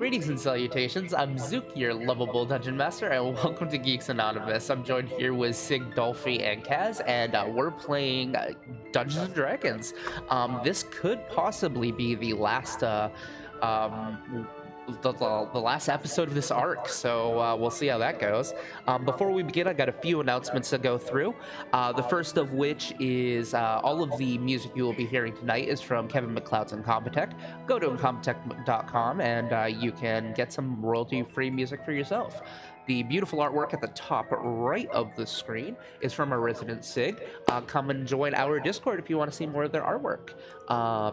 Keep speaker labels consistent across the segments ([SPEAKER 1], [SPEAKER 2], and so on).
[SPEAKER 1] Greetings and salutations, I'm Zook, your lovable Dungeon Master, and welcome to Geeks Anonymous. I'm joined here with Sig, Dolphy, and Kaz, and we're playing Dungeons & Dragons. This could possibly be the last the last episode of this arc, so we'll see how that goes. Before we begin, I got a few announcements to go through. The first of which is all of the music you will be hearing tonight is from Kevin MacLeod's Incompetech. Go to incompetech.com and you can get some royalty-free music for yourself. The beautiful artwork at the top right of the screen is from our resident Sig. Come and join our Discord if you want to see more of their artwork.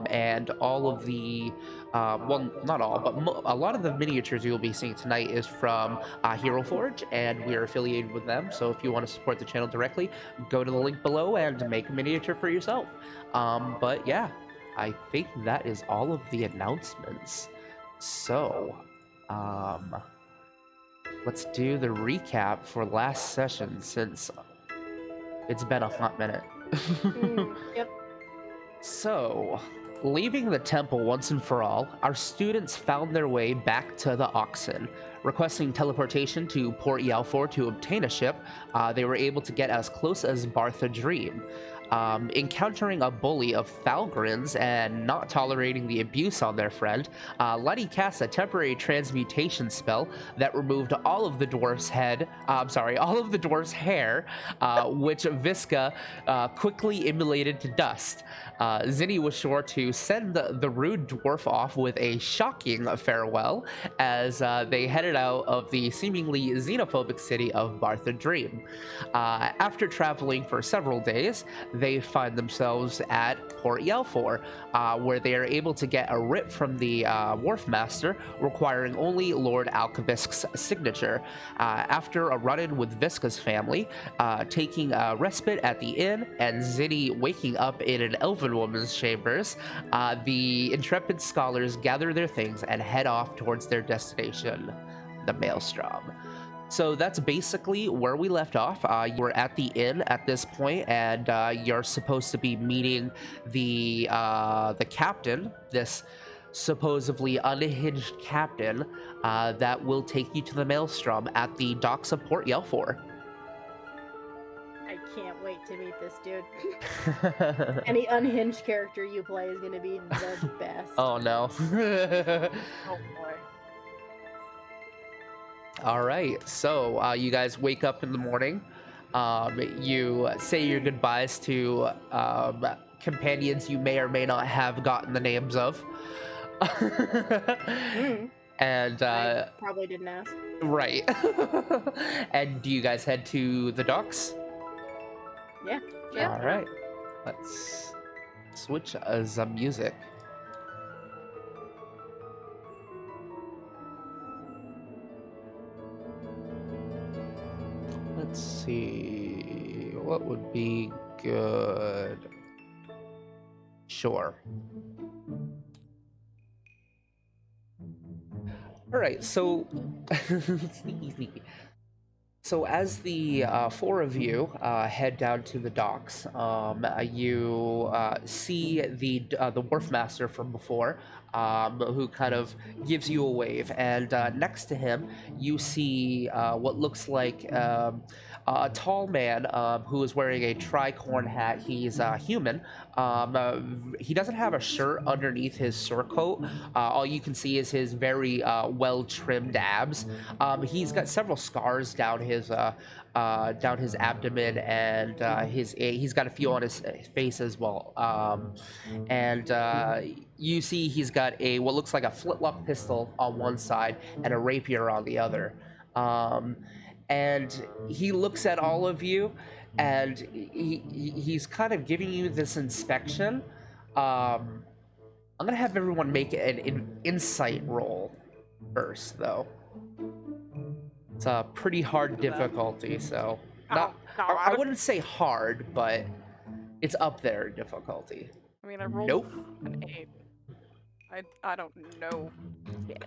[SPEAKER 1] And all of the, well, not all, but a lot of the miniatures you'll be seeing tonight is from Hero Forge, and we are affiliated with them. So if you want to support the channel directly, go to the link below and make a miniature for yourself. But yeah, I think that is all of the announcements. So, let's do the recap for last session since it's been a hot minute.
[SPEAKER 2] Yep.
[SPEAKER 1] So, leaving the temple once and for all, our students found their way back to the Oxen. Requesting teleportation to Port Yalfor to obtain a ship, they were able to get as close as Bartha Dream. Encountering a bully of Thalgrins and not tolerating the abuse on their friend, Letty cast a temporary transmutation spell that removed all of the dwarf's all of the dwarf's hair, which Visca quickly immolated to dust. Zinni was sure to send the rude dwarf off with a shocking farewell as they headed out of the seemingly xenophobic city of Bartha Dream. After traveling for several days, they find themselves at Port Yalfor, where they are able to get a writ from the wharf master, requiring only Lord Alcavisk's signature. After a run-in with Visca's family, taking a respite at the inn, and Zinni waking up in an elven woman's chambers, the intrepid scholars gather their things and head off towards their destination, the Maelstrom. So that's basically where we left off. You're at the inn at this point, and you're supposed to be meeting the captain, this supposedly unhinged captain that will take you to the Maelstrom at the docks of Port Yalfor.
[SPEAKER 2] I can't wait to meet this dude. Any unhinged character you play is gonna be the best.
[SPEAKER 1] Oh no.
[SPEAKER 2] Oh boy.
[SPEAKER 1] All right, so you guys wake up in the morning. You say your goodbyes to companions you may or may not have gotten the names of. And
[SPEAKER 2] I probably didn't ask.
[SPEAKER 1] Right. And do you guys head to the docks?
[SPEAKER 2] Yeah.
[SPEAKER 1] All right. Let's switch the music. Let's see, what would be good? Sure. All right, so sneaky. So as the four of you head down to the docks, you see the wharf master from before, who kind of gives you a wave, and next to him you see what looks like a tall man who is wearing a tricorn hat. He's human. He doesn't have a shirt underneath his surcoat. All you can see is his very well-trimmed abs. He's got several scars down his abdomen, and he's got a few on his face as well. You see he's got what looks like a flintlock pistol on one side and a rapier on the other. And he looks at all of you, and he's kind of giving you this inspection. I'm gonna have everyone make an insight roll first, though. It's a pretty hard difficulty, so I wouldn't say hard, but it's up there in difficulty.
[SPEAKER 3] I mean, I rolled
[SPEAKER 1] Nope.
[SPEAKER 3] an 8. I don't know yet.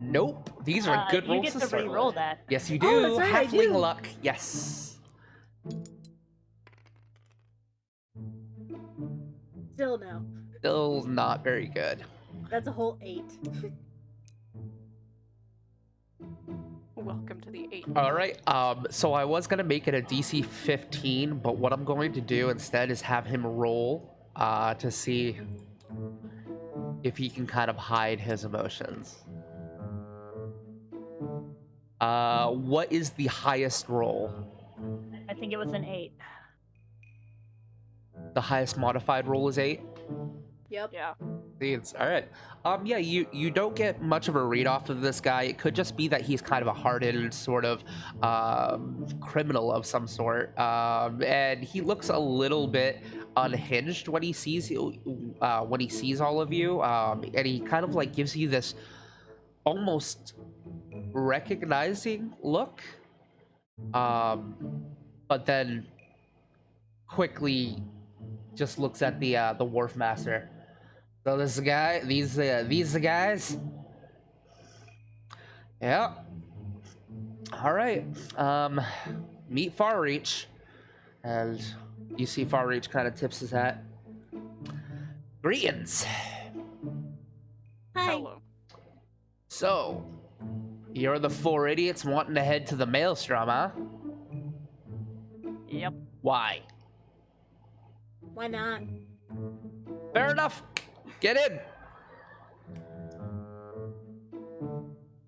[SPEAKER 1] Nope. These are good rolls
[SPEAKER 4] You get to
[SPEAKER 1] start
[SPEAKER 4] re-roll
[SPEAKER 1] with.
[SPEAKER 4] that.
[SPEAKER 1] Yes, you do.
[SPEAKER 2] Oh, that's right, I
[SPEAKER 1] Halfling
[SPEAKER 2] do.
[SPEAKER 1] luck. Yes.
[SPEAKER 2] Still no.
[SPEAKER 1] Still not very good.
[SPEAKER 2] That's a whole 8.
[SPEAKER 3] Welcome to the 8.
[SPEAKER 1] All right. So I was gonna make it a DC 15, but what I'm going to do instead is have him roll to see if he can kind of hide his emotions. What is the highest roll?
[SPEAKER 4] I think it was an 8.
[SPEAKER 1] The highest modified roll is 8.
[SPEAKER 2] Yep.
[SPEAKER 3] Yeah.
[SPEAKER 1] See, it's all right. Yeah, you don't get much of a read off of this guy. It could just be that he's kind of a hardened sort of criminal of some sort, and he looks a little bit unhinged when he sees you, when he sees all of you, and he kind of like gives you this almost recognizing look, but then quickly just looks at the wharf master. So this guy, these the guys. Yeah. All right. Meet Farreach, and you see Farreach kind of tips his hat. Greetings.
[SPEAKER 2] Hi.
[SPEAKER 3] Hello.
[SPEAKER 1] So, you're the 4 idiots wanting to head to the Maelstrom, huh?
[SPEAKER 4] Yep.
[SPEAKER 1] Why?
[SPEAKER 2] Why not?
[SPEAKER 1] Fair enough. Get in.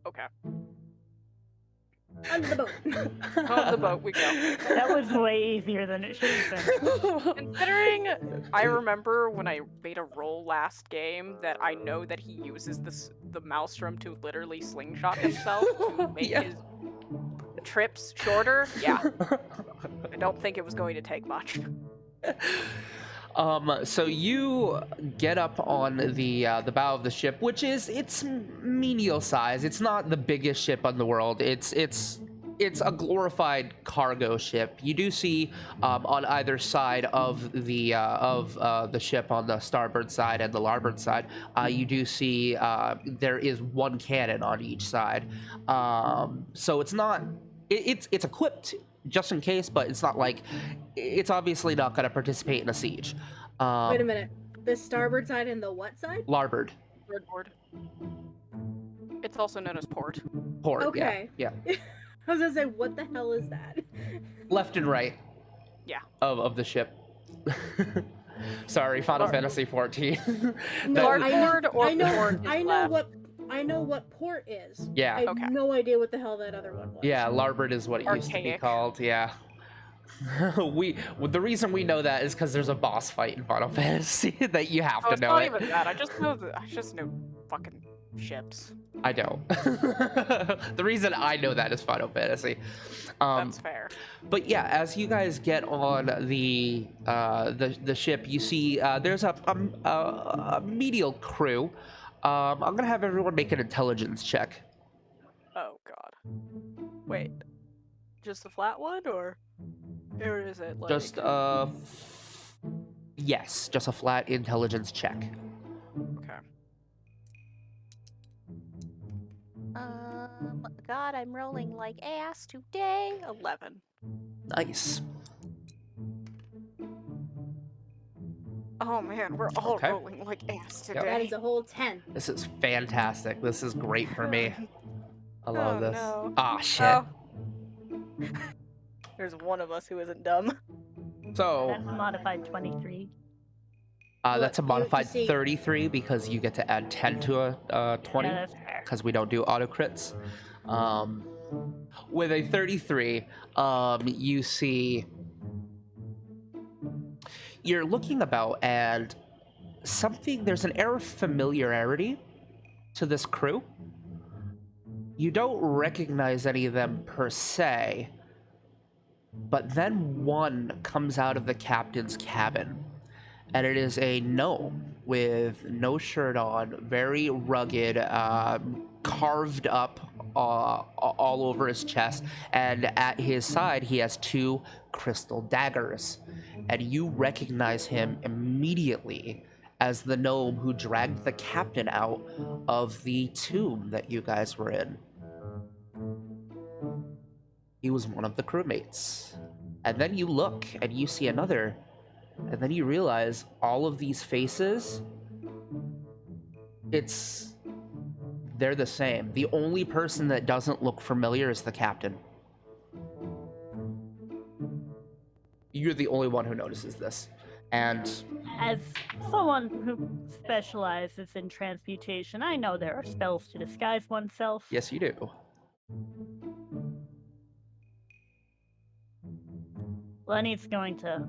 [SPEAKER 3] Okay.
[SPEAKER 2] Under the boat.
[SPEAKER 3] On the boat we go.
[SPEAKER 4] That was way easier than it should have been.
[SPEAKER 3] Considering I remember when I made a roll last game that I know that he uses the Maelstrom to literally slingshot himself to make
[SPEAKER 1] Yeah.
[SPEAKER 3] his trips shorter. Yeah. I don't think it was going to take much.
[SPEAKER 1] So you get up on the bow of the ship, which it's menial size. It's not the biggest ship in the world. It's a glorified cargo ship. You do see on either side of the ship, on the starboard side and the larboard side, you do see there is one cannon on each side. So it's not. It's equipped just in case, but it's not like it's obviously not going to participate in a siege.
[SPEAKER 2] Wait a minute. The starboard side and the what side?
[SPEAKER 1] Larboard.
[SPEAKER 3] Board. It's also known as port.
[SPEAKER 1] Port.
[SPEAKER 2] Okay.
[SPEAKER 1] Yeah.
[SPEAKER 2] I was gonna say, what the hell is that?
[SPEAKER 1] Left and right.
[SPEAKER 3] Yeah.
[SPEAKER 1] Of the ship. Sorry, Final Fantasy 14.
[SPEAKER 2] No,
[SPEAKER 3] Larboard
[SPEAKER 2] I know,
[SPEAKER 3] port is
[SPEAKER 2] I know
[SPEAKER 3] left.
[SPEAKER 2] what I know what port is.
[SPEAKER 1] Yeah.
[SPEAKER 2] I have
[SPEAKER 3] Okay.
[SPEAKER 2] no idea what the hell that other one was.
[SPEAKER 1] Yeah, larboard is what it used to be
[SPEAKER 3] Archaic.
[SPEAKER 1] called. Yeah. The reason we know that is because there's a boss fight in Final Fantasy that you have
[SPEAKER 3] Oh,
[SPEAKER 1] to
[SPEAKER 3] it's
[SPEAKER 1] know
[SPEAKER 3] not
[SPEAKER 1] it.
[SPEAKER 3] even that. I just know fucking ships.
[SPEAKER 1] I don't. The reason I know that is Final Fantasy.
[SPEAKER 3] That's fair.
[SPEAKER 1] But yeah, as you guys get on the ship, you see there's a medial crew. I'm gonna have everyone make an intelligence check.
[SPEAKER 3] Oh god. Wait. Just a flat one or is it like
[SPEAKER 1] Just yes, just a flat intelligence check.
[SPEAKER 3] Okay.
[SPEAKER 5] God, I'm rolling like ass today.
[SPEAKER 3] 11.
[SPEAKER 1] Nice.
[SPEAKER 3] Oh man, we're all
[SPEAKER 1] Okay.
[SPEAKER 3] rolling like ass
[SPEAKER 1] Yep.
[SPEAKER 2] That
[SPEAKER 3] today.
[SPEAKER 2] is a whole 10.
[SPEAKER 1] This is fantastic. This is great for me. I love
[SPEAKER 3] Oh,
[SPEAKER 1] this.
[SPEAKER 3] no.
[SPEAKER 1] Ah, shit.
[SPEAKER 3] Oh. There's one of us who isn't dumb.
[SPEAKER 1] So
[SPEAKER 4] That's modified 23.
[SPEAKER 1] that's a
[SPEAKER 2] You
[SPEAKER 1] modified
[SPEAKER 2] see-
[SPEAKER 1] 33 because you get to add 10 to a 20
[SPEAKER 4] Yeah, that's fair.
[SPEAKER 1] because we don't do auto crits. With a 33, you see you're looking about and there's an air of familiarity to this crew. You don't recognize any of them per se, but then one comes out of the captain's cabin, and it is a gnome with no shirt on, very rugged, carved up all over his chest, and at his side he has 2 crystal daggers, and you recognize him immediately as the gnome who dragged the captain out of the tomb that you guys were in. He was one of the crewmates. And then you look and you see another, and then you realize all of these faces They're the same. The only person that doesn't look familiar is the captain. You're the only one who notices this. And
[SPEAKER 4] As someone who specializes in transmutation, I know there are spells to disguise oneself.
[SPEAKER 1] yes, you do.
[SPEAKER 4] Lenny's going to.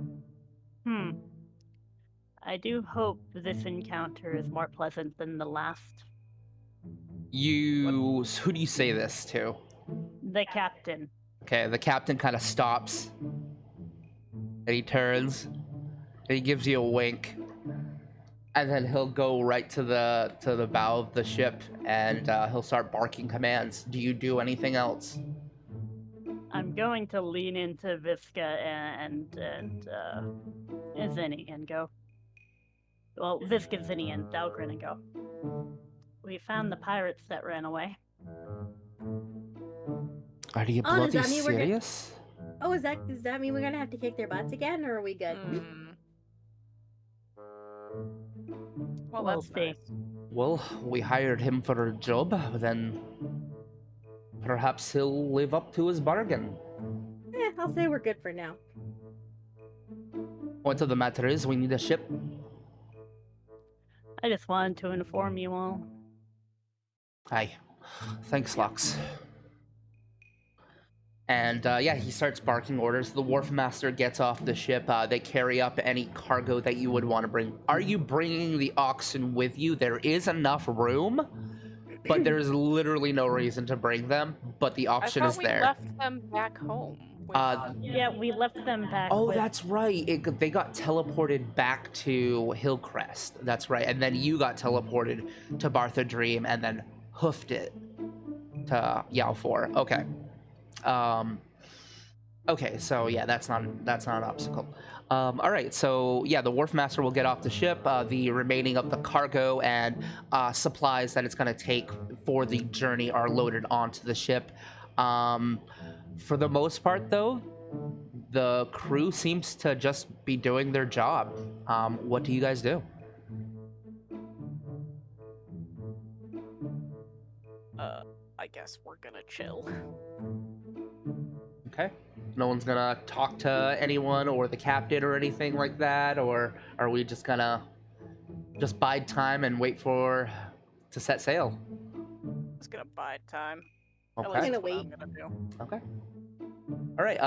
[SPEAKER 4] I do hope this encounter is more pleasant than the last.
[SPEAKER 1] Who do you say this to?
[SPEAKER 4] The captain.
[SPEAKER 1] Okay, the captain kind of stops. And he turns. And he gives you a wink. And then he'll go right to the bow of the ship and he'll start barking commands. Do you do anything else?
[SPEAKER 4] I'm going to lean into Visca and Zinni and go. Well, Visca, Zinni, and Dahlgren and go. We found the pirates that ran away.
[SPEAKER 1] Are you
[SPEAKER 2] Oh, does
[SPEAKER 1] bloody
[SPEAKER 2] that mean we're gonna-
[SPEAKER 1] serious?
[SPEAKER 2] Oh, does that mean we're gonna have to kick their butts again, or are we good?
[SPEAKER 3] Well,
[SPEAKER 4] We'll
[SPEAKER 3] that's
[SPEAKER 4] see.
[SPEAKER 3] nice.
[SPEAKER 1] Well, we hired him for a job, then perhaps he'll live up to his bargain.
[SPEAKER 2] I'll say we're good for now.
[SPEAKER 1] Point of the matter is, we need a ship.
[SPEAKER 4] I just wanted to inform you all.
[SPEAKER 1] Aye. Thanks, Lux. And yeah, he starts barking orders. The wharf master gets off the ship. They carry up any cargo that you would want to bring. Are you bringing the oxen with you? There is enough room, but there's literally no reason to bring them. But the option is there.
[SPEAKER 3] I thought we left them back home.
[SPEAKER 4] Yeah, we left them back.
[SPEAKER 1] Oh,
[SPEAKER 4] with...
[SPEAKER 1] that's right. They got teleported back to Hillcrest. That's right. And then you got teleported to Bartha Dream and then hoofed it to Yao-4. Okay. Okay, so yeah, that's not an obstacle. All right, so yeah, the wharf master will get off the ship. The remaining of the cargo and supplies that it's going to take for the journey are loaded onto the ship. For the most part, though, the crew seems to just be doing their job. What do you guys do?
[SPEAKER 3] I guess we're gonna chill.
[SPEAKER 1] Okay. No one's gonna talk to anyone or the captain or anything like that, or are we just gonna bide time and wait to set sail?
[SPEAKER 3] Just gonna bide time.
[SPEAKER 1] Okay.
[SPEAKER 3] At least
[SPEAKER 2] I'm
[SPEAKER 3] that's
[SPEAKER 2] gonna
[SPEAKER 3] what
[SPEAKER 2] wait.
[SPEAKER 3] I'm gonna do.
[SPEAKER 1] Okay. All right.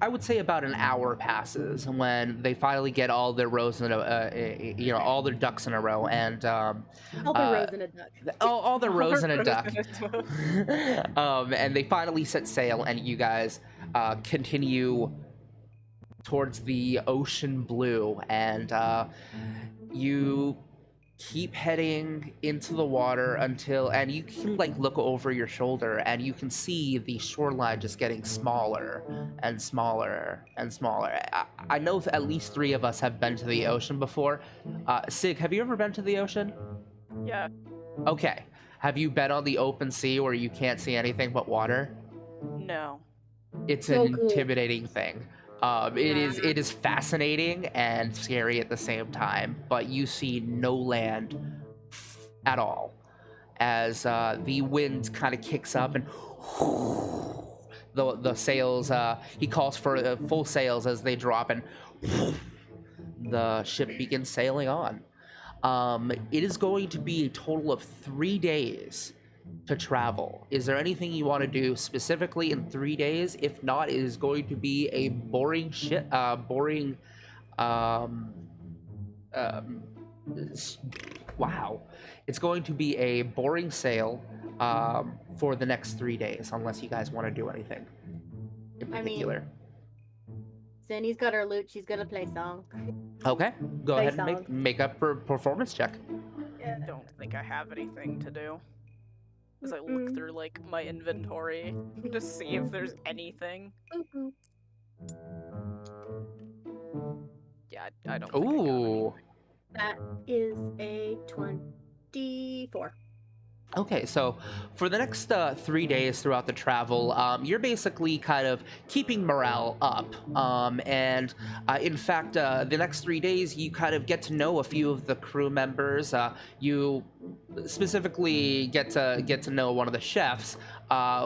[SPEAKER 1] I would say about an hour passes when they finally get all their rows in all their ducks in a row, and
[SPEAKER 2] All the rows in a duck.
[SPEAKER 1] all the rows in a duck.
[SPEAKER 3] duck.
[SPEAKER 1] And they finally set sail, and you guys continue towards the ocean blue, and you keep heading into the water and you can look over your shoulder and you can see the shoreline just getting smaller and smaller and smaller. I know at least 3 of us have been to the ocean before. Sig, have you ever been to the ocean?
[SPEAKER 3] Yeah.
[SPEAKER 1] Okay. Have you been on the open sea where you can't see anything but water?
[SPEAKER 3] No.
[SPEAKER 1] It's
[SPEAKER 2] So
[SPEAKER 1] an
[SPEAKER 2] cool.
[SPEAKER 1] intimidating thing. It is fascinating and scary at the same time, but you see no land at all as the wind kind of kicks up and the sails. He calls for full sails as they drop and the ship begins sailing on. It is going to be a total of 3 days to travel. Is there anything you want to do specifically in 3 days? If not, it is going to be a boring wow. It's going to be a boring sail for the next 3 days, unless you guys want to do anything in
[SPEAKER 2] I mean-
[SPEAKER 1] particular.
[SPEAKER 2] Zinni's got her lute. She's gonna play song.
[SPEAKER 1] Okay, go
[SPEAKER 2] Play
[SPEAKER 1] ahead and
[SPEAKER 2] song.
[SPEAKER 1] make a performance check.
[SPEAKER 3] I don't think I have anything to do. As I look through my inventory to see if there's anything.
[SPEAKER 2] Ooh.
[SPEAKER 3] Yeah, I don't think I got
[SPEAKER 1] Ooh.
[SPEAKER 3] anything.
[SPEAKER 2] That is a 24.
[SPEAKER 1] Okay, so for the next 3 days throughout the travel, you're basically kind of keeping morale up. And in fact, the next 3 days, you kind of get to know a few of the crew members. You specifically get to know one of the chefs,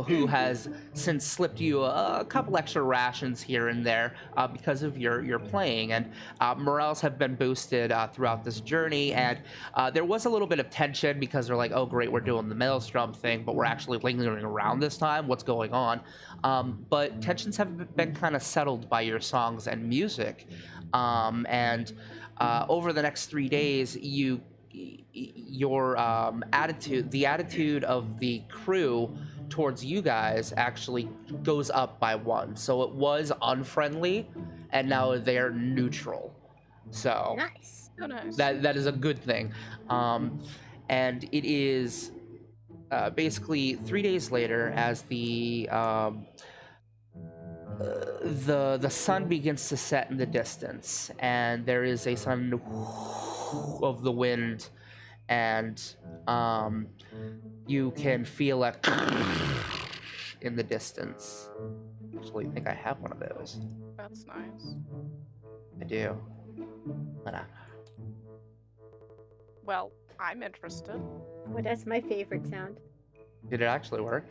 [SPEAKER 1] who has since slipped you a couple extra rations here and there because of your playing. And morales have been boosted throughout this journey, and there was a little bit of tension because they're like, oh great, we're doing the Maelstrom thing, but we're actually lingering around this time. What's going on? But tensions have been kind of settled by your songs and music. And over the next 3 days, your attitude, the attitude of the crew towards you guys actually goes up by 1. So it was unfriendly, and now they're neutral. So
[SPEAKER 2] Nice.
[SPEAKER 3] Oh, nice.
[SPEAKER 1] that is a good thing. And it is basically 3 days later, as the sun begins to set in the distance, and there is a sound of the wind, and you can feel a in the distance. Actually, I think I have one of those.
[SPEAKER 3] That's nice.
[SPEAKER 1] I do. But,
[SPEAKER 3] Well, I'm interested.
[SPEAKER 2] Oh, that's my favorite sound.
[SPEAKER 1] did it actually work?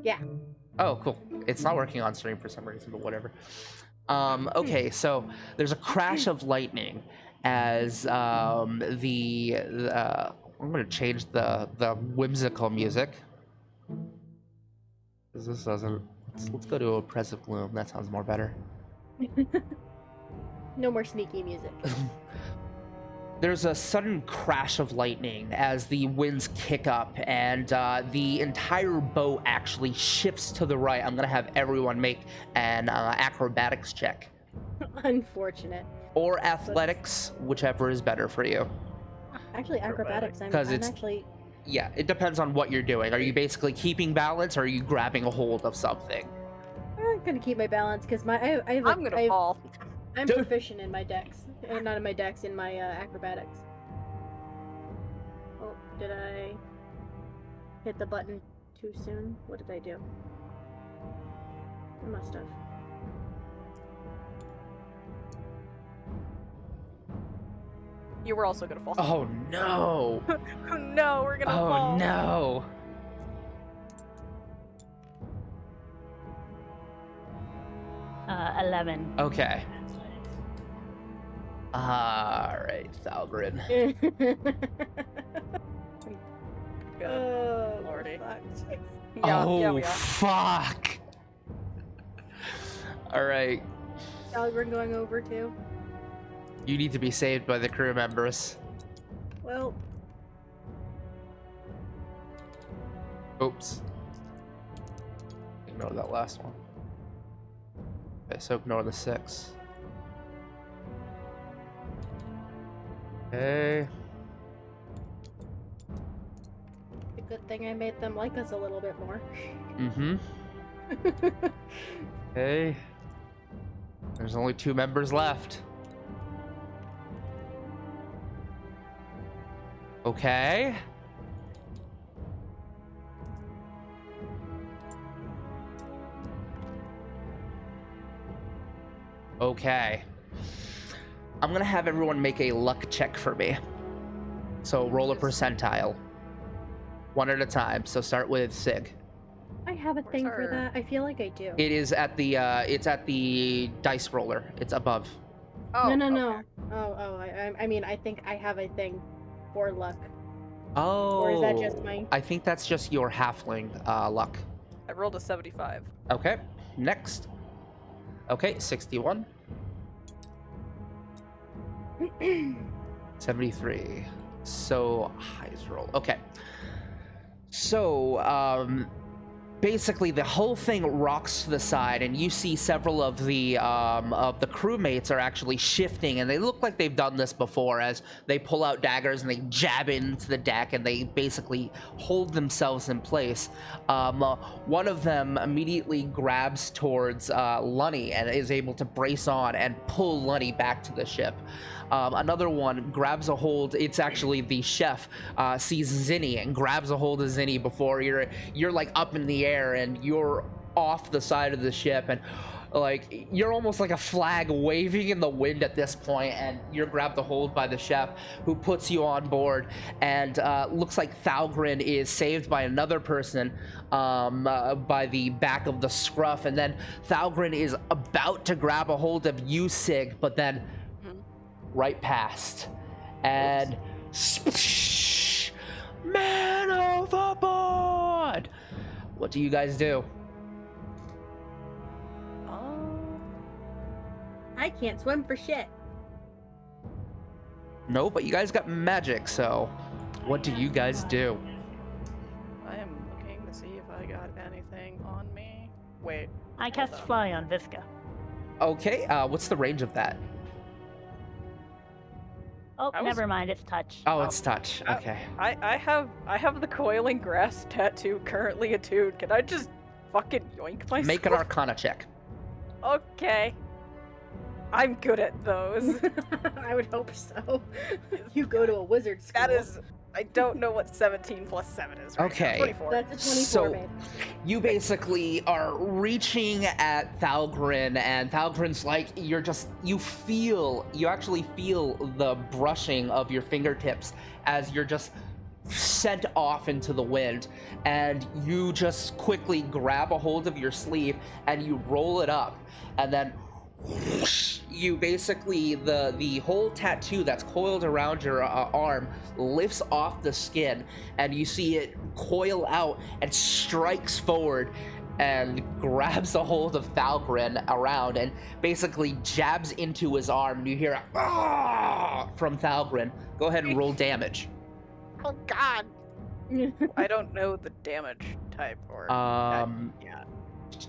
[SPEAKER 2] Yeah.
[SPEAKER 1] Oh, cool. It's not working on stream for some reason, but whatever. Okay, so there's a crash of lightning as I'm going to change the whimsical music. 'Cause this doesn't... Let's go to Oppressive Gloom. That sounds more better.
[SPEAKER 2] No more sneaky music.
[SPEAKER 1] There's a sudden crash of lightning as the winds kick up, and the entire boat actually shifts to the right. I'm going to have everyone make an acrobatics check.
[SPEAKER 2] Unfortunate.
[SPEAKER 1] Or athletics, whichever is better for you.
[SPEAKER 2] Actually, acrobatics. I'm
[SPEAKER 1] 'Cause it's-
[SPEAKER 2] actually.
[SPEAKER 1] Yeah, it depends on what you're doing. Are you basically keeping balance, or are you grabbing a hold of something?
[SPEAKER 2] I'm gonna keep my balance because
[SPEAKER 3] I'm gonna fall.
[SPEAKER 2] I'm proficient in my dex. Not in my dex, in my acrobatics. Oh, did I hit the button too soon? What did I do? I must have.
[SPEAKER 3] You were also gonna fall.
[SPEAKER 1] Oh no!
[SPEAKER 3] Oh no, we're gonna
[SPEAKER 1] Oh
[SPEAKER 3] fall.
[SPEAKER 1] no!
[SPEAKER 4] Uh, 11.
[SPEAKER 1] Okay. Alright, Thalgrin.
[SPEAKER 3] Good.
[SPEAKER 2] Oh,
[SPEAKER 3] Lordy.
[SPEAKER 2] fuck.
[SPEAKER 3] Yeah,
[SPEAKER 1] Oh,
[SPEAKER 3] yeah, we are.
[SPEAKER 1] fuck! Alright,
[SPEAKER 2] Algren going over too.
[SPEAKER 1] you need to be saved by the crew members.
[SPEAKER 2] Well,
[SPEAKER 1] Oops. Ignore that last one. Okay, so ignore the 6. Okay.
[SPEAKER 2] a good thing I made them like us a little bit more.
[SPEAKER 1] Mm-hmm. Okay. There's only 2 members left. Okay. Okay. I'm gonna have everyone make a luck check for me. So roll a percentile. 1 at a time. So start with Sig.
[SPEAKER 2] I have a thing for
[SPEAKER 3] our-
[SPEAKER 2] that. I feel like I do.
[SPEAKER 1] It is at the it's at the dice roller. It's above.
[SPEAKER 3] Oh,
[SPEAKER 2] no.
[SPEAKER 3] okay.
[SPEAKER 2] I mean, I think I have a thing for luck.
[SPEAKER 1] Oh.
[SPEAKER 2] Or is that just mine?
[SPEAKER 1] I think that's just your halfling luck.
[SPEAKER 3] I rolled a 75.
[SPEAKER 1] Okay. Next. Okay, 61. 73. So highest roll. Okay. So basically the whole thing rocks to the side, and you see several of the crewmates are actually shifting, and they look like they've done this before, as they pull out daggers and they jab into the deck, and they basically hold themselves in place. One of them immediately grabs towards Lunny and is able to brace on and pull Lunny back to the ship. Another one grabs a hold. It's actually the chef sees Zinni and grabs a hold of Zinni before you're like up in the air and you're off the side of the ship, and like you're almost like a flag waving in the wind at this point, and you're grabbed a hold by the chef, who puts you on board. And looks like Thalgrin is saved by another person by the back of the scruff, and then Thalgrin is about to grab a hold of you, Sig, but then right past, and splash, man overboard. What do you guys do?
[SPEAKER 2] I can't swim for shit.
[SPEAKER 1] No, but you guys got magic, so what do you guys do?
[SPEAKER 3] I am looking to see if I got anything on me. Wait.
[SPEAKER 4] I cast Fly on Visca.
[SPEAKER 1] Okay, what's the range of that?
[SPEAKER 4] Oh, never mind. It's touch.
[SPEAKER 1] Oh, it's touch. Okay.
[SPEAKER 3] I have the coiling grass tattoo currently attuned. Can I just fucking yoink myself?
[SPEAKER 1] Make an Arcana check.
[SPEAKER 3] Okay. I'm good at those.
[SPEAKER 2] I would hope so. You go to a wizard school.
[SPEAKER 3] That is... I don't know what 17 plus 7 is right
[SPEAKER 1] Okay.
[SPEAKER 3] now. 24.
[SPEAKER 2] That's a 24,
[SPEAKER 1] So
[SPEAKER 2] man.
[SPEAKER 1] you basically are reaching at Thalgrin, and Thalgrin's like, you actually feel the brushing of your fingertips as you're just sent off into the wind, and you just quickly grab a hold of your sleeve and you roll it up, and then whoosh, you basically, the whole tattoo that's coiled around your arm lifts off the skin, and you see it coil out and strikes forward and grabs a hold of Thalgrin around and basically jabs into his arm. You hear a "Ah!" from Thalgrin. Go ahead and roll damage.
[SPEAKER 3] Oh god. I don't know the damage type or... yeah.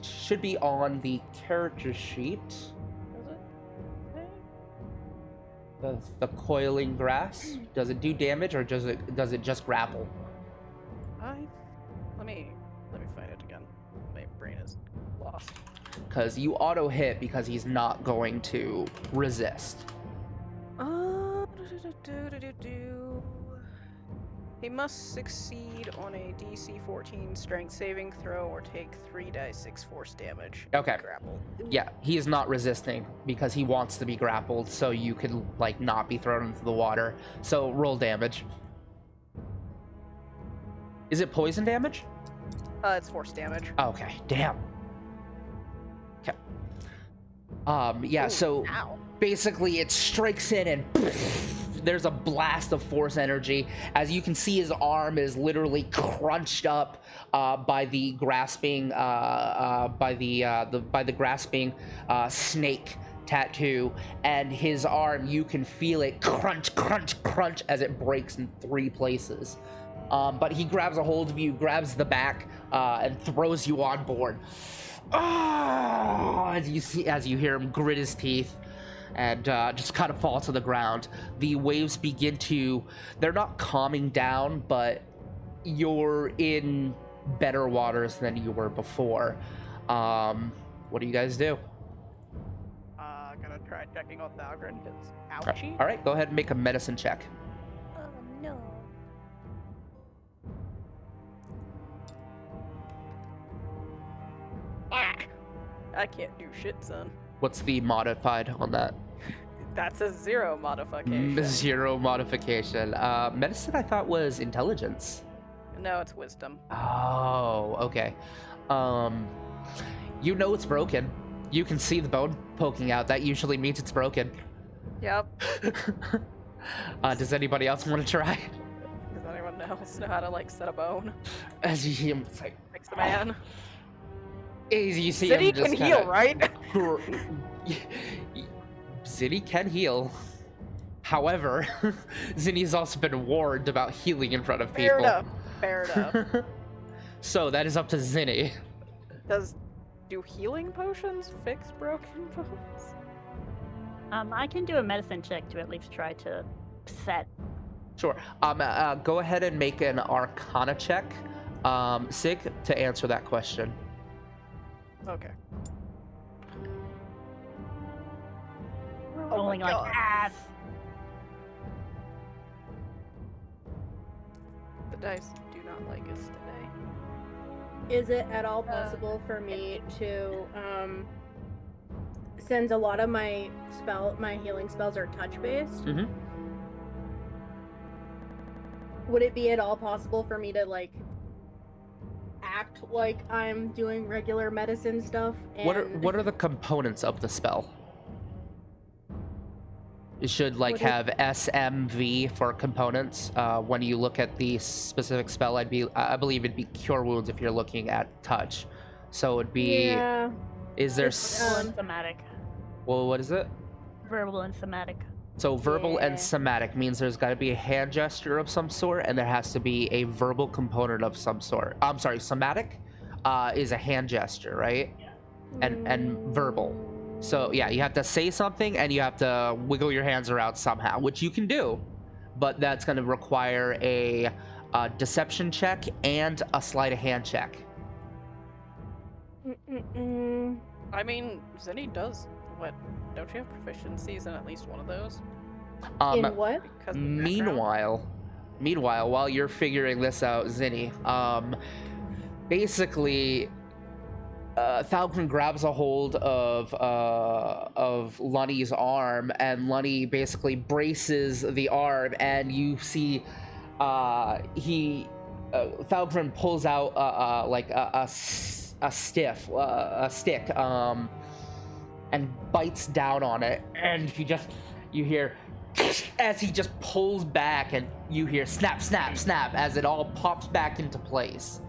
[SPEAKER 1] Should be on the character sheet.
[SPEAKER 3] Is it?
[SPEAKER 1] The coiling grass. Does it do damage, or does it just grapple?
[SPEAKER 3] Let me find it again. My brain is lost.
[SPEAKER 1] Because you auto hit because he's not going to resist.
[SPEAKER 3] He must succeed on a DC 14 strength saving throw or take 3d6 force damage.
[SPEAKER 1] Okay.
[SPEAKER 3] Grapple.
[SPEAKER 1] Yeah, he is not resisting because he wants to be grappled, so you could like not be thrown into the water. So roll damage. Is it poison damage?
[SPEAKER 3] It's force damage.
[SPEAKER 1] Okay, damn. Okay. Yeah,
[SPEAKER 3] Ooh,
[SPEAKER 1] so
[SPEAKER 3] ow.
[SPEAKER 1] basically it strikes in and there's a blast of force energy. As you can see, his arm is literally crunched up by the grasping grasping snake tattoo, and his arm, you can feel it crunch, crunch, crunch as it breaks in 3 places. But he grabs a hold of you, grabs the back, and throws you on board. As you hear him grit his teeth and just kind of fall to the ground. The waves begin to, they're not calming down, but you're in better waters than you were before. What do you guys do?
[SPEAKER 3] Gonna try checking on Thalgrin, because ouchie.
[SPEAKER 1] All right, go ahead and make a medicine check.
[SPEAKER 5] Oh no.
[SPEAKER 3] I can't do shit, son.
[SPEAKER 1] What's the modified on that?
[SPEAKER 3] That's a 0 modification.
[SPEAKER 1] 0 modification. Medicine I thought was intelligence.
[SPEAKER 3] No, it's wisdom.
[SPEAKER 1] Oh, okay. You know it's broken. You can see the bone poking out. That usually means it's broken.
[SPEAKER 3] Yep.
[SPEAKER 1] Does anybody else want to try?
[SPEAKER 3] Does anyone else know how to, like, set a bone?
[SPEAKER 1] As you see him, it's like,
[SPEAKER 3] Fix the man.
[SPEAKER 1] as you see
[SPEAKER 3] City
[SPEAKER 1] him just
[SPEAKER 3] can heal, right?
[SPEAKER 1] Zinni can heal. However, Zinni's also been warned about healing in front of people.
[SPEAKER 3] Fair enough. Fair enough.
[SPEAKER 1] So that is up to Zinni.
[SPEAKER 3] Do healing potions fix broken bones?
[SPEAKER 4] I can do a medicine check to at least try to set.
[SPEAKER 1] Sure. Go ahead and make an Arcana check, Sig, to answer that question.
[SPEAKER 3] Okay.
[SPEAKER 4] Rolling like ass.
[SPEAKER 3] dice do not like us today.
[SPEAKER 2] Is it at all possible for me to, since a lot of my healing spells are touch-based,
[SPEAKER 1] Mm-hmm.
[SPEAKER 2] would it be at all possible for me to, like, act like I'm doing regular medicine stuff? And
[SPEAKER 1] What are the components of the spell? It should like
[SPEAKER 2] What is-
[SPEAKER 1] have SMV for components. When you look at the specific spell, I believe it'd be Cure Wounds if you're looking at touch. So it'd be.
[SPEAKER 2] Yeah.
[SPEAKER 1] Is there?
[SPEAKER 4] Verbal and somatic.
[SPEAKER 1] Well, what is it?
[SPEAKER 4] Verbal and somatic.
[SPEAKER 1] So verbal
[SPEAKER 2] Yeah.
[SPEAKER 1] and somatic means there's got to be a hand gesture of some sort, and there has to be a verbal component of some sort. I'm sorry, somatic is a hand gesture, right? And verbal. So yeah, you have to say something and you have to wiggle your hands around somehow, which you can do, but that's going to require a deception check and a sleight of hand check.
[SPEAKER 3] I mean, Zinni does what? Don't you have proficiencies in at least one of those?
[SPEAKER 2] In what?
[SPEAKER 3] Because of the background?
[SPEAKER 1] Meanwhile, while you're figuring this out, Zinni, basically, Falcon grabs a hold of Lunny's arm, and Lunny basically braces the arm, and you see Falcon pulls out like a stick, and bites down on it, and you hear as he just pulls back, and you hear snap, snap, snap as it all pops back into place.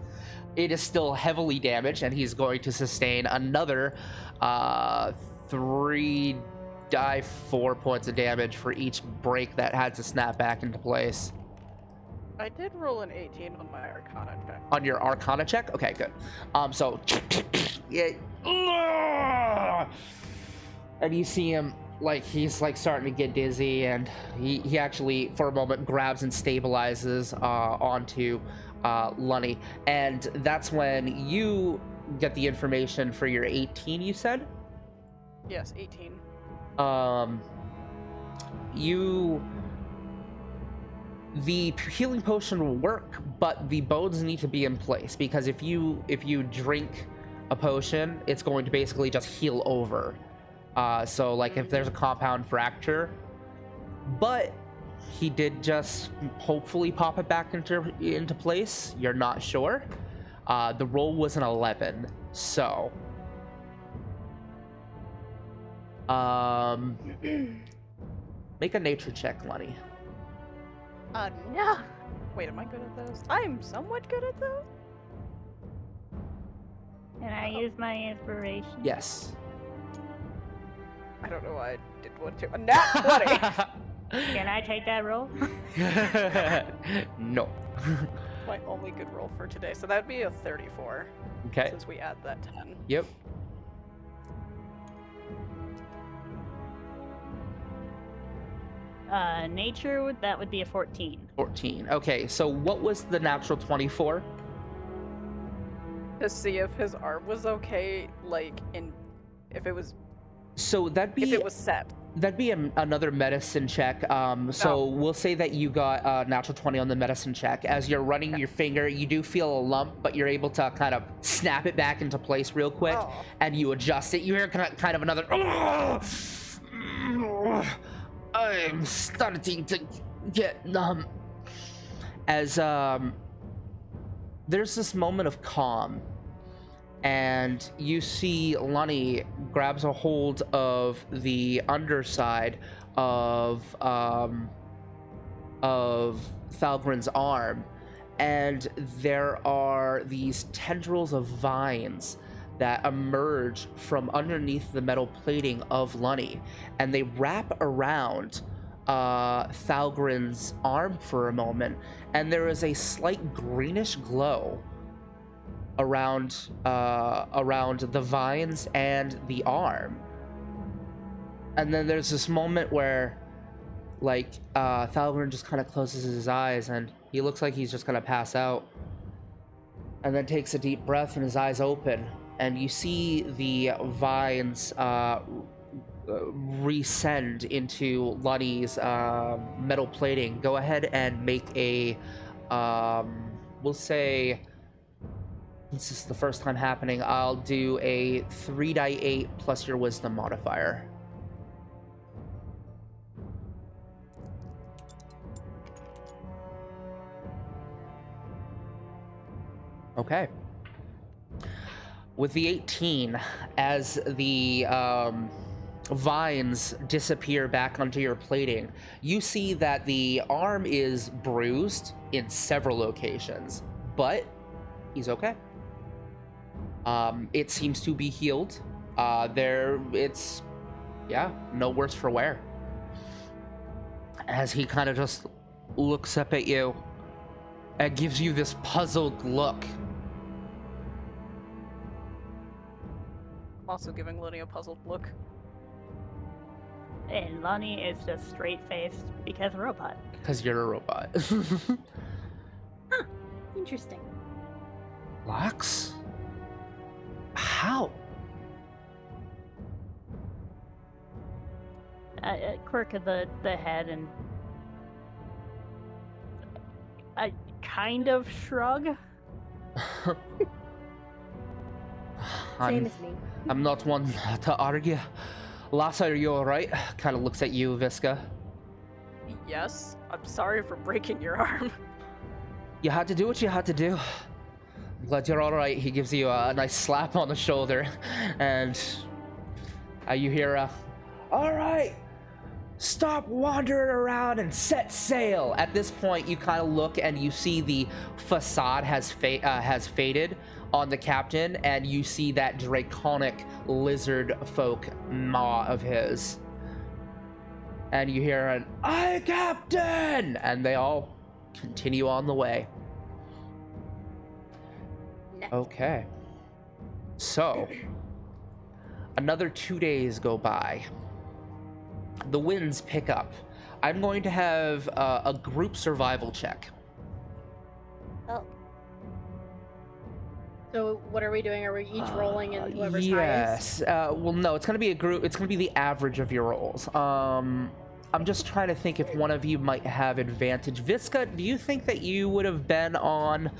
[SPEAKER 1] It is still heavily damaged, and he's going to sustain another 3d4 points of damage for each break that had to snap back into place.
[SPEAKER 3] I did roll an 18 on my Arcana check.
[SPEAKER 1] On your Arcana check? Okay, good. So, yeah, and you see him, like, he's, like, starting to get dizzy, and he actually, for a moment, grabs and stabilizes onto Lunny. And that's when you get the information for your 18, you said?
[SPEAKER 3] Yes, 18.
[SPEAKER 1] The healing potion will work, but the bones need to be in place, because if you drink a potion, it's going to basically just heal over. So like if there's a compound fracture, but he did just hopefully pop it back into place. You're not sure. The roll was an 11, so make a nature check, Lunny.
[SPEAKER 3] No. Wait, am I good at those? I'm somewhat good at those.
[SPEAKER 4] Can I use my inspiration?
[SPEAKER 1] Yes.
[SPEAKER 3] I don't know why I did one too. A nat 20!
[SPEAKER 4] Can I take that roll?
[SPEAKER 1] No.
[SPEAKER 3] My only good roll for today. So that'd be a 34.
[SPEAKER 1] Okay.
[SPEAKER 3] Since we add that 10.
[SPEAKER 1] Yep.
[SPEAKER 4] Nature, that would be a 14.
[SPEAKER 1] 14. Okay, so what was the natural 24?
[SPEAKER 3] To see if his arm was okay, like, if it was
[SPEAKER 1] So that'd be
[SPEAKER 3] if it was set.
[SPEAKER 1] That'd be another medicine check. So we'll say that you got a natural 20 on the medicine check. As you're running your finger, you do feel a lump, but you're able to kind of snap it back into place real quick, and you adjust it. You hear kind of another. I'm starting to get numb. As there's this moment of calm, and you see Lunny grabs a hold of the underside of Thalgren's arm, and there are these tendrils of vines that emerge from underneath the metal plating of Lunny, and they wrap around Thalgren's arm for a moment, and there is a slight greenish glow around the vines and the arm. And then there's this moment where, like, Thalgren just kind of closes his eyes, and he looks like he's just gonna pass out, and then takes a deep breath, and his eyes open, and you see the vines rescend into Lunny's metal plating. Go ahead and make a We'll say, this is the first time happening, I'll do a 3d8 plus your wisdom modifier. Okay. With the 18, as the vines disappear back onto your plating, you see that the arm is bruised in several locations, but he's okay. It seems to be healed. It's no worse for wear. As he kind of just looks up at you and gives you this puzzled look.
[SPEAKER 3] Also giving Lonnie a puzzled look.
[SPEAKER 4] And Lonnie is just straight-faced because robot.
[SPEAKER 1] Because you're a robot.
[SPEAKER 2] Huh. Interesting.
[SPEAKER 1] Lux? How?
[SPEAKER 4] Quirk of the head and I kind of shrug.
[SPEAKER 2] Same as me.
[SPEAKER 1] I'm not one to argue. Lassa, are you alright? Kind of looks at you, Visca.
[SPEAKER 3] Yes, I'm sorry for breaking your arm.
[SPEAKER 1] You had to do what you had to do. I'm glad you're alright. He gives you a nice slap on the shoulder, and you hear alright, stop wandering around and set sail. At this point, you kind of look and you see the facade has faded on the captain, and you see that draconic lizard folk maw of his. And you hear an, "Aye, Captain!" And they all continue on the way.
[SPEAKER 2] Nice.
[SPEAKER 1] Okay. So, another 2 days go by. The winds pick up. I'm going to have a group survival check.
[SPEAKER 5] Oh,
[SPEAKER 2] So what are we doing? Are we each rolling and whoever's
[SPEAKER 1] Yes.
[SPEAKER 2] highest?
[SPEAKER 1] Well, no, it's going to be a group. It's going to be the average of your rolls. I'm just trying to think if one of you might have advantage. Visca, do you think that you would have been on,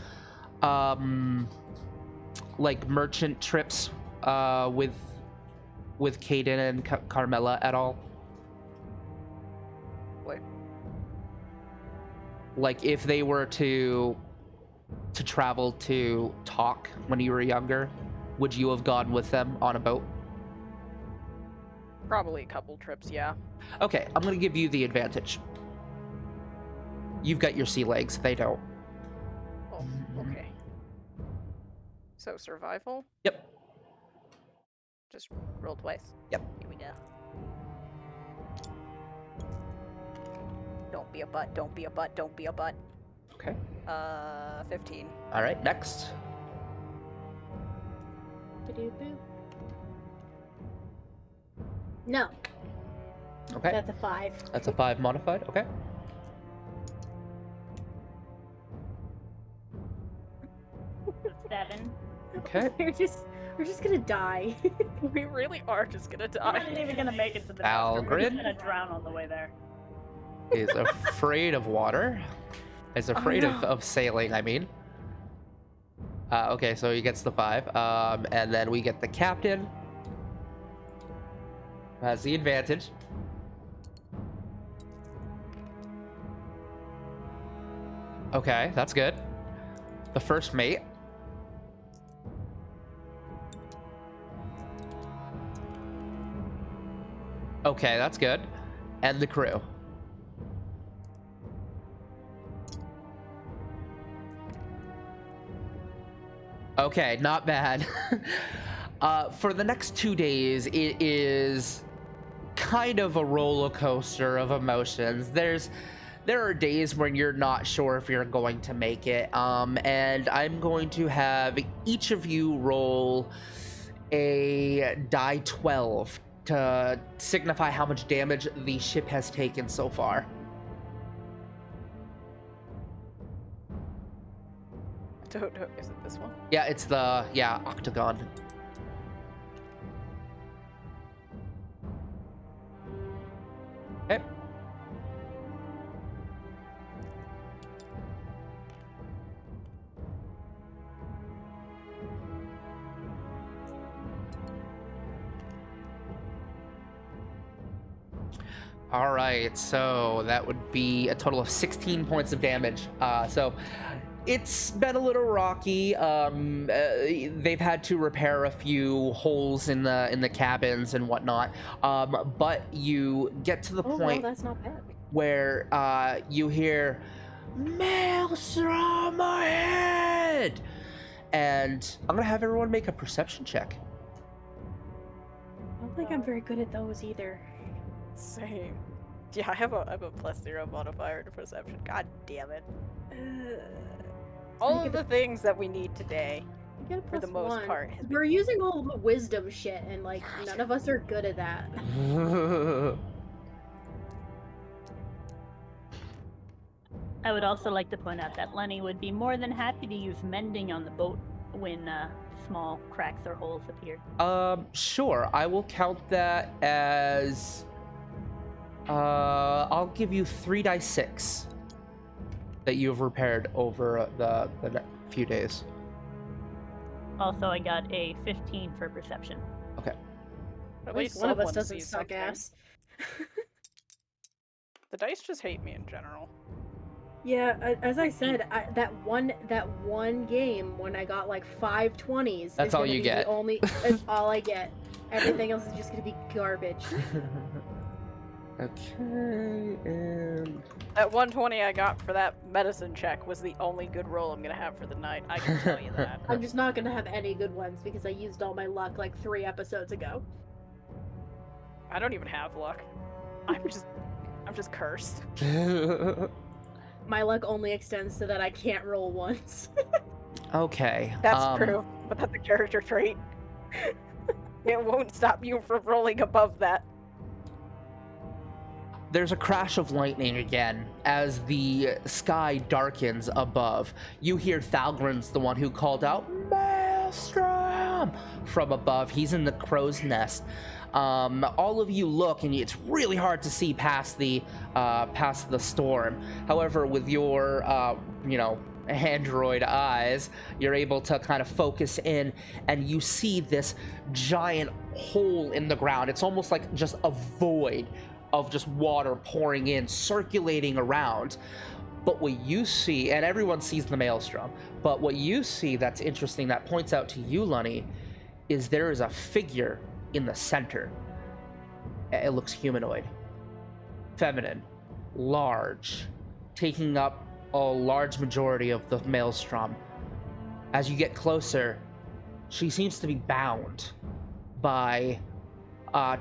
[SPEAKER 1] like merchant trips, with Caden and Carmela at all?
[SPEAKER 3] What?
[SPEAKER 1] Like if they were to travel to talk when you were younger, would you have gone with them on a boat?
[SPEAKER 3] Probably a couple trips, yeah.
[SPEAKER 1] Okay, I'm gonna give you the advantage. You've got your sea legs, they don't.
[SPEAKER 3] Oh, okay. So survival?
[SPEAKER 1] Yep.
[SPEAKER 3] Just roll twice.
[SPEAKER 1] Yep.
[SPEAKER 3] Here we go. Don't be a butt, don't be a butt, don't be a butt.
[SPEAKER 1] Okay.
[SPEAKER 3] 15.
[SPEAKER 1] All right, next.
[SPEAKER 2] Ba-doop-boop. No,
[SPEAKER 1] Okay.
[SPEAKER 2] that's a 5.
[SPEAKER 1] That's a 5 modified. Okay.
[SPEAKER 4] 7.
[SPEAKER 1] Okay.
[SPEAKER 2] We're just gonna die.
[SPEAKER 3] We really are just gonna
[SPEAKER 4] I'm
[SPEAKER 3] die.
[SPEAKER 4] not even gonna make it to the Maelstrom. We're just
[SPEAKER 1] Algrid?
[SPEAKER 4] gonna drown on the way there.
[SPEAKER 1] Is afraid of water. Is afraid
[SPEAKER 3] no.
[SPEAKER 1] of sailing, I mean. Okay, so he gets the 5. And then we get the captain. Has the advantage. Okay, that's good. The first mate. Okay, that's good. And the crew. Okay, not bad. For the next 2 days, it is kind of a roller coaster of emotions. There are days when you're not sure if you're going to make it, and I'm going to have each of you roll a die 12 to signify how much damage the ship has taken so far.
[SPEAKER 3] Don't know. Is it this one?
[SPEAKER 1] Yeah, it's the octagon. Okay. All right, so that would be a total of 16 points of damage. So it's been a little rocky. They've had to repair a few holes in the cabins and whatnot. But you get to the
[SPEAKER 2] Oh, well,
[SPEAKER 1] point
[SPEAKER 2] that's not bad.
[SPEAKER 1] where you hear Maelstrom ahead, and I'm gonna have everyone make a perception check.
[SPEAKER 2] I don't think I'm very good at those either.
[SPEAKER 3] Same. Yeah, I have a +0 modifier to perception. God damn it. All of the things that we need today,
[SPEAKER 2] I get a
[SPEAKER 3] for the
[SPEAKER 2] +1.
[SPEAKER 3] most part, has been-
[SPEAKER 2] We're using all the wisdom shit, and like none of us are good at that.
[SPEAKER 4] I would also like to point out that Lenny would be more than happy to use mending on the boat when small cracks or holes appear.
[SPEAKER 1] Sure. I will count that as. I'll give you 3 dice 6 that you have repaired over the few days.
[SPEAKER 4] Also, I got a 15 for perception.
[SPEAKER 3] At
[SPEAKER 2] least
[SPEAKER 3] least
[SPEAKER 2] one of us
[SPEAKER 3] someone
[SPEAKER 2] doesn't
[SPEAKER 3] sees
[SPEAKER 2] suck
[SPEAKER 3] something.
[SPEAKER 2] ass.
[SPEAKER 3] The dice just hate me in general.
[SPEAKER 2] Yeah, as I said, that one game when I got like 5 20s.
[SPEAKER 1] That's
[SPEAKER 2] is
[SPEAKER 1] all
[SPEAKER 2] gonna
[SPEAKER 1] you
[SPEAKER 2] be
[SPEAKER 1] get.
[SPEAKER 2] It's all I get. Everything else is just gonna be garbage.
[SPEAKER 1] Okay, and
[SPEAKER 3] That 120 I got for that medicine check was the only good roll I'm gonna have for the night. I can tell you that.
[SPEAKER 2] I'm just not gonna have any good ones because I used all my luck like 3 episodes ago.
[SPEAKER 3] I don't even have luck. I'm just cursed.
[SPEAKER 2] My luck only extends to that I can't roll once.
[SPEAKER 1] okay.
[SPEAKER 3] That's true, but that's a character trait. It won't stop you from rolling above that.
[SPEAKER 1] There's a crash of lightning again as the sky darkens above. You hear Thalgren's the one who called out Maelstrom from above. He's in the crow's nest. All of you look, and it's really hard to see past the storm. However, with your android eyes, you're able to kind of focus in, and you see this giant hole in the ground. It's almost like just a void of just water pouring in, circulating around. But what you see, and everyone sees the Maelstrom, but what you see that's interesting, that points out to you, Lunny, is there is a figure in the center. It looks humanoid, feminine, large, taking up a large majority of the Maelstrom. As you get closer, she seems to be bound by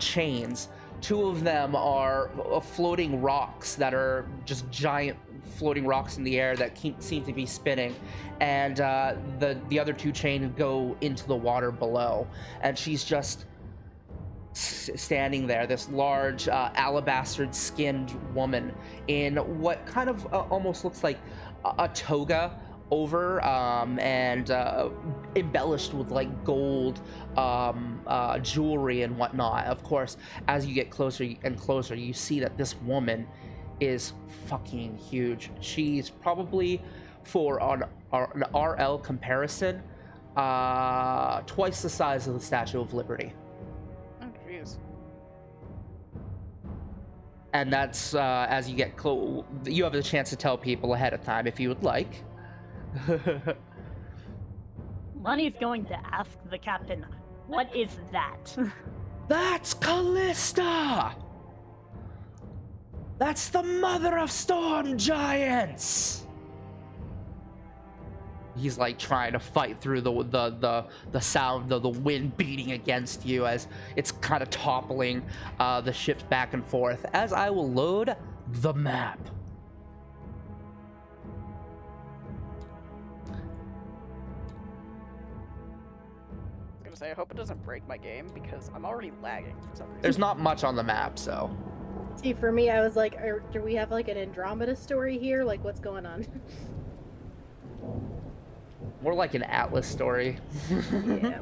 [SPEAKER 1] chains. 2 of them are floating rocks that are just giant floating rocks in the air that seem to be spinning, and the other 2 chains go into the water below, and she's just standing there, this large alabaster-skinned woman in what kind of almost looks like a toga over, and embellished with like gold jewelry and whatnot. Of course, as you get closer and closer, you see that this woman is fucking huge. She's probably, for an RL comparison, twice the size of the Statue of Liberty.
[SPEAKER 3] Oh, jeez.
[SPEAKER 1] And that's as you get close, you have the chance to tell people ahead of time if you would like.
[SPEAKER 4] Lonnie's going to ask the captain, what is that?
[SPEAKER 1] That's Kalista! That's the mother of storm giants! He's like trying to fight through the sound of the wind beating against you as it's kind of toppling the ships back and forth, as I will load the map.
[SPEAKER 3] I hope it doesn't break my game because I'm already lagging for some reason.
[SPEAKER 1] There's not much on the map, so.
[SPEAKER 2] See, for me, I was like, do we have like an Andromeda story here? Like, what's going on?
[SPEAKER 1] More like an Atlas story.
[SPEAKER 2] Yeah.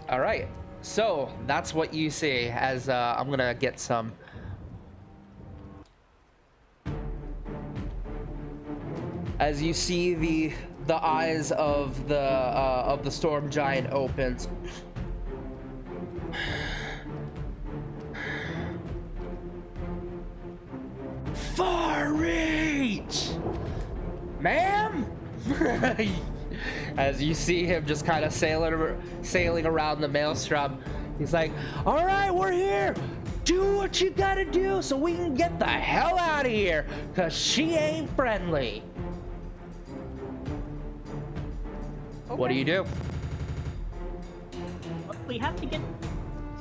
[SPEAKER 1] All right, so that's what you see as I'm gonna get some. As you see the eyes of the storm giant opens. reach! Ma'am? As you see him just kind of sailing around the Maelstrom, he's like, all right, we're here. Do what you gotta do so we can get the hell out of here, because she ain't friendly.
[SPEAKER 3] Okay.
[SPEAKER 1] What do you do?
[SPEAKER 4] We have to get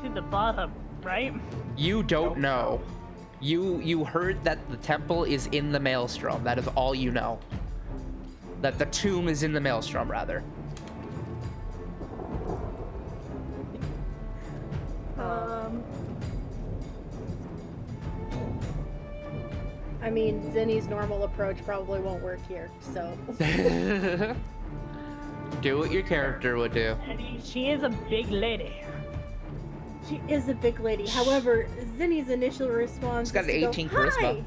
[SPEAKER 4] to the bottom, right?
[SPEAKER 1] You don't know. You heard that the temple is in the Maelstrom. That is all you know. That the tomb is in the Maelstrom, rather.
[SPEAKER 2] I mean, Zinni's normal approach probably won't work here, so.
[SPEAKER 1] Do what your character would do.
[SPEAKER 4] I mean, she is a big lady.
[SPEAKER 2] She is a big lady. However, Zinni's initial response
[SPEAKER 1] She's got
[SPEAKER 2] is
[SPEAKER 1] an
[SPEAKER 2] to
[SPEAKER 1] 18
[SPEAKER 2] go,
[SPEAKER 1] charisma.
[SPEAKER 2] "Hi!"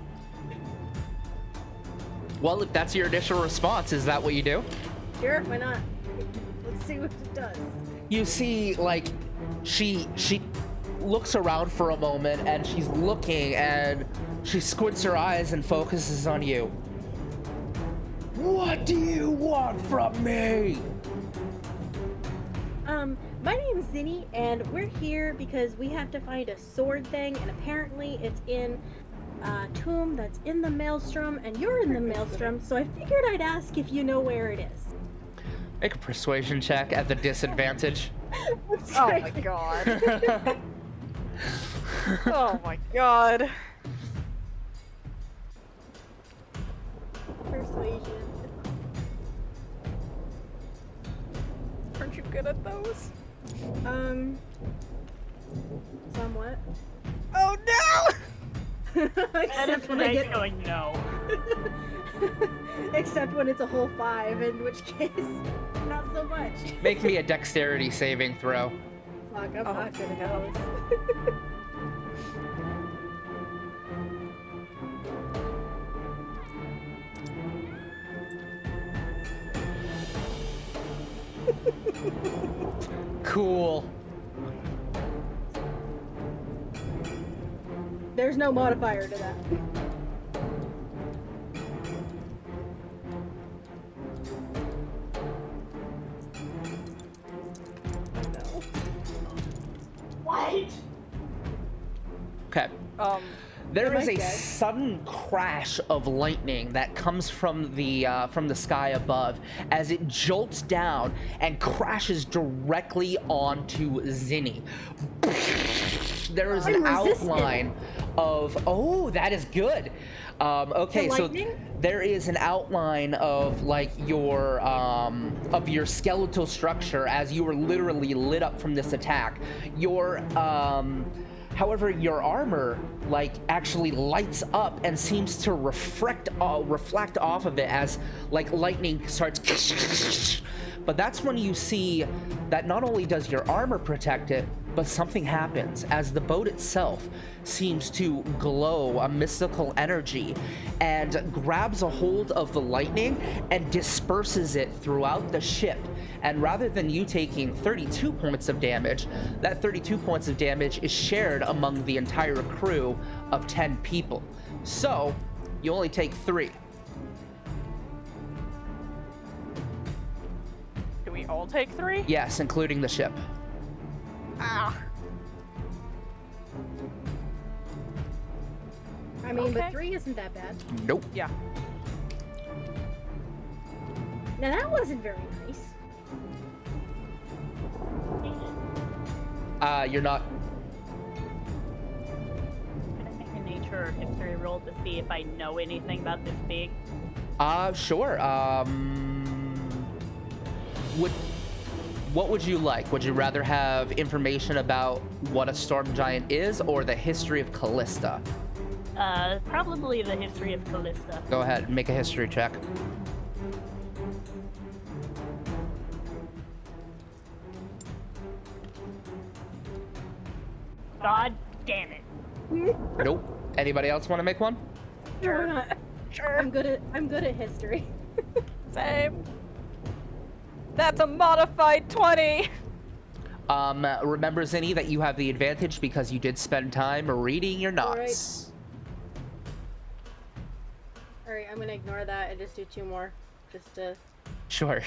[SPEAKER 1] Well, if that's your initial response, is that what you do?
[SPEAKER 2] Sure, why not? Let's see what it does.
[SPEAKER 1] You see, like, she looks around for a moment, and she's looking, and she squints her eyes and focuses on you. What do you want from me?
[SPEAKER 2] My name is Zinni, and we're here because we have to find a sword thing, and apparently it's in a tomb that's in the Maelstrom, and you're in the Maelstrom, so I figured I'd ask if you know where it is.
[SPEAKER 1] Make a persuasion check at the disadvantage.
[SPEAKER 3] Oh my god. Oh my god.
[SPEAKER 2] Persuasion.
[SPEAKER 3] Aren't you good at those?
[SPEAKER 2] Somewhat.
[SPEAKER 3] Oh no!
[SPEAKER 4] That
[SPEAKER 2] Except
[SPEAKER 4] is
[SPEAKER 2] when
[SPEAKER 4] when
[SPEAKER 2] I get,
[SPEAKER 4] going no.
[SPEAKER 2] except when it's a whole 5, in which case, not so much.
[SPEAKER 1] Make me a dexterity saving throw.
[SPEAKER 2] Fuck, I'm
[SPEAKER 3] Oh,
[SPEAKER 2] not good at
[SPEAKER 3] no.
[SPEAKER 2] those.
[SPEAKER 1] Cool.
[SPEAKER 2] There's no modifier to that. No.
[SPEAKER 4] What?
[SPEAKER 1] Okay. There
[SPEAKER 2] Am
[SPEAKER 1] is
[SPEAKER 2] I
[SPEAKER 1] a
[SPEAKER 2] dead?
[SPEAKER 1] sudden crash of lightning that comes from the sky above as it jolts down and crashes directly onto Zinni. There is an
[SPEAKER 2] I'm resistant.
[SPEAKER 1] outline of that is good. Okay,
[SPEAKER 2] The
[SPEAKER 1] so
[SPEAKER 2] lightning?
[SPEAKER 1] there is an outline of like your skeletal structure as you were literally lit up from this attack. However, your armor like actually lights up and seems to reflect off of it as like lightning starts. But that's when you see that not only does your armor protect it, but something happens as the boat itself seems to glow a mystical energy and grabs a hold of the lightning and disperses it throughout the ship. And rather than you taking 32 points of damage, that 32 points of damage is shared among the entire crew of 10 people. So you only take 3.
[SPEAKER 3] Do we all take 3?
[SPEAKER 1] Yes, including the ship.
[SPEAKER 3] Ah.
[SPEAKER 2] I mean,
[SPEAKER 3] Okay.
[SPEAKER 2] but 3 isn't that bad.
[SPEAKER 1] Nope.
[SPEAKER 3] Yeah.
[SPEAKER 2] Now that wasn't very nice.
[SPEAKER 1] You're not.
[SPEAKER 4] Can I make a nature or history roll to see if I know anything about this big?
[SPEAKER 1] Sure. What would you like? Would you rather have information about what a storm giant is or the history of Kalista?
[SPEAKER 4] Probably the history of Kalista.
[SPEAKER 1] Go ahead, make a history check.
[SPEAKER 4] God damn it.
[SPEAKER 1] Nope. Anybody else want to make one?
[SPEAKER 2] Sure. Why not?
[SPEAKER 3] Sure.
[SPEAKER 2] I'm good at history.
[SPEAKER 3] Same. That's a modified 20.
[SPEAKER 1] Remember, Zinni, that you have the advantage because you did spend time reading your knots.
[SPEAKER 2] Alright, I'm gonna ignore that and just do 2 more.
[SPEAKER 1] Sure.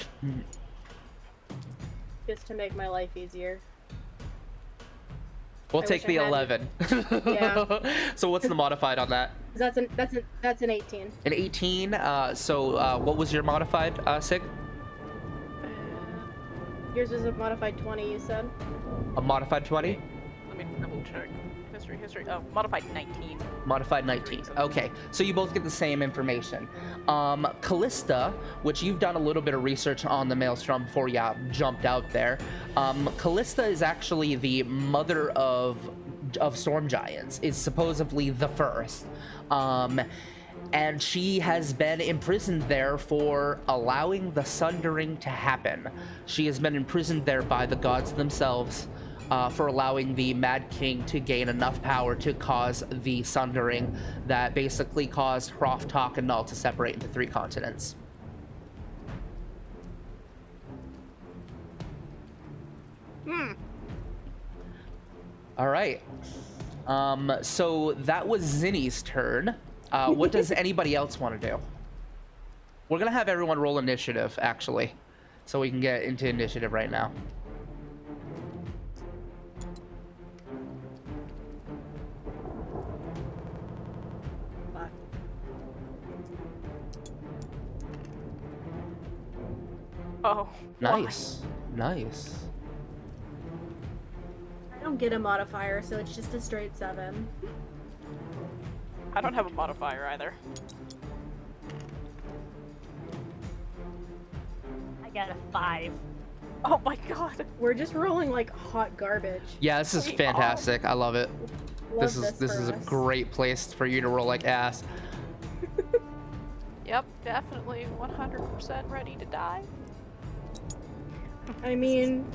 [SPEAKER 2] Just to make my life easier.
[SPEAKER 1] We'll
[SPEAKER 2] I
[SPEAKER 1] take
[SPEAKER 2] wish
[SPEAKER 1] the
[SPEAKER 2] I had
[SPEAKER 1] 11.
[SPEAKER 2] Yeah.
[SPEAKER 1] So what's the modified on that?
[SPEAKER 2] That's an 18.
[SPEAKER 1] An 18. What was your modified, Sig?
[SPEAKER 2] Yours was a modified 20, you said?
[SPEAKER 1] A modified 20?
[SPEAKER 3] Let me double check. History. Oh, modified 19.
[SPEAKER 1] Modified 19. Okay, so you both get the same information. Kalista, which you've done a little bit of research on the Maelstrom before you jumped out there. Kalista is actually the mother of storm giants. Is supposedly the first. And she has been imprisoned there for allowing the sundering to happen. She has been imprisoned there by the gods themselves. For allowing the Mad King to gain enough power to cause the sundering that basically caused Hroftok and Null to separate into 3 continents. All right. So that was Zinni's turn. What does anybody else want to do? We're gonna have everyone roll initiative, actually, so we can get into initiative right now.
[SPEAKER 3] Oh.
[SPEAKER 1] Nice. Nice.
[SPEAKER 2] I don't get a modifier, so it's just a straight 7.
[SPEAKER 3] I don't have a modifier either.
[SPEAKER 4] I got a 5.
[SPEAKER 3] Oh my god.
[SPEAKER 2] We're just rolling like hot garbage.
[SPEAKER 1] Yeah, this is
[SPEAKER 3] We are.
[SPEAKER 1] fantastic. I love it.
[SPEAKER 2] Love
[SPEAKER 1] This is a
[SPEAKER 2] for us.
[SPEAKER 1] great place for you to roll like ass.
[SPEAKER 3] Yep, definitely 100% ready to die.
[SPEAKER 2] I mean,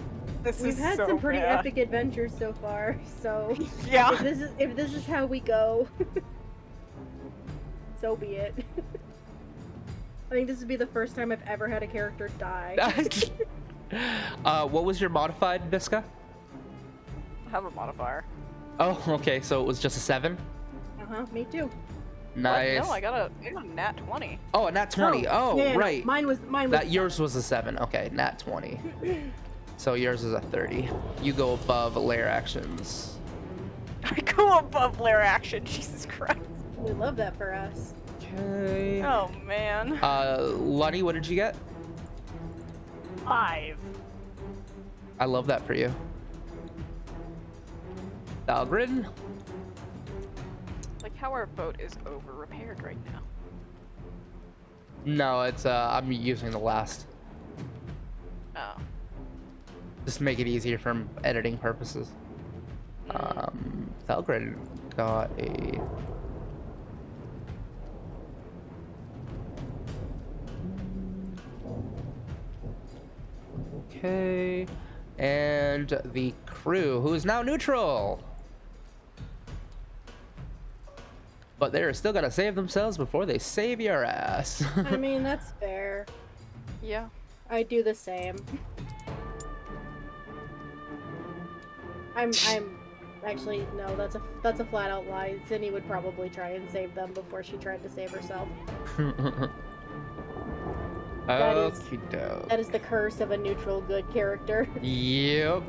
[SPEAKER 3] This
[SPEAKER 2] we've
[SPEAKER 3] is
[SPEAKER 2] had
[SPEAKER 3] so
[SPEAKER 2] some pretty
[SPEAKER 3] bad.
[SPEAKER 2] epic adventures so far, so
[SPEAKER 3] Yeah.
[SPEAKER 2] if this is how we go, so be it. I think this would be the first time I've ever had a character die.
[SPEAKER 1] What was your modified, Visca?
[SPEAKER 3] I have a modifier.
[SPEAKER 1] Oh, okay, so it was just a 7?
[SPEAKER 2] Me too.
[SPEAKER 1] Nice.
[SPEAKER 3] What? No, I got a nat 20.
[SPEAKER 1] Oh, a nat 20. Oh,
[SPEAKER 2] yeah, no,
[SPEAKER 1] right.
[SPEAKER 2] mine was
[SPEAKER 1] That yours was a 7. Okay, nat 20. So yours is a 30. You go above layer actions.
[SPEAKER 3] I go above layer action, Jesus Christ.
[SPEAKER 2] We love that for us.
[SPEAKER 1] Okay.
[SPEAKER 3] Oh man.
[SPEAKER 1] Lunny, what did you get?
[SPEAKER 4] 5.
[SPEAKER 1] I love that for you. Valgrid?
[SPEAKER 3] Like how our boat is over repaired right now.
[SPEAKER 1] No, it's I'm using the last.
[SPEAKER 3] Oh.
[SPEAKER 1] Just to make it easier for editing purposes. Valgrid got a... Okay. And the crew, who is now neutral. But they're still gonna save themselves before they save your ass.
[SPEAKER 2] I mean, that's fair.
[SPEAKER 3] Yeah.
[SPEAKER 2] I do the same. I'm actually no, that's a flat out lie. Zinni would probably try and save them before she tried to save herself. That is the curse of a neutral good character.
[SPEAKER 1] Yep.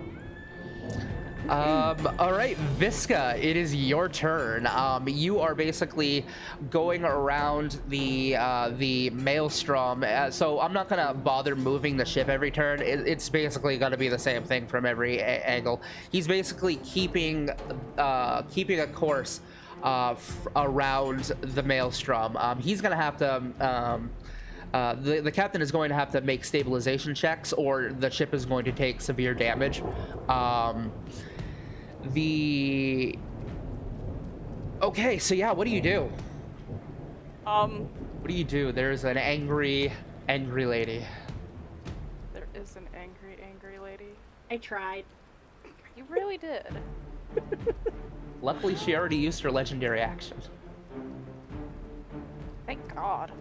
[SPEAKER 1] All right, Visca, it is your turn. You are basically going around the Maelstrom. So I'm not gonna bother moving the ship every turn. It's basically gonna be the same thing from every angle. He's basically keeping a course around the Maelstrom. He's gonna have to. The captain is going to have to make stabilization checks, or the ship is going to take severe damage. Okay, so yeah, what do you do? What do you do? There's an angry lady.
[SPEAKER 3] There is an angry lady.
[SPEAKER 2] I tried.
[SPEAKER 3] You really did.
[SPEAKER 1] Luckily, she already used her legendary action.
[SPEAKER 3] Thank God.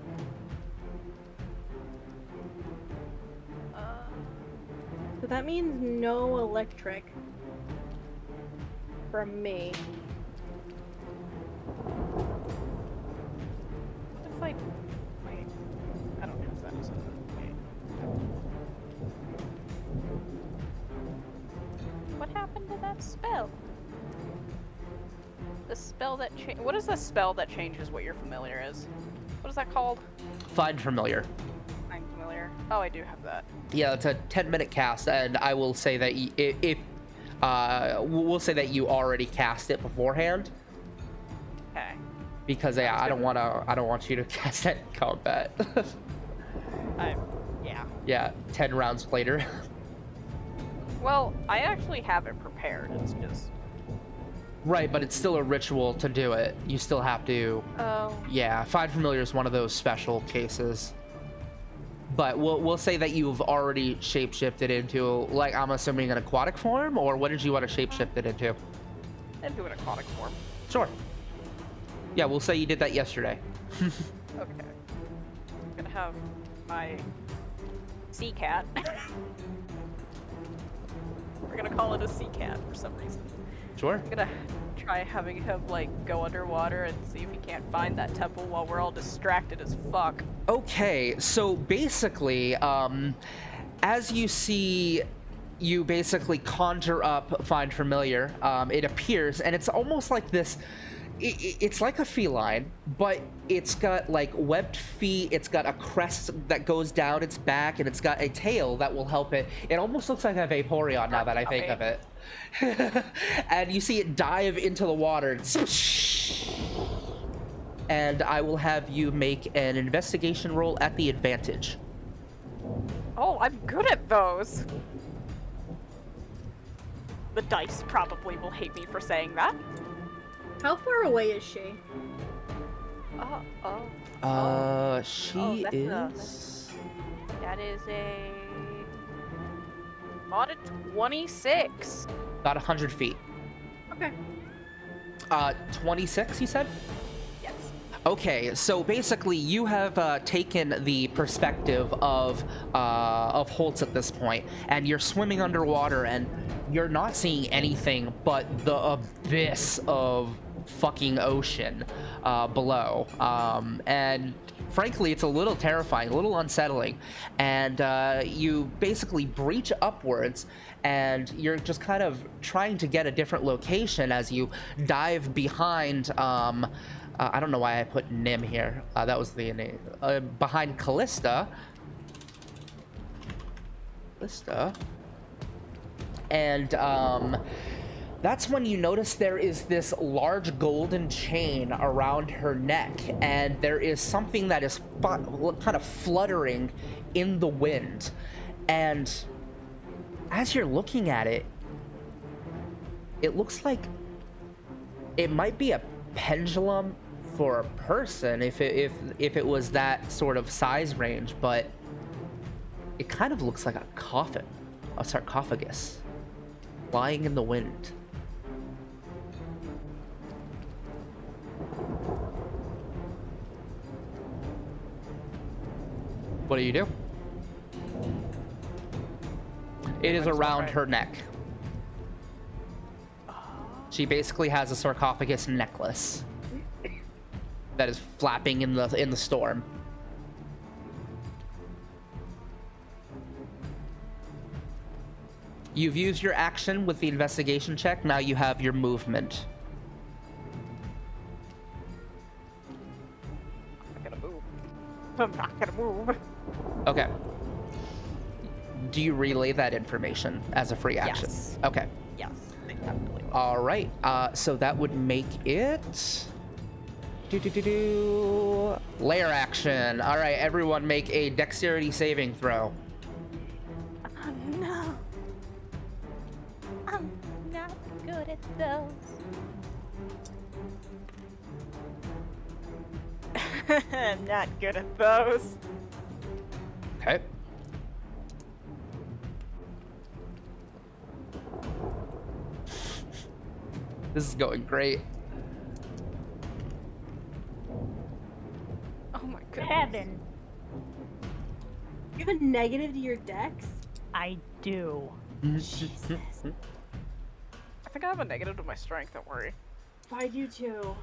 [SPEAKER 2] So that means no electric from me.
[SPEAKER 3] What I... Wait. I don't have that as a... Okay. What happened to that spell? The spell that what is the spell that changes what your familiar is? What is that called?
[SPEAKER 1] Find familiar.
[SPEAKER 3] Find familiar. Oh, I do have that.
[SPEAKER 1] Yeah, it's a 10-minute cast, and I will say that we'll say that you already cast it beforehand.
[SPEAKER 3] Okay.
[SPEAKER 1] Because yeah, I don't want you to cast that in combat.
[SPEAKER 3] Yeah.
[SPEAKER 1] Yeah, 10 rounds later.
[SPEAKER 3] Well, I actually have it prepared. It's just.
[SPEAKER 1] Right, but it's still a ritual to do it. You still have to.
[SPEAKER 3] Oh.
[SPEAKER 1] Yeah, Find Familiar is one of those special cases. But we'll say that you've already shapeshifted into, like, I'm assuming an aquatic form, or what did you want to shapeshift it into?
[SPEAKER 3] Into an aquatic form.
[SPEAKER 1] Sure. Yeah, we'll say you did that yesterday.
[SPEAKER 3] Okay. I'm gonna have my sea cat. We're gonna call it a sea cat for some reason.
[SPEAKER 1] Sure.
[SPEAKER 3] I'm gonna try having him like go underwater and see if he can't find that temple while we're all distracted as fuck.
[SPEAKER 1] Okay, so basically, as you see, you basically conjure up Find Familiar. It appears, and it's almost like this. It's like a feline, but it's got like webbed feet. It's got a crest that goes down its back, and it's got a tail that will help it. It almost looks like a Vaporeon now that I think of it. And you see it dive into the water. And I will have you make an investigation roll at the advantage.
[SPEAKER 3] Oh, I'm good at those. The dice probably will hate me for saying that.
[SPEAKER 2] How far away is she?
[SPEAKER 1] She
[SPEAKER 3] is. That is a. About a 26.
[SPEAKER 1] About 100 feet.
[SPEAKER 2] Okay.
[SPEAKER 1] 26, you said?
[SPEAKER 3] Yes.
[SPEAKER 1] Okay, so basically you have taken the perspective of Holtz at this point, and you're swimming underwater, and you're not seeing anything but the abyss of fucking ocean below. And frankly, it's a little terrifying, a little unsettling. And you basically breach upwards, and you're just kind of trying to get a different location as you dive behind. I don't know why I put Nim here. That was the name. Behind Kalista. And that's when you notice there is this large golden chain around her neck, and there is something that is kind of fluttering in the wind. And as you're looking at it, it looks like it might be a pendulum for a person if it was that sort of size range, but it kind of looks like a coffin, a sarcophagus, lying in the wind. What do you do? It is around her neck. She basically has a sarcophagus necklace that is flapping in the storm. You've used your action with the investigation check. Now you have your movement.
[SPEAKER 3] I'm not gonna move.
[SPEAKER 1] Okay. Do you relay that information as a free action?
[SPEAKER 3] Yes.
[SPEAKER 1] Okay.
[SPEAKER 3] Yes, I definitely will.
[SPEAKER 1] All right. So that would make it. Lair action. All right, everyone, make a dexterity saving throw.
[SPEAKER 5] Oh, no. I'm not good at those.
[SPEAKER 3] I'm not good at those.
[SPEAKER 1] Okay. This is going great.
[SPEAKER 3] Oh my goodness.
[SPEAKER 4] Heaven.
[SPEAKER 2] You have a negative to your dex?
[SPEAKER 4] I do.
[SPEAKER 2] Jesus.
[SPEAKER 3] I think I have a negative to my strength, don't worry.
[SPEAKER 2] I do too.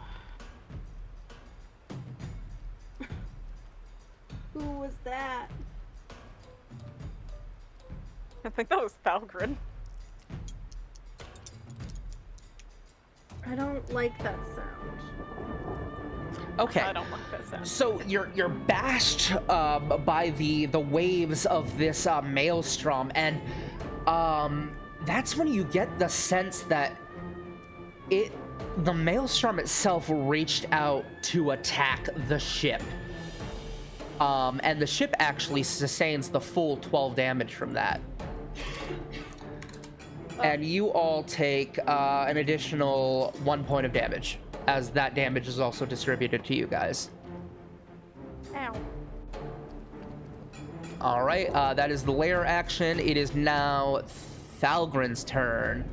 [SPEAKER 2] Who was that?
[SPEAKER 3] I think that was Thalgrin.
[SPEAKER 2] I don't like that sound.
[SPEAKER 1] Okay.
[SPEAKER 3] I don't like that sound.
[SPEAKER 1] So you're bashed by the waves of this maelstrom, and that's when you get the sense that the maelstrom itself reached out to attack the ship. And the ship actually sustains the full 12 damage from that. And you all take an additional 1 point of damage, as that damage is also distributed to you guys.
[SPEAKER 3] Ow.
[SPEAKER 1] All right, that is the lair action. It is now Thalgrin's turn.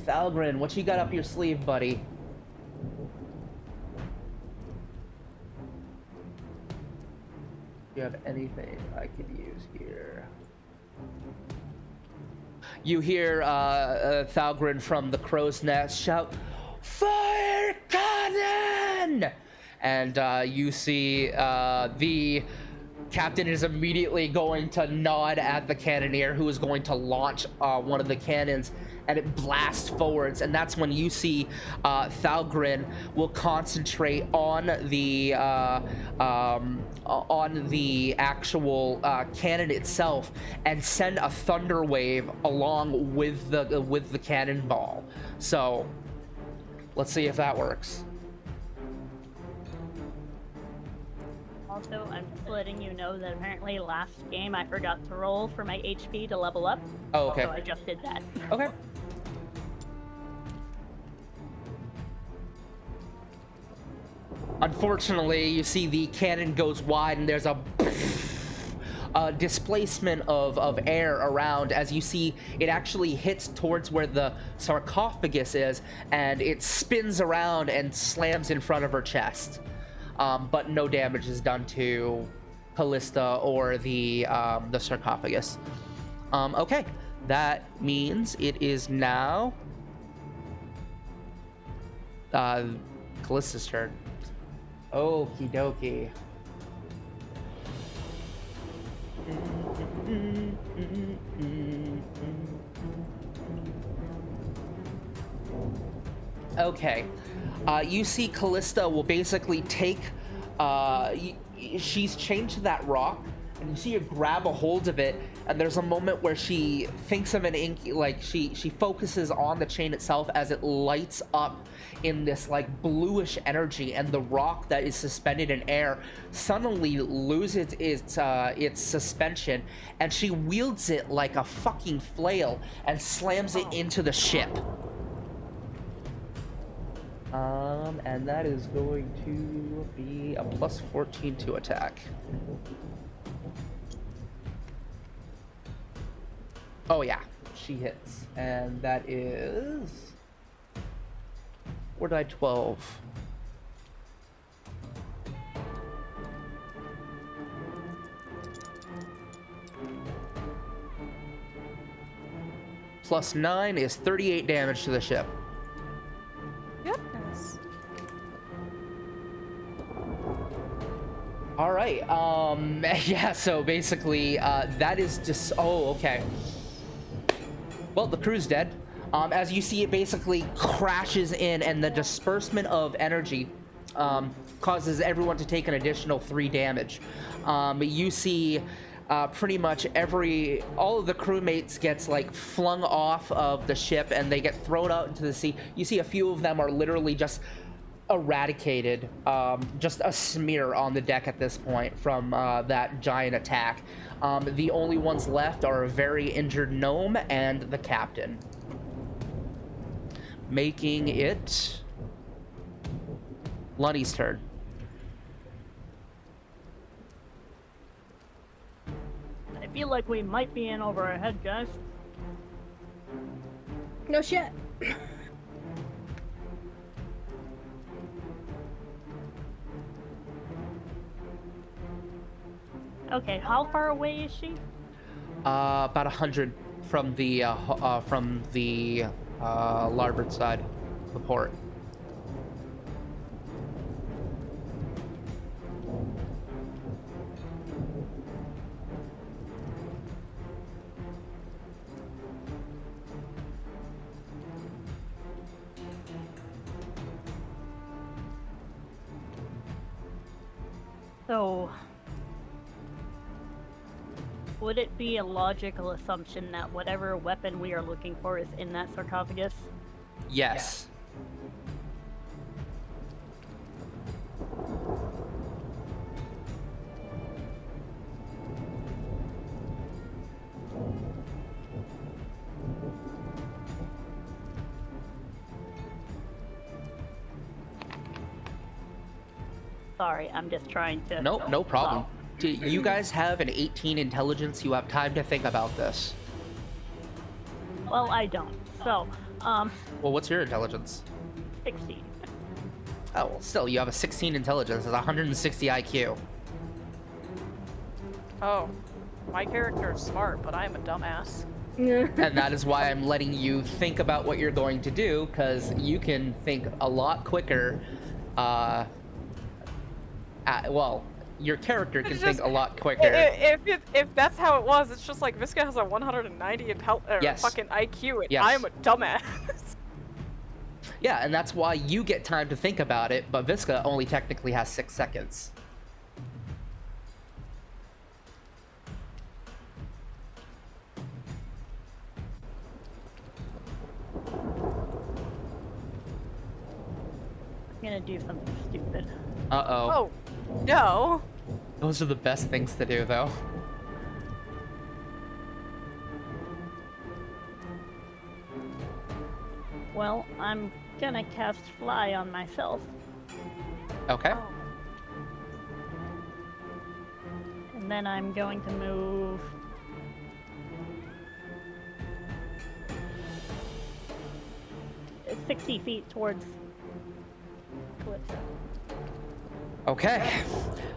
[SPEAKER 1] Thalgrin, what you got up your sleeve, buddy? Do you have anything I could use here? You hear Thalgrin from the crow's nest shout, "Fire cannon!" And you see the captain is immediately going to nod at the cannoneer, who is going to launch one of the cannons, and it blasts forwards. And that's when you see Thalgrin will concentrate on the actual cannon itself and send a thunder wave along with the cannonball. So let's see if that works.
[SPEAKER 4] Also, I'm just letting you know that apparently last game I forgot to roll for my HP to level up.
[SPEAKER 1] Oh, okay.
[SPEAKER 4] So I just did that.
[SPEAKER 1] Okay. Unfortunately, you see the cannon goes wide and there's a displacement of air around, as you see it actually hits towards where the sarcophagus is, and it spins around and slams in front of her chest. But no damage is done to Kalista or the sarcophagus. Okay, that means it is now Kalista's turn. Okie dokie. Okay. You see Kalista will basically take, she's chained to that rock, and you see her grab a hold of it, and there's a moment where she thinks of she focuses on the chain itself as it lights up in this like bluish energy, and the rock that is suspended in air suddenly loses its suspension, and she wields it like a fucking flail and slams it into the ship. And that is going to be a plus 14 to attack. Oh yeah, she hits. And that is... Or die 12. Plus 9 is 38 damage to the ship.
[SPEAKER 3] Goodness.
[SPEAKER 1] All right. Yeah. So basically, that is just. Oh, okay. Well, the crew's dead. As you see, it basically crashes in, and the disbursement of energy causes everyone to take an additional 3 damage. You see. Pretty much all of the crewmates gets like flung off of the ship, and they get thrown out into the sea. You see a few of them are literally just eradicated, just a smear on the deck at this point from that giant attack. The only ones left are a very injured gnome and the captain, making it Lunny's turn.
[SPEAKER 4] I feel like we might be in over our head, guys.
[SPEAKER 2] No shit.
[SPEAKER 4] Okay, how far away is she?
[SPEAKER 1] About 100 from the larboard side of the port.
[SPEAKER 4] So, would it be a logical assumption that whatever weapon we are looking for is in that sarcophagus?
[SPEAKER 1] Yes.
[SPEAKER 4] Sorry, I'm just trying to...
[SPEAKER 1] Nope, no problem. You guys have an 18 intelligence. You have time to think about this.
[SPEAKER 4] Well, I don't. So,
[SPEAKER 1] Well, what's your intelligence?
[SPEAKER 4] 16.
[SPEAKER 1] Oh, well, still, you have a 16 intelligence. It's 160 IQ.
[SPEAKER 3] Oh, my character is smart, but I'm a dumbass.
[SPEAKER 1] And that is why I'm letting you think about what you're going to do, because you can think a lot quicker. Well, your character can think a lot quicker.
[SPEAKER 3] If that's how it was, it's just like Visca has a 190
[SPEAKER 1] Yes.
[SPEAKER 3] fucking IQ, and
[SPEAKER 1] Yes.
[SPEAKER 3] I'm a dumbass.
[SPEAKER 1] Yeah, and that's why you get time to think about it, but Visca only technically has 6 seconds.
[SPEAKER 4] I'm gonna do something stupid.
[SPEAKER 1] Uh-oh.
[SPEAKER 3] Oh, no.
[SPEAKER 1] Those are the best things to do, though.
[SPEAKER 4] Well, I'm gonna cast Fly on myself.
[SPEAKER 1] Okay.
[SPEAKER 3] Oh.
[SPEAKER 4] And then I'm going to move... It's 60 feet towards Kalista.
[SPEAKER 1] Okay.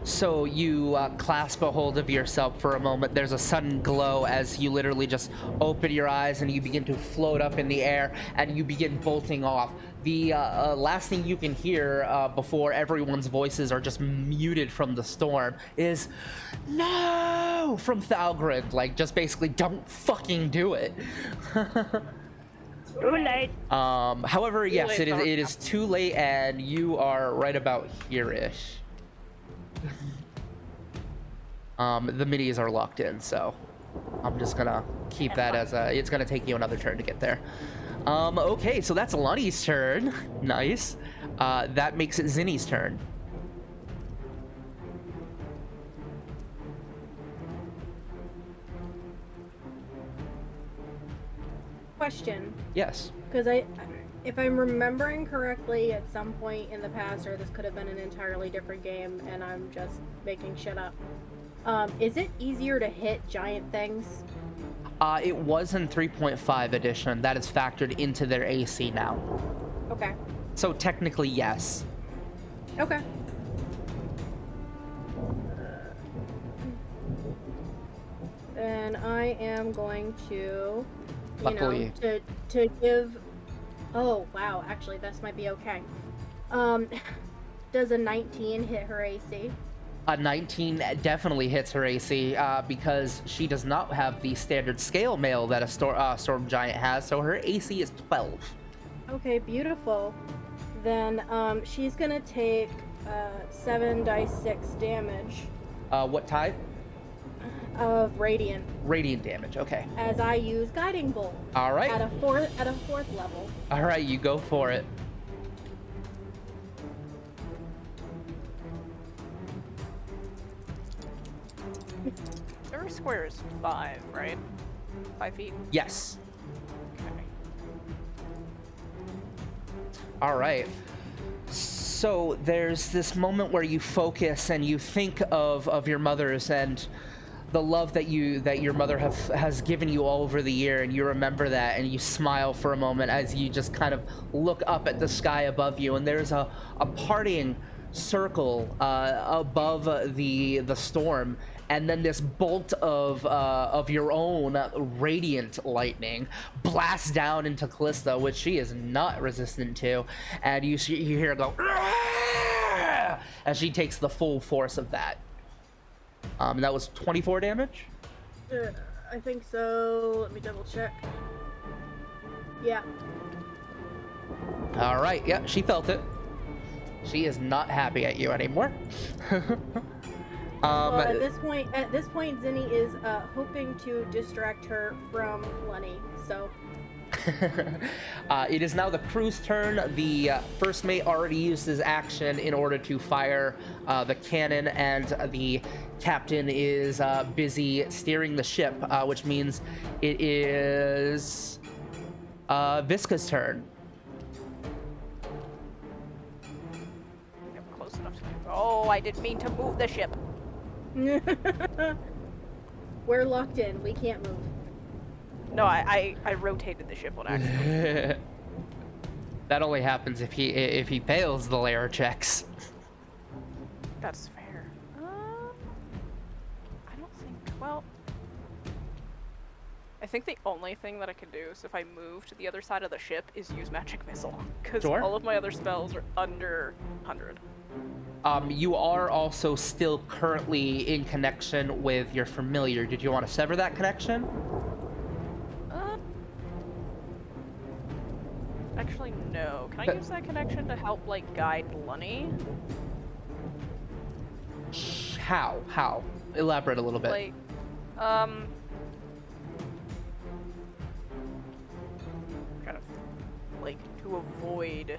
[SPEAKER 1] So you clasp a hold of yourself for a moment. There's a sudden glow as you literally just open your eyes and you begin to float up in the air and you begin bolting off. The last thing you can hear before everyone's voices are just muted from the storm is "No!" from Thalgrid. Like, just basically, don't fucking do it.
[SPEAKER 4] Too late!
[SPEAKER 1] However, yes,
[SPEAKER 3] late,
[SPEAKER 1] it is too late and you are right about here-ish. The minis are locked in, so I'm just gonna keep that as it's gonna take you another turn to get there. Okay, so that's Lonnie's turn. Nice. That makes it Zinni's turn.
[SPEAKER 2] Question,
[SPEAKER 1] Yes.
[SPEAKER 2] because if I'm remembering correctly, at some point in the past, or this could have been an entirely different game, and I'm just making shit up. Is it easier to hit giant things?
[SPEAKER 1] It was in 3.5 edition. That is factored into their AC now.
[SPEAKER 2] Okay.
[SPEAKER 1] So technically, yes.
[SPEAKER 2] Okay. Then I am going to,
[SPEAKER 1] Luckily-
[SPEAKER 2] to give. Oh wow, actually this might be okay. Does a 19 hit her AC?
[SPEAKER 1] A 19 definitely hits her AC because she does not have the standard scale mail that a storm giant has, so her AC is 12.
[SPEAKER 2] Okay, beautiful. Then she's gonna take 7 dice 6 damage
[SPEAKER 1] What type?
[SPEAKER 2] of radiant
[SPEAKER 1] Radiant damage. Okay.
[SPEAKER 2] as I use guiding bolt
[SPEAKER 1] All right.
[SPEAKER 2] at a fourth level.
[SPEAKER 1] All right, you go for it.
[SPEAKER 3] Every square is 5, right? 5 feet.
[SPEAKER 1] Yes.
[SPEAKER 3] Okay.
[SPEAKER 1] All right. So there's this moment where you focus and you think of your mother's and the love that your mother has given you all over the year, and you remember that and you smile for a moment as you just kind of look up at the sky above you, and there's a parting circle above the storm, and then this bolt of your own radiant lightning blasts down into Kalista, which she is not resistant to, and you hear her go "Argh!" as she takes the full force of that. And that was 24 damage?
[SPEAKER 2] I think so. Let me double check. Yeah.
[SPEAKER 1] All right, yeah, she felt it. She is not happy at you anymore.
[SPEAKER 2] Well, at this point, Zinni is hoping to distract her from Lenny. So
[SPEAKER 1] it is now the crew's turn. The first mate already used his action in order to fire the cannon, and the captain is busy steering the ship, which means it is Visca's turn.
[SPEAKER 3] I'm close enough to. Oh, I didn't mean to move the ship.
[SPEAKER 2] we're locked in. We can't move.
[SPEAKER 3] No, I rotated the ship on accident.
[SPEAKER 1] That only happens if he fails the layer checks.
[SPEAKER 3] That's fair. I don't think. Well, I think the only thing that I can do is if I move to the other side of the ship is use magic missile, because
[SPEAKER 1] Sure.
[SPEAKER 3] all of my other spells are under 100.
[SPEAKER 1] You are also still currently in connection with your familiar. Did you want to sever that connection?
[SPEAKER 3] Actually, no. Can I use that connection to help, like, guide Lunny?
[SPEAKER 1] How? How? Elaborate a little bit.
[SPEAKER 3] Like, kind of, like, to avoid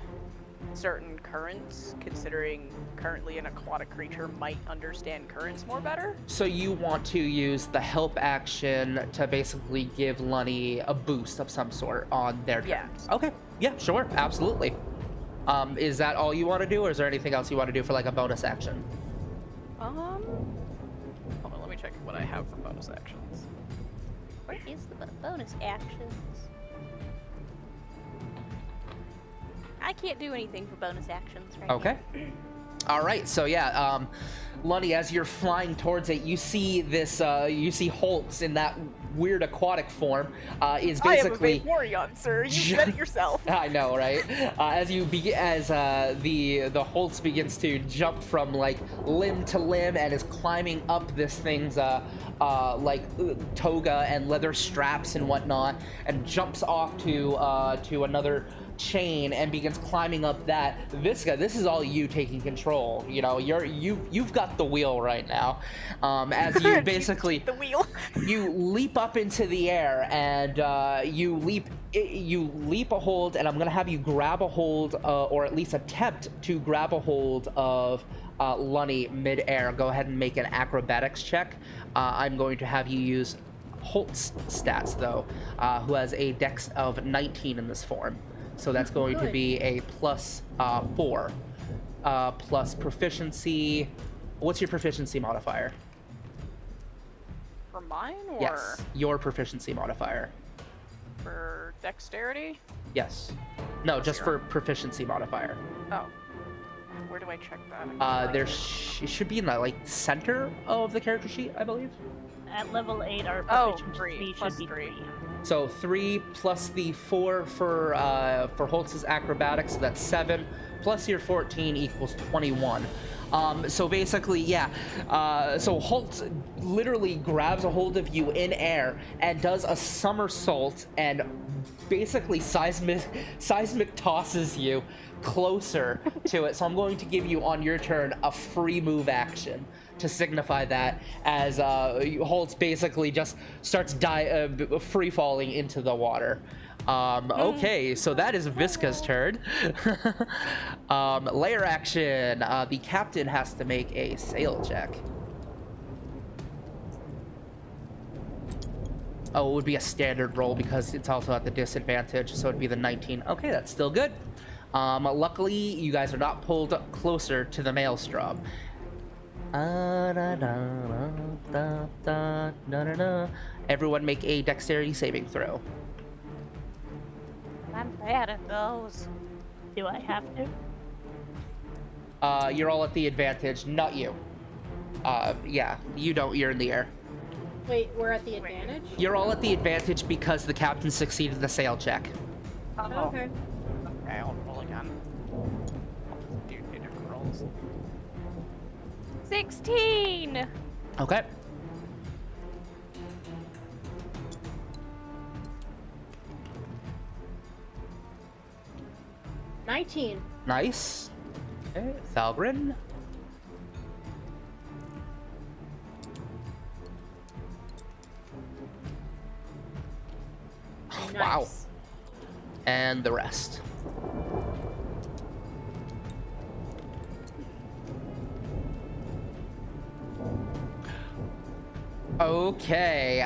[SPEAKER 3] certain currents, considering currently an aquatic creature might understand currents more better.
[SPEAKER 1] So you want to use the help action to basically give Lunny a boost of some sort on their turn?
[SPEAKER 3] Yeah.
[SPEAKER 1] Okay. Yeah, sure. Absolutely. Is that all you want to do, or is there anything else you want to do for, like, a bonus action?
[SPEAKER 3] Hold on, let me check what I have for bonus actions.
[SPEAKER 5] Where is the bonus actions? I can't do anything for bonus actions right
[SPEAKER 1] Okay. All right. So yeah, Lunny, as you're flying towards it, you see this. You see Holtz in that weird aquatic form. Is basically.
[SPEAKER 3] I am a Vaporeon, sir. You said it yourself.
[SPEAKER 1] I know, right? As the Holtz begins to jump from like limb to limb and is climbing up this thing's like toga and leather straps and whatnot, and jumps off to another chain and begins climbing up that. Visca, this is all you taking control. You know, you've got the wheel right now. As you basically
[SPEAKER 3] the wheel.
[SPEAKER 1] you leap up into the air and you leap a hold, and I'm gonna have you grab a hold, or at least attempt to grab a hold of Lunny mid-air. Go ahead and make an acrobatics check. I'm going to have you use Holt's stats though, who has a dex of 19 in this form. So that's going to be a plus 4, plus proficiency. What's your proficiency modifier?
[SPEAKER 3] For mine, or
[SPEAKER 1] Yes, your proficiency modifier.
[SPEAKER 3] for dexterity?
[SPEAKER 1] Yes. No, just for proficiency modifier.
[SPEAKER 3] Oh. Where do I check that?
[SPEAKER 1] It should be in the like center of the character sheet, I believe.
[SPEAKER 4] At level 8, our
[SPEAKER 3] Oh,
[SPEAKER 4] proficiency
[SPEAKER 3] 3,
[SPEAKER 4] should be
[SPEAKER 3] 3.
[SPEAKER 4] 3.
[SPEAKER 1] So 3 plus the 4 for Holtz's acrobatics, so that's 7, plus your 14 equals 21. So basically, yeah. So Holtz literally grabs a hold of you in air and does a somersault and basically seismic tosses you closer to it. So I'm going to give you on your turn a free move action to signify that, as Holtz basically just starts free falling into the water. Okay, so that is Visca's turn. Layer action. The captain has to make a sail check. Oh, it would be a standard roll because it's also at the disadvantage, so it'd be the 19. Okay, that's still good. Luckily, you guys are not pulled closer to the Maelstrom. Everyone make a dexterity saving throw.
[SPEAKER 5] I'm bad at those.
[SPEAKER 4] Do I have to?
[SPEAKER 1] You're all at the advantage, not you. Yeah, you don't, you're in the air.
[SPEAKER 2] Wait, we're at the advantage?
[SPEAKER 1] You're all at the advantage because the captain succeeded the sail check.
[SPEAKER 2] Okay.
[SPEAKER 3] Okay, I'll roll again. I'll do 2 different rolls.
[SPEAKER 5] 16!
[SPEAKER 1] Okay.
[SPEAKER 2] $19.
[SPEAKER 1] Nice. Okay, Thalgrin. Wow.
[SPEAKER 2] Nice.
[SPEAKER 1] And the rest. Okay,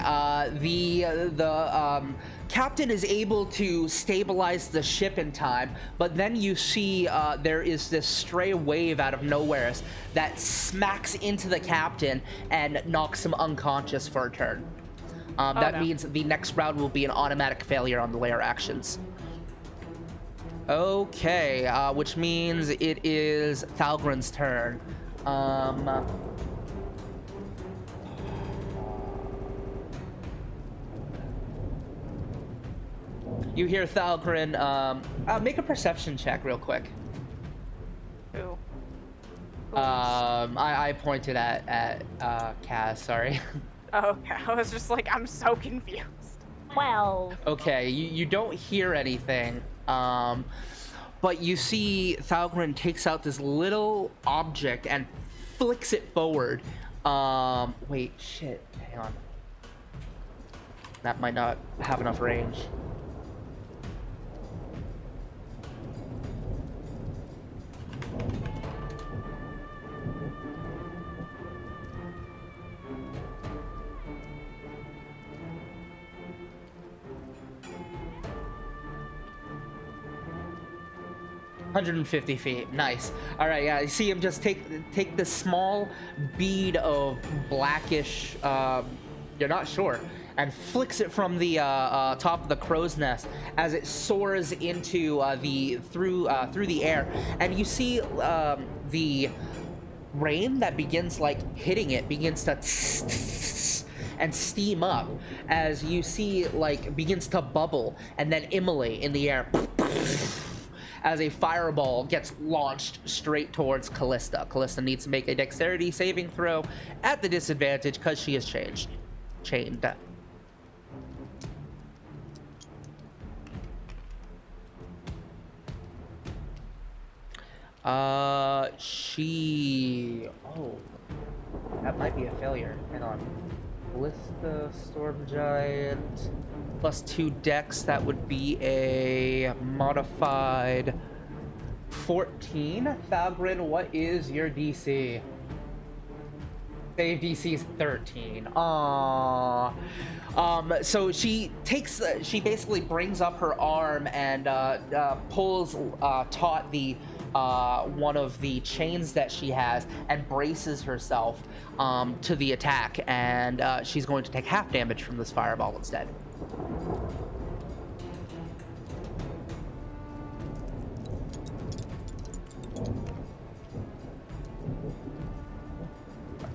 [SPEAKER 1] the captain is able to stabilize the ship in time, but then you see there is this stray wave out of nowhere that smacks into the captain and knocks him unconscious for a turn. That means the next round will be an automatic failure on the layer actions. Okay, which means it is Thalgren's turn. You hear Thalgren, make a perception check real quick.
[SPEAKER 3] Who?
[SPEAKER 1] I pointed at Kaz, sorry.
[SPEAKER 3] Oh, okay. I was just like, I'm so confused.
[SPEAKER 4] 12.
[SPEAKER 1] Okay, you don't hear anything, but you see Thalgren takes out this little object and flicks it forward. Wait, shit, hang on. That might not have enough range. $150 nice. All right, yeah, you see him just take this small bead of blackish, you're not sure, and flicks it from the top of the crow's nest as it soars into through the air, and you see the rain that begins like hitting it begins to and steam up as you see like begins to bubble and then immolate in the air as a fireball gets launched straight towards Kalista. Kalista needs to make a dexterity saving throw at the disadvantage because she is chained. Oh, that might be a failure. Hang on. Kalista, Storm Giant, +2 dex, that would be a modified 14. Thalgren, what is your DC? Save DC is 13. Aww. So she basically brings up her arm and pulls taut the one of the chains that she has and braces herself to the attack, and she's going to take half damage from this fireball instead.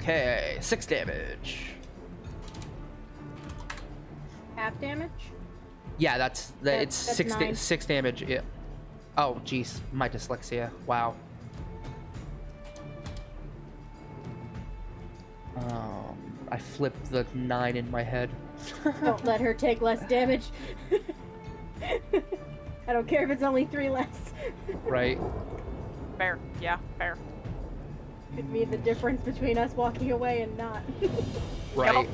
[SPEAKER 1] Okay, 6 damage.
[SPEAKER 2] Half damage?
[SPEAKER 1] Yeah, it's
[SPEAKER 2] that's 9.
[SPEAKER 1] 6 damage. Yeah. Oh, jeez, my dyslexia. Wow. I flipped the 9 in my head.
[SPEAKER 2] Don't let her take less damage. I don't care if it's only 3 less.
[SPEAKER 1] Right.
[SPEAKER 3] Fair. Yeah, fair.
[SPEAKER 2] Could be the difference between us walking away and not.
[SPEAKER 1] Right.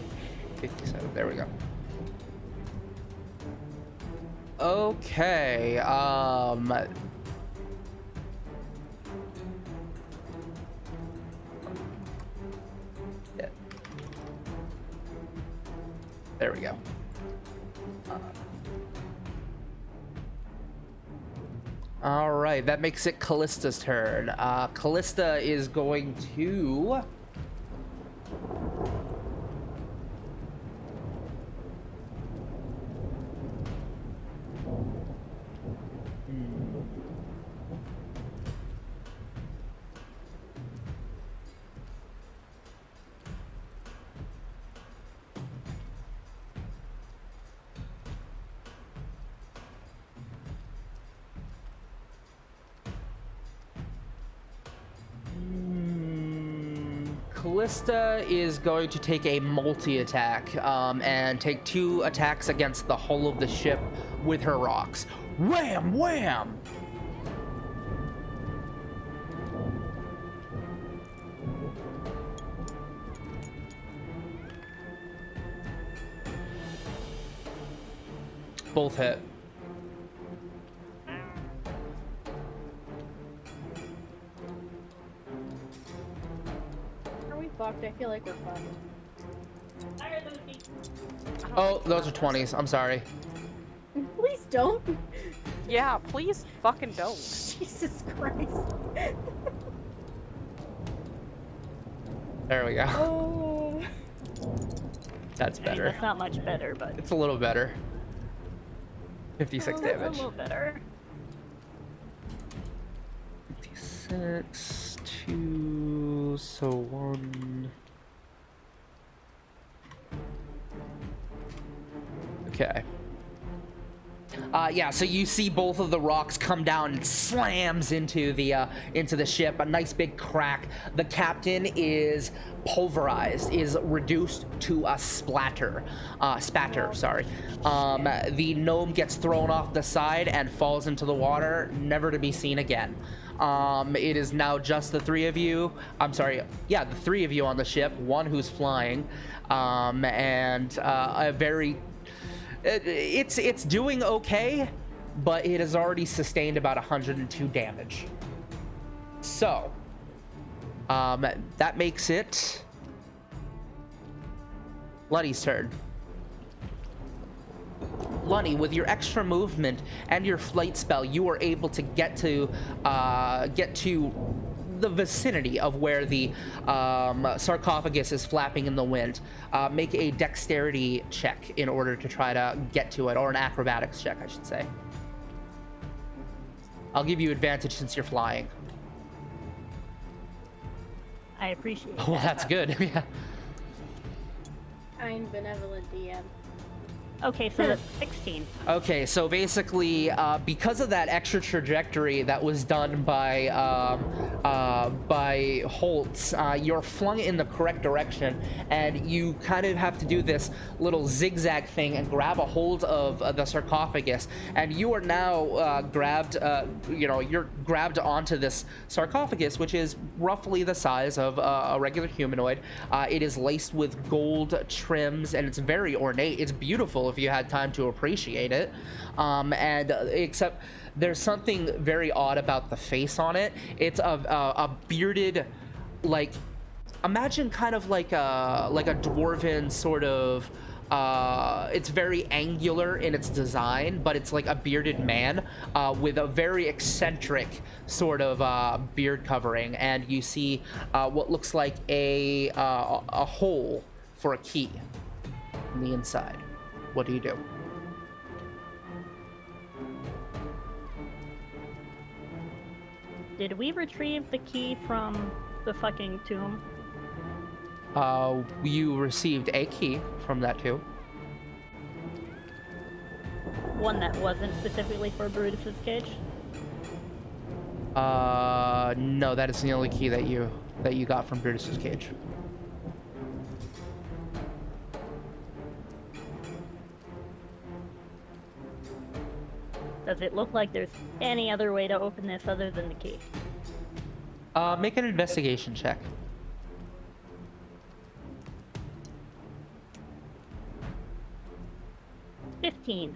[SPEAKER 1] 57. There we go. Okay. Yeah. There we go. All right, that makes it Kallista's turn. Kalista is going to... Kalista is going to take a multi-attack and take 2 attacks against the hull of the ship with her rocks. Wham! Wham! both hit.
[SPEAKER 2] Are we fucked? I feel like we're fucked.
[SPEAKER 1] Oh, those are 20s. I'm sorry.
[SPEAKER 2] Please don't.
[SPEAKER 3] Yeah, please fucking don't.
[SPEAKER 2] Jesus Christ.
[SPEAKER 1] There we go.
[SPEAKER 2] Oh.
[SPEAKER 1] That's
[SPEAKER 4] I mean,
[SPEAKER 1] better.
[SPEAKER 4] that's not much better, but
[SPEAKER 1] It's a little better. 56
[SPEAKER 4] that's
[SPEAKER 1] damage.
[SPEAKER 4] a little better.
[SPEAKER 1] 56, 2, so 1. Okay. Yeah, so you see both of the rocks come down and slams into the ship. A nice big crack. The captain is pulverized, is reduced to a spatter. Sorry. The gnome gets thrown off the side and falls into the water, never to be seen again. It is now just the three of you. I'm sorry. Yeah, the three of you on the ship. One who's flying, and a very. It's doing okay, but it has already sustained about 102 damage. So, that makes it Lunny's turn. Lunny, with your extra movement and your flight spell, you are able to get to the vicinity of where the sarcophagus is flapping in the wind. Make a dexterity check in order to try to get to it, or an acrobatics check, I should say. I'll give you advantage since you're flying.
[SPEAKER 4] I appreciate
[SPEAKER 1] Well,
[SPEAKER 4] that.
[SPEAKER 1] that's good. Yeah.
[SPEAKER 2] Kind, benevolent DM.
[SPEAKER 4] Okay, so that's 16.
[SPEAKER 1] Okay, so basically, because of that extra trajectory that was done by Holtz, you're flung in the correct direction, and you kind of have to do this little zigzag thing and grab a hold of the sarcophagus, and you are now grabbed. You're grabbed onto this sarcophagus, which is roughly the size of a regular humanoid. It is laced with gold trims, and it's very ornate. It's beautiful if you had time to appreciate it, except there's something very odd about the face on it. It's a bearded, like, imagine kind of like a dwarven sort of, it's very angular in its design, but it's like a bearded man with a very eccentric sort of beard covering, and you see what looks like a hole for a key on the inside. What do you do?
[SPEAKER 4] Did we retrieve the key from the fucking tomb?
[SPEAKER 1] You received a key from that too.
[SPEAKER 4] One that wasn't specifically for Brutus's cage?
[SPEAKER 1] No, that is the only key that you got from Brutus's cage.
[SPEAKER 4] Does it look like there's any other way to open this other than the key?
[SPEAKER 1] Make an investigation check.
[SPEAKER 4] $15.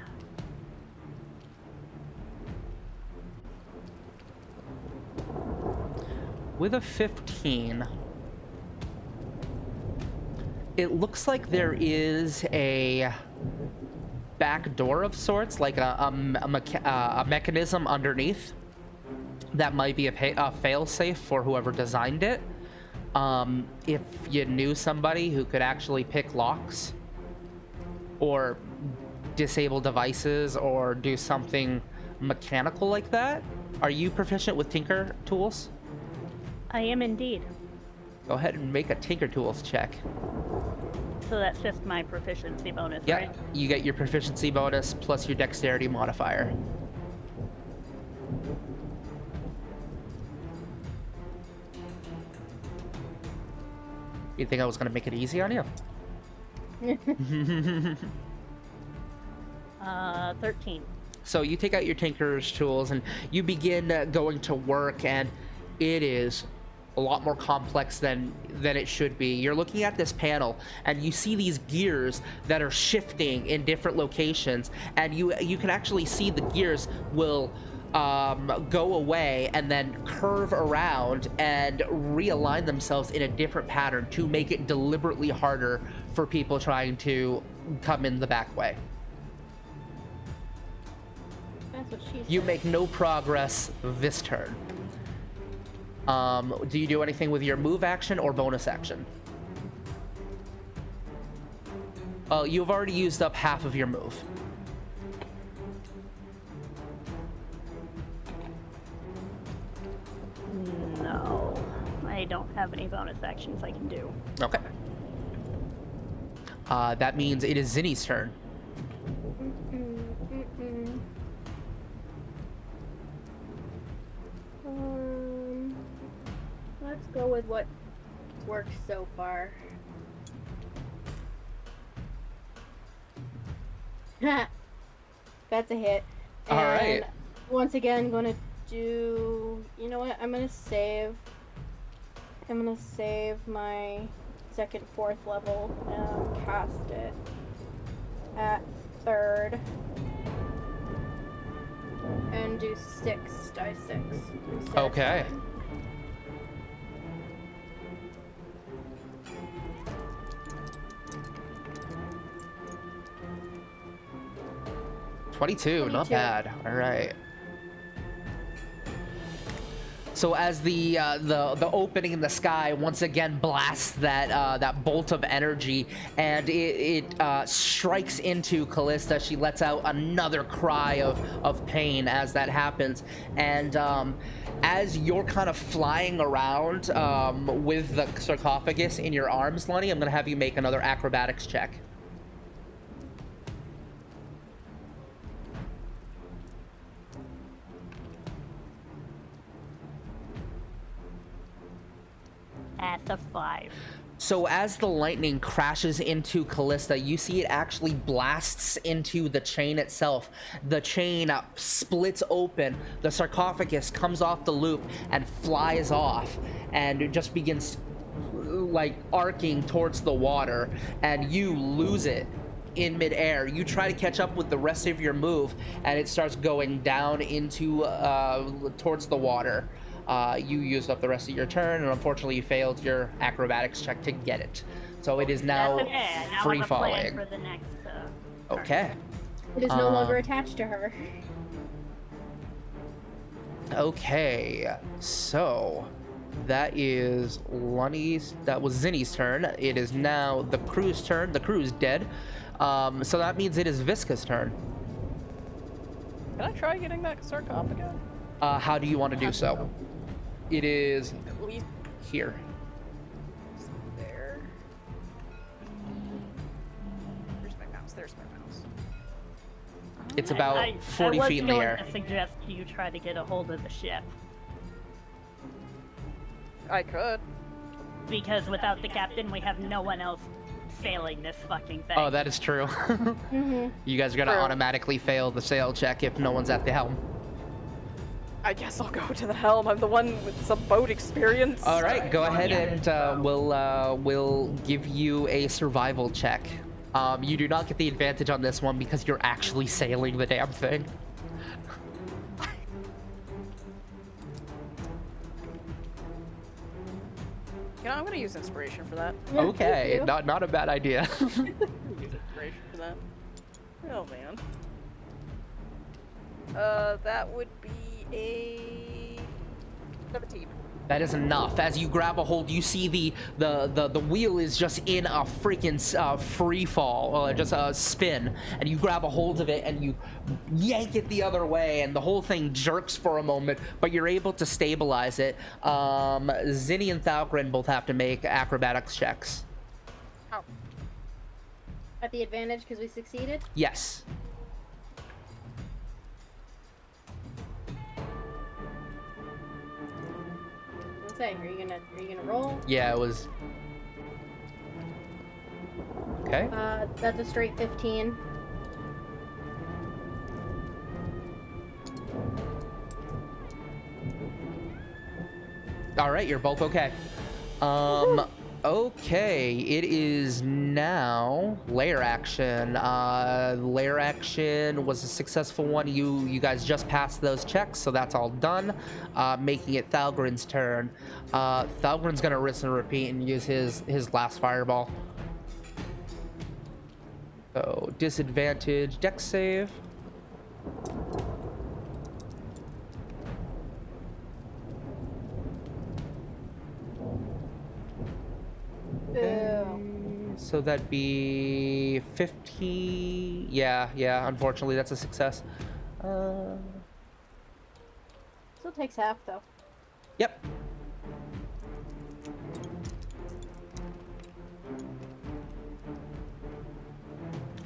[SPEAKER 1] With a 15, it looks like there is a back door of sorts, like a mechanism underneath that might be a fail-safe for whoever designed it. If you knew somebody who could actually pick locks or disable devices or do something mechanical like that. Are you proficient with Tinker tools?
[SPEAKER 4] I am indeed.
[SPEAKER 1] Go ahead and make a Tinker tools check.
[SPEAKER 4] So that's just my proficiency bonus,
[SPEAKER 1] Yeah,
[SPEAKER 4] right?
[SPEAKER 1] you get your proficiency bonus plus your dexterity modifier. You think I was gonna make it easy on you?
[SPEAKER 4] 13.
[SPEAKER 1] So you take out your Tinker's tools and you begin going to work, and it is a lot more complex than it should be. You're looking at this panel, and you see these gears that are shifting in different locations, and you can actually see the gears will go away and then curve around and realign themselves in a different pattern to make it deliberately harder for people trying to come in the back way.
[SPEAKER 2] That's what she said.
[SPEAKER 1] You make no progress this turn. Do you do anything with your move action or bonus action? You've already used up half of your move.
[SPEAKER 4] No, I don't have any bonus actions I can do.
[SPEAKER 1] Okay. That means it is Zinni's turn.
[SPEAKER 2] Let's go with what worked so far. That's a hit.
[SPEAKER 1] All right.
[SPEAKER 2] And once again, gonna do. You know what? I'm gonna save my second, fourth level and cast it at third, and do 6 die 6. instead of
[SPEAKER 1] Okay.
[SPEAKER 2] 7.
[SPEAKER 1] Not
[SPEAKER 2] 22.
[SPEAKER 1] bad. All right. So as the opening in the sky once again blasts that bolt of energy, and it strikes into Kalista, she lets out another cry of pain as that happens. And as you're kind of flying around with the sarcophagus in your arms, Lenny, I'm gonna have you make another acrobatics check.
[SPEAKER 4] At the 5.
[SPEAKER 1] So as the lightning crashes into Kalista, you see it actually blasts into the chain itself. The chain splits open, the sarcophagus comes off the loop and flies off, and it just begins like arcing towards the water, and you lose it in midair. You try to catch up with the rest of your move, and it starts going down into towards the water. You used up the rest of your turn, and unfortunately you failed your acrobatics check to get it. So it is now
[SPEAKER 4] That's okay. Now
[SPEAKER 1] free
[SPEAKER 4] I have a plan
[SPEAKER 1] falling.
[SPEAKER 4] for the next.
[SPEAKER 1] Okay.
[SPEAKER 2] It is no longer attached to her.
[SPEAKER 1] Okay. So that is that was Zinni's turn. It is now the crew's turn. The crew's dead. So that means it is Visca's turn.
[SPEAKER 3] Can I try getting that sarcophagus?
[SPEAKER 1] How do you want to do so? It is
[SPEAKER 3] At least
[SPEAKER 1] here.
[SPEAKER 3] there. There's my mouse. There's my mouse.
[SPEAKER 1] It's about 40 feet in the air.
[SPEAKER 4] I was going to suggest you try to get a hold of the ship,
[SPEAKER 3] I could.
[SPEAKER 4] because without the captain, we have no one else sailing this fucking thing.
[SPEAKER 1] Oh, that is true. You guys are gonna
[SPEAKER 3] True.
[SPEAKER 1] automatically fail the sail check if no one's at the helm.
[SPEAKER 3] I guess I'll go to the helm. I'm the one with some boat experience.
[SPEAKER 1] All right, go ahead and we'll give you a survival check. You do not get the advantage on this one because you're actually sailing the damn thing.
[SPEAKER 3] You know, I'm gonna use inspiration for that.
[SPEAKER 2] Yeah,
[SPEAKER 1] Okay,
[SPEAKER 2] thank you.
[SPEAKER 1] not a bad idea.
[SPEAKER 3] Use inspiration for that. Oh man. That would be a 17.
[SPEAKER 1] That is enough. As you grab a hold, you see the wheel is just in a freaking free fall, just a spin, and you grab a hold of it and you yank it the other way, and the whole thing jerks for a moment, but you're able to stabilize it. Zinni and Thalgren both have to make acrobatics checks.
[SPEAKER 3] How?
[SPEAKER 2] At the advantage because we succeeded.
[SPEAKER 1] Yes.
[SPEAKER 2] What's that? Are you gonna roll?
[SPEAKER 1] Yeah, it was. Okay.
[SPEAKER 2] That's a straight 15.
[SPEAKER 1] All right, you're both okay. Okay, it is now lair action. Lair action was a successful one. You guys just passed those checks, so that's all done. Making it Thalgrin's turn. Thalgrin's gonna rinse and repeat and use his last fireball. So disadvantage, dex save. So that'd be 15. Yeah, unfortunately that's a success.
[SPEAKER 2] Still takes half though.
[SPEAKER 1] Yep.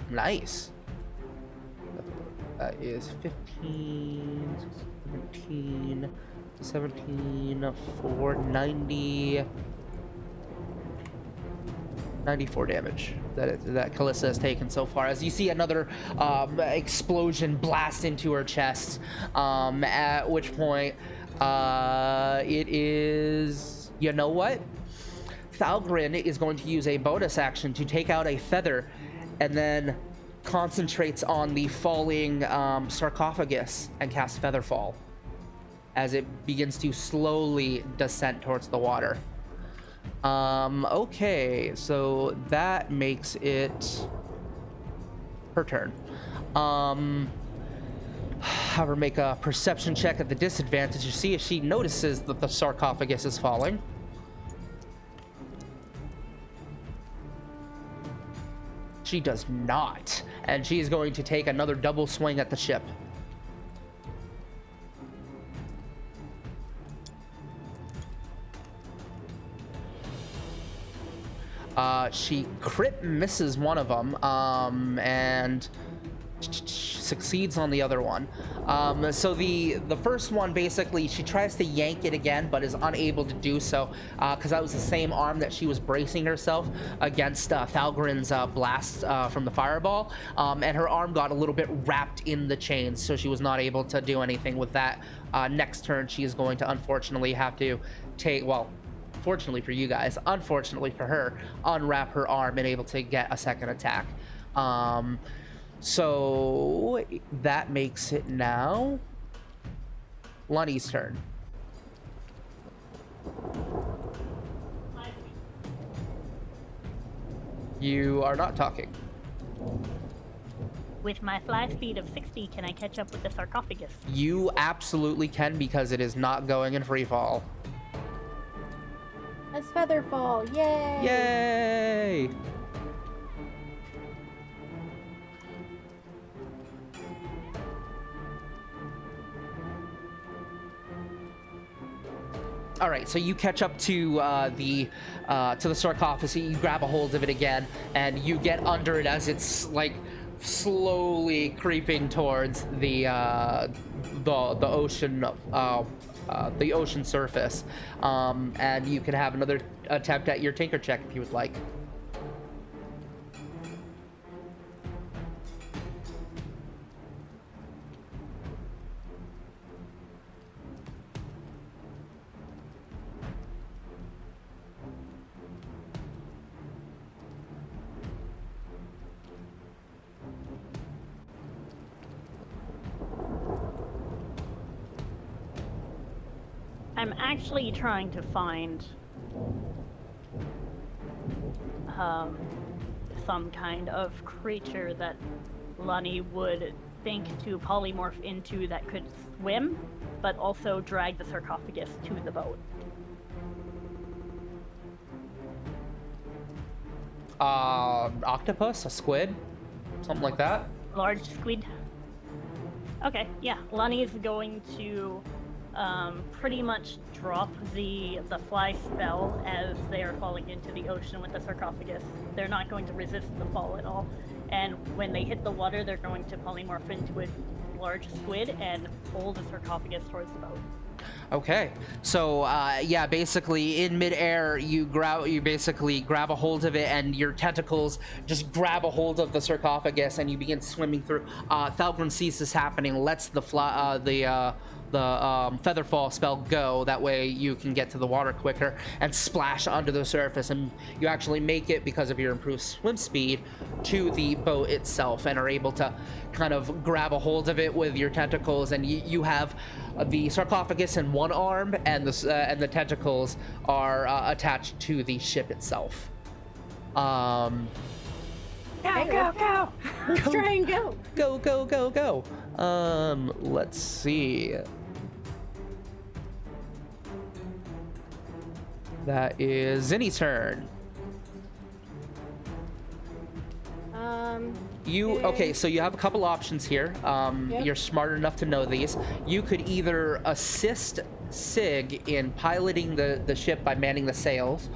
[SPEAKER 1] Nice. That is 15, 17 for 94 damage that Kalista has taken so far. As you see another explosion blast into her chest, at which point it is, you know what? Thalgrin is going to use a bonus action to take out a feather and then concentrates on the falling sarcophagus and cast Featherfall as it begins to slowly descend towards the water. Okay, so that makes it her turn. Have her make a perception check at the disadvantage to see if she notices that the sarcophagus is falling. She does not, and she is going to take another double swing at the ship. She crit misses one of them, and succeeds on the other one. So the first one, basically, she tries to yank it again, but is unable to do so, because that was the same arm that she was bracing herself against Thalgrin's blast from the fireball, and her arm got a little bit wrapped in the chains, so she was not able to do anything with that. Next turn, she is going to unfortunately have to take, well, fortunately for you guys, unfortunately for her, unwrap her arm and able to get a second attack. So that makes it now Lunny's turn. You are not talking.
[SPEAKER 4] With my fly speed of 60, can I catch up with the sarcophagus?
[SPEAKER 1] You absolutely can, because it is not going in free fall.
[SPEAKER 2] That's Featherfall, yay!
[SPEAKER 1] Yay! All right, so you catch up to the sarcophagus. You grab a hold of it again, and you get under it as it's like slowly creeping towards the ocean. The ocean surface, and you can have another attempt at your tinker check if you would like.
[SPEAKER 4] I'm actually trying to find some kind of creature that Lunny would think to polymorph into that could swim, but also drag the sarcophagus to the boat.
[SPEAKER 1] Octopus, a squid, something like that.
[SPEAKER 4] Large squid. Okay, yeah. Lunny is going to pretty much drop the fly spell as they are falling into the ocean with the sarcophagus. They're not going to resist the fall at all. And when they hit the water, they're going to polymorph into a large squid and pull the sarcophagus towards the boat.
[SPEAKER 1] Okay, so yeah, basically in midair, you basically grab a hold of it, and your tentacles just grab a hold of the sarcophagus, and you begin swimming through. Thalgrin sees this happening, lets the featherfall spell go. That way you can get to the water quicker and splash onto the surface, and you actually make it, because of your improved swim speed, to the boat itself and are able to kind of grab a hold of it with your tentacles. And you have the sarcophagus in one arm, and the tentacles are attached to the ship itself.
[SPEAKER 3] Go, go, go!
[SPEAKER 2] Let's try and go.
[SPEAKER 1] Go, go, go, go. Let's see. That is Zinni's turn. Okay, so you have a couple options here.
[SPEAKER 2] Yep.
[SPEAKER 1] You're smart enough to know these. You could either assist Sig in piloting the ship by manning the sails,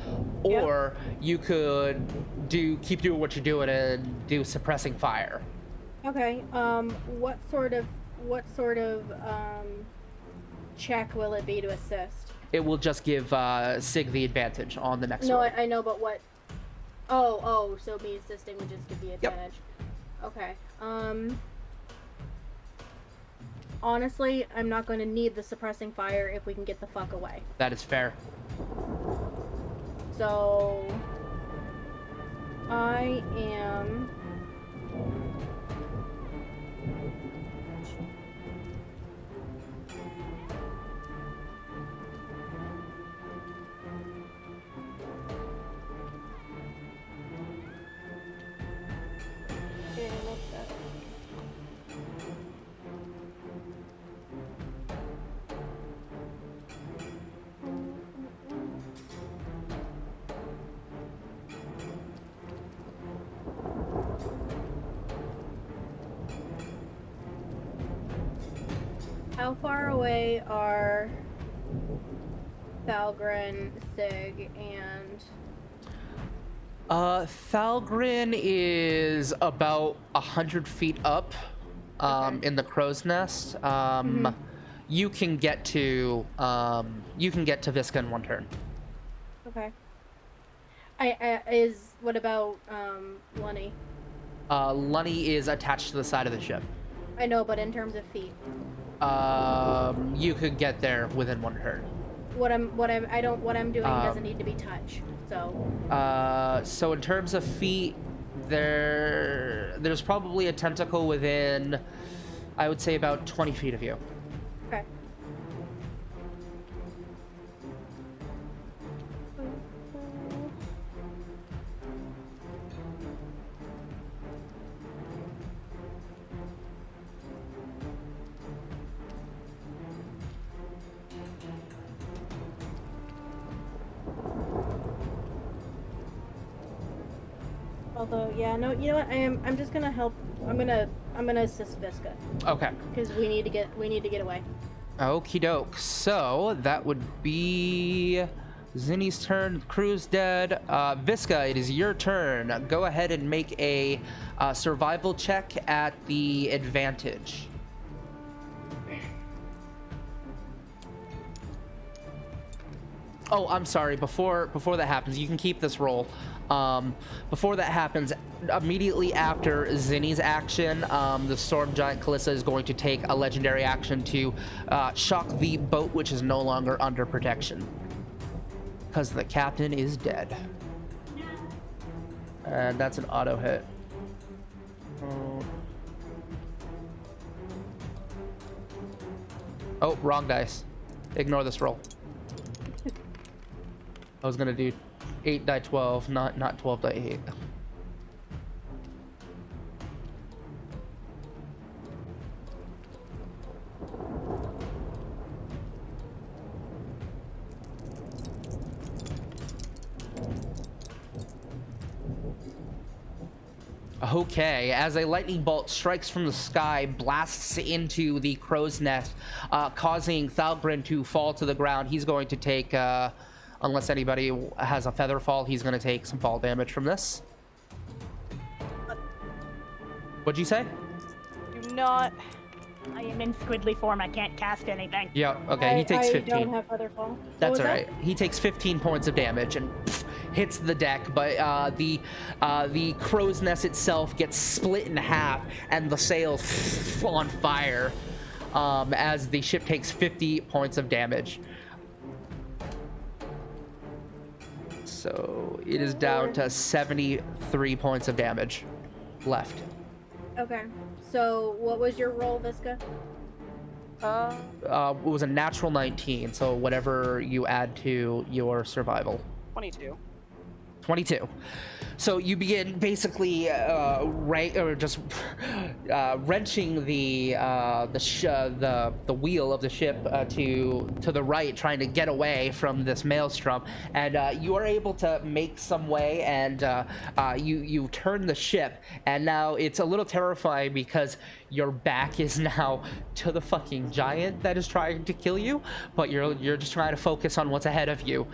[SPEAKER 1] or you could keep doing what you're doing and do suppressing fire.
[SPEAKER 2] Okay. What sort of check will it be to assist?
[SPEAKER 1] It will just give Sig the advantage on the next
[SPEAKER 2] No,
[SPEAKER 1] one.
[SPEAKER 2] I know, but what? Oh, so me assisting would just give the advantage. Okay. Honestly, I'm not going to need the suppressing fire if we can get the fuck away.
[SPEAKER 1] That is fair.
[SPEAKER 2] So I am How far away are Thalgren, Sig, and...
[SPEAKER 1] Thalgren is about 100 feet up in the crow's nest. You can get to Visca in one turn.
[SPEAKER 2] Okay. What about Lunny?
[SPEAKER 1] Lunny is attached to the side of the ship.
[SPEAKER 2] I know, but in terms of feet.
[SPEAKER 1] You could get there within one turn.
[SPEAKER 2] What I'm doing doesn't need to be touched. So.
[SPEAKER 1] So in terms of feet, there's probably a tentacle within, I would say, about 20 feet of you.
[SPEAKER 2] Okay. Although, yeah, no, you know what? I'm just gonna help. I'm gonna assist Visca
[SPEAKER 1] Okay.
[SPEAKER 2] because we need to get away.
[SPEAKER 1] Okie doke. So that would be Zinni's turn. Crew's dead. Visca, it is your turn. Go ahead and make a survival check at the advantage. Oh, I'm sorry. Before that happens, you can keep this roll. Before that happens, immediately after Zinni's action, the storm giant Kalista is going to take a legendary action to shock the boat, which is no longer under protection, because the captain is dead. And that's an auto hit. Oh, wrong dice. Ignore this roll. I was gonna do 8 die 12, not 12 die 8. Okay, as a lightning bolt strikes from the sky, blasts into the crow's nest, causing Thalgren to fall to the ground. He's going to take, unless anybody has a feather fall, he's going to take some fall damage from this. What'd you say?
[SPEAKER 3] Do not.
[SPEAKER 4] I am in squiddly form. I can't cast anything.
[SPEAKER 1] Yeah, okay, he takes 15.
[SPEAKER 2] I don't have Featherfall.
[SPEAKER 1] That's all right. He takes 15 points of damage and hits the deck, but the crow's nest itself gets split in half, and the sails on fire. as the ship takes 50 points of damage. So it is down to 73 points of damage left.
[SPEAKER 2] Okay. So what was your roll, Visca?
[SPEAKER 1] It was a natural 19, so whatever you add to your survival.
[SPEAKER 3] 22.
[SPEAKER 1] 22. So you begin basically wrenching the wheel of the ship to the right, trying to get away from this maelstrom, and you are able to make some way, and you turn the ship, and now it's a little terrifying because your back is now to the fucking giant that is trying to kill you, but you're just trying to focus on what's ahead of you,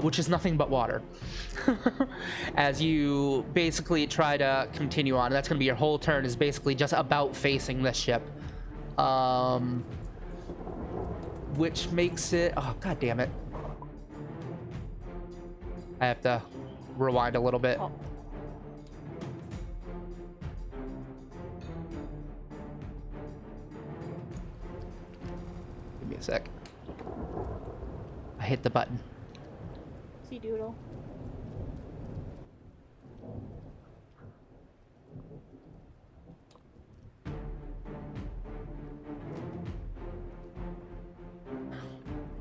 [SPEAKER 1] which is nothing but water. As you basically try to continue on, that's going to be your whole turn, is basically just about facing this ship, which makes it, oh god damn it, I have to rewind a little bit.
[SPEAKER 3] Oh.
[SPEAKER 1] Give me a sec. I hit the button.
[SPEAKER 2] See doodle.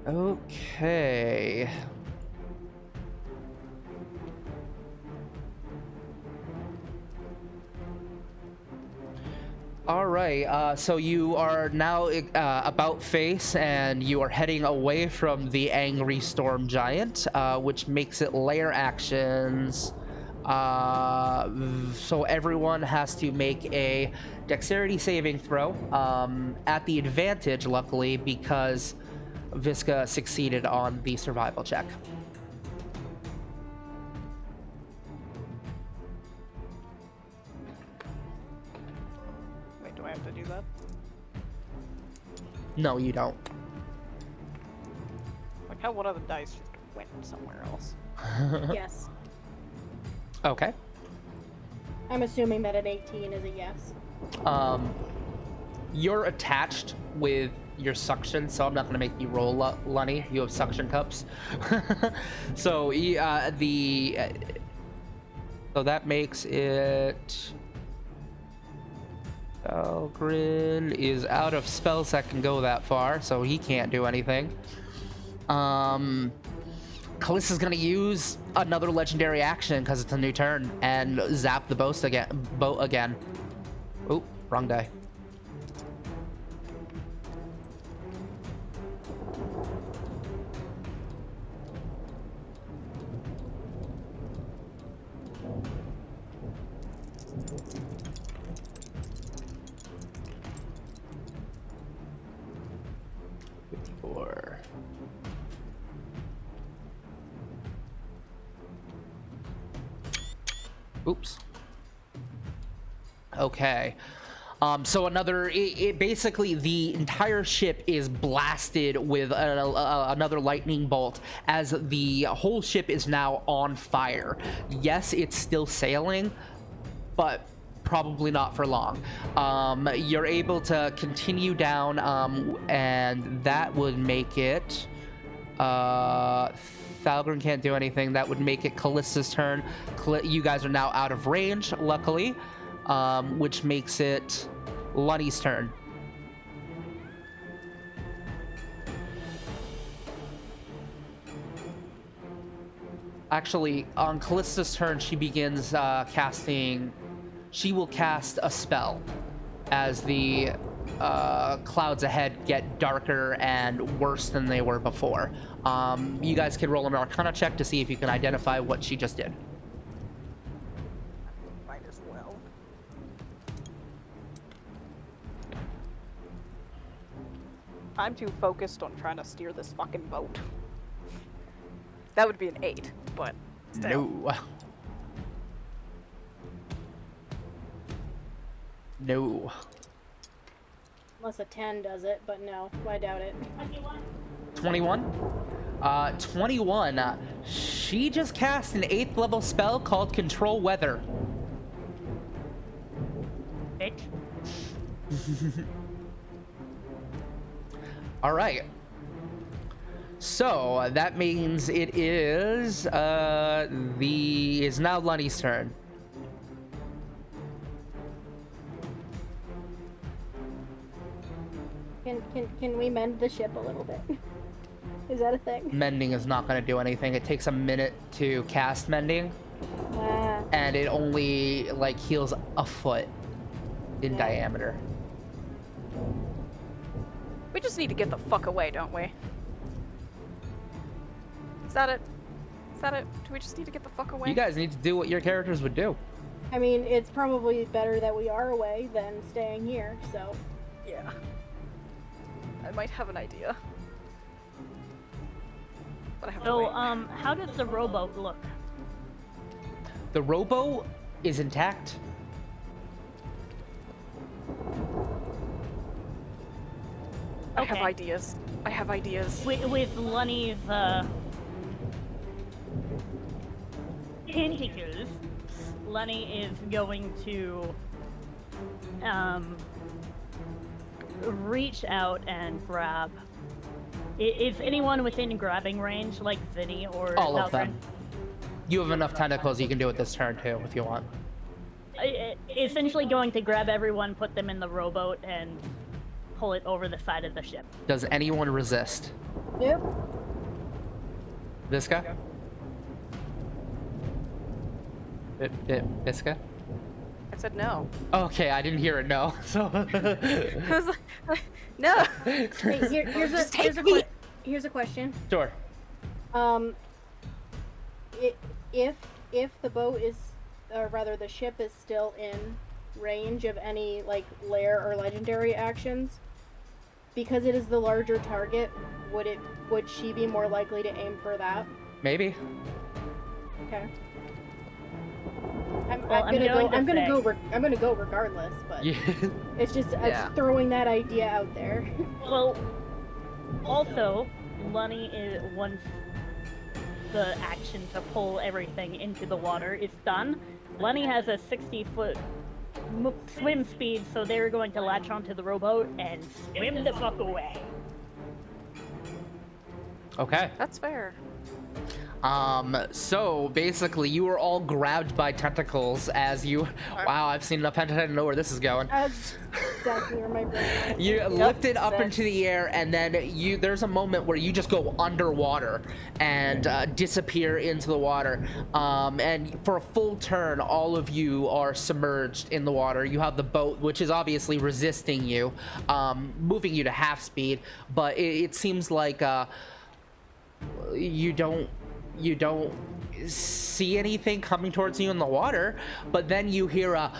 [SPEAKER 1] Okay. All right, so you are now about face, and you are heading away from the angry storm giant, which makes it layer actions. So everyone has to make a dexterity saving throw at the advantage, luckily, because Visca succeeded on the survival check.
[SPEAKER 3] Wait, do I have to do that?
[SPEAKER 1] No, you don't.
[SPEAKER 3] Like how one of the dice just went somewhere else.
[SPEAKER 2] Yes.
[SPEAKER 1] Okay.
[SPEAKER 2] I'm assuming that an 18 is a yes.
[SPEAKER 1] You're attached with your suction, so I'm not going to make you roll, Lunny. You have suction cups. So so that makes it... Algrin is out of spells that can go that far, so he can't do anything. Kalista's going to use another legendary action because it's a new turn and zap the boat again. Oop, wrong die. Oops. Okay. So basically the entire ship is blasted with another lightning bolt as the whole ship is now on fire. Yes, it's still sailing, but probably not for long. You're able to continue down, and that would make it... Thalgrim can't do anything. That would make it Kalista's turn. You guys are now out of range, luckily, which makes it Lunny's turn. Actually, on Kalista's turn, she begins casting... She will cast a spell as the clouds ahead get darker and worse than they were before. You guys can roll an Arcana check to see if you can identify what she just did.
[SPEAKER 3] Might as well. I'm too focused on trying to steer this fucking boat. That would be an 8, but still.
[SPEAKER 1] No. No.
[SPEAKER 2] Unless a 10 does it, but no, I doubt it.
[SPEAKER 1] 21? 21. She just cast an 8th level spell called Control Weather.
[SPEAKER 4] Bitch.
[SPEAKER 1] All right. So that means it is now Lunny's turn.
[SPEAKER 2] Can we mend the ship a little bit? Is that a thing?
[SPEAKER 1] Mending is not going to do anything. It takes a minute to cast mending, and it only like heals a foot in diameter.
[SPEAKER 3] We just need to get the fuck away, don't we? Is that it? Is that it? Do we just need to get the fuck away?
[SPEAKER 1] You guys need to do what your characters would do.
[SPEAKER 2] I mean, it's probably better that we are away than staying here, so...
[SPEAKER 3] Yeah. I might have an idea. But I have to
[SPEAKER 4] So,
[SPEAKER 3] wait.
[SPEAKER 4] how does the rowboat look?
[SPEAKER 1] The rowboat is intact.
[SPEAKER 3] I have
[SPEAKER 4] Okay.
[SPEAKER 3] ideas. I have ideas.
[SPEAKER 4] With Lunny's, tentacles, Lunny is going to, reach out and grab. Is anyone within grabbing range, like Vinny or
[SPEAKER 1] All of
[SPEAKER 4] Valgren?
[SPEAKER 1] them. You have enough tentacles you can do it this turn too, if you want.
[SPEAKER 4] Essentially going to grab everyone, put them in the rowboat, and pull it over the side of the ship.
[SPEAKER 1] Does anyone resist?
[SPEAKER 2] Yep.
[SPEAKER 1] Visca? Visca?
[SPEAKER 3] I said no.
[SPEAKER 1] Okay, I didn't hear it, no. So
[SPEAKER 3] I was like, no.
[SPEAKER 2] Hey, here's a question.
[SPEAKER 1] Sure.
[SPEAKER 2] If the boat is, or rather the ship is still in range of any like lair or legendary actions, because it is the larger target, would she be more likely to aim for that?
[SPEAKER 1] Maybe.
[SPEAKER 2] Okay. I'm gonna go regardless, but
[SPEAKER 1] Yeah.
[SPEAKER 2] it's just
[SPEAKER 3] Yeah.
[SPEAKER 2] throwing that idea out there.
[SPEAKER 4] Well, also, Lunny once the action to pull everything into the water is done, Lunny has a 60-foot swim speed, so they're going to latch onto the rowboat and swim the fuck away.
[SPEAKER 1] Okay.
[SPEAKER 3] That's fair.
[SPEAKER 1] So basically you were all grabbed by tentacles as you, wow, I've seen enough hentai to know where this is going.
[SPEAKER 2] That's exactly where my brain went.
[SPEAKER 1] You lifted up
[SPEAKER 3] Sick.
[SPEAKER 1] into the air, and then there's a moment where you just go underwater and disappear into the water. And for a full turn, all of you are submerged in the water. You have the boat, which is obviously resisting you, moving you to half speed, but it seems like you don't see anything coming towards you in the water, but then you hear a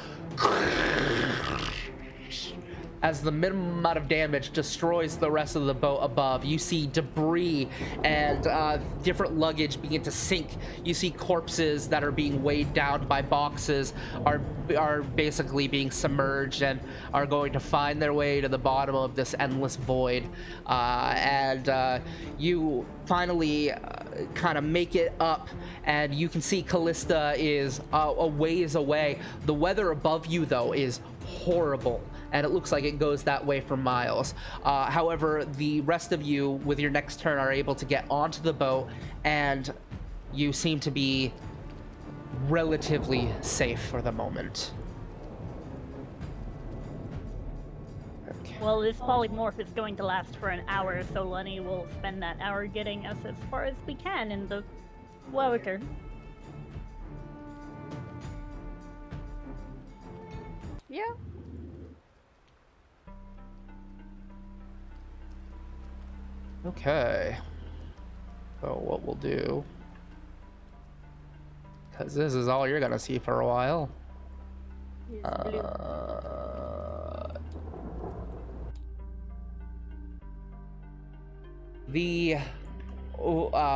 [SPEAKER 1] as the minimum amount of damage destroys the rest of the boat above. You see debris and different luggage begin to sink. You see corpses that are being weighed down by boxes are basically being submerged and are going to find their way to the bottom of this endless void. And you finally kind of make it up, and you can see Kalista is a ways away. The weather above you, though, is horrible, and it looks like it goes that way for miles. However, the rest of you, with your next turn, are able to get onto the boat, and you seem to be relatively safe for the moment. Okay.
[SPEAKER 4] Well, this polymorph is going to last for an hour, so Lunny will spend that hour getting us as far as we can in the water.
[SPEAKER 3] Yeah.
[SPEAKER 1] Okay. So what we'll do, because this is all you're gonna see for a while.
[SPEAKER 2] Is blue.
[SPEAKER 1] The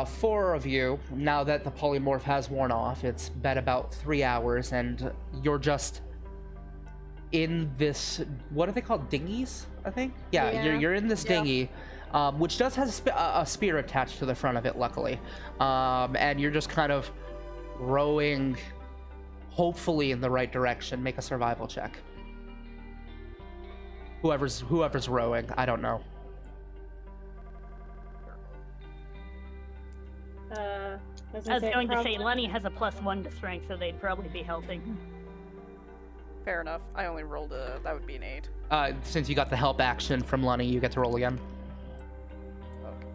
[SPEAKER 1] four of you, now that the polymorph has worn off, it's been about 3 hours, and you're just in this, what are they called, dinghies, I think? Yeah,
[SPEAKER 2] Yeah.
[SPEAKER 1] you're in this dinghy, which does have a spear attached to the front of it, luckily. And you're just kind of rowing, hopefully in the right direction. Make a survival check. Whoever's rowing, I don't know.
[SPEAKER 4] I was going to say, Lenny has a +1 to strength, so they'd probably be helping.
[SPEAKER 3] Fair enough. I only rolled that would be an 8.
[SPEAKER 1] Since you got the help action from Lenny, you get to roll again.
[SPEAKER 3] Okay.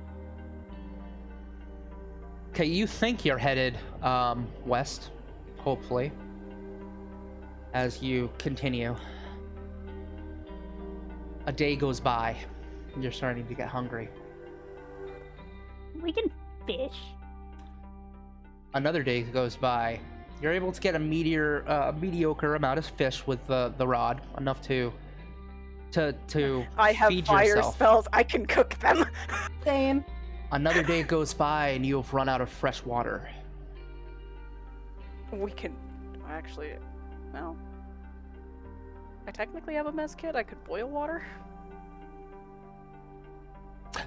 [SPEAKER 1] Okay, you think you're headed west, hopefully, as you continue. A day goes by, and you're starting to get hungry.
[SPEAKER 4] We can fish.
[SPEAKER 1] Another day goes by. You're able to get a mediocre amount of fish with the rod, enough to
[SPEAKER 3] I have
[SPEAKER 1] feed
[SPEAKER 3] fire
[SPEAKER 1] yourself.
[SPEAKER 3] spells. I can cook them.
[SPEAKER 2] Same.
[SPEAKER 1] Another day goes by, and you have run out of fresh water.
[SPEAKER 3] We can actually. No. I technically have a mess kit. I could boil water.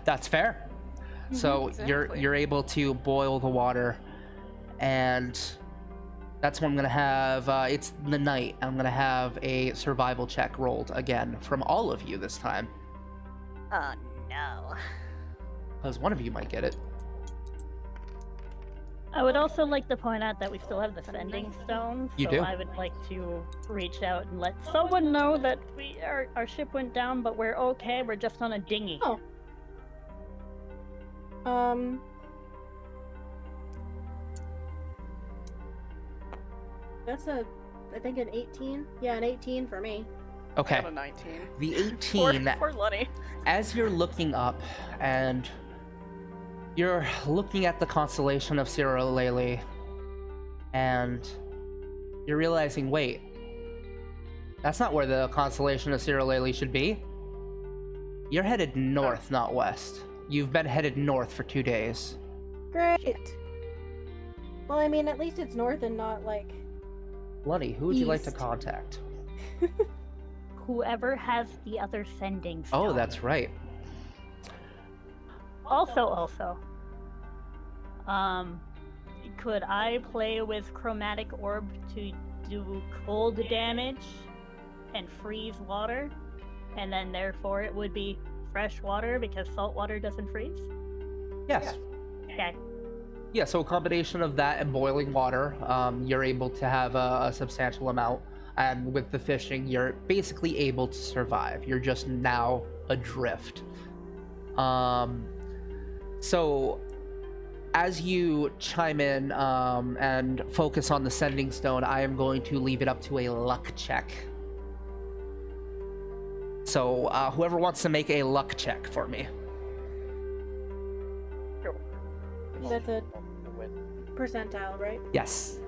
[SPEAKER 1] That's fair. So
[SPEAKER 3] Exactly.
[SPEAKER 1] you're able to boil the water, and that's when I'm gonna have. It's the night. I'm gonna have a survival check rolled again from all of you this time,
[SPEAKER 5] Oh no.
[SPEAKER 1] because one of you might get it.
[SPEAKER 4] I would also like to point out that we still have the sending stone,
[SPEAKER 1] You
[SPEAKER 4] so
[SPEAKER 1] do?
[SPEAKER 4] I would like to reach out and let someone know that our ship went down, but we're okay. We're just on a dinghy.
[SPEAKER 2] Oh. That's I think an 18. Yeah, an 18 for me.
[SPEAKER 3] I
[SPEAKER 1] Okay.
[SPEAKER 3] got a 19.
[SPEAKER 1] The
[SPEAKER 3] Poor,
[SPEAKER 1] 18.
[SPEAKER 3] poor Lenny.
[SPEAKER 1] As you're looking up, and you're looking at the constellation of Lele, and you're realizing, wait, that's not where the constellation of Lele should be. You're headed north, not west. You've been headed north for 2 days.
[SPEAKER 2] Great. Well, I mean, at least it's north and not like.
[SPEAKER 1] Lunny, who would you like to
[SPEAKER 2] East.
[SPEAKER 1] contact?
[SPEAKER 4] Whoever has the other sending stone.
[SPEAKER 1] Oh, that's right.
[SPEAKER 4] Also, could I play with Chromatic Orb to do cold damage and freeze water? And then therefore it would be fresh water because salt water doesn't freeze?
[SPEAKER 1] Yes.
[SPEAKER 4] Okay.
[SPEAKER 1] Yeah, so a combination of that and boiling water, you're able to have a substantial amount. And with the fishing, you're basically able to survive. You're just now adrift. So as you chime in and focus on the sending stone, I am going to leave it up to a luck check. So whoever wants to make a luck check for me.
[SPEAKER 2] That's a percentile, right?
[SPEAKER 1] Yes.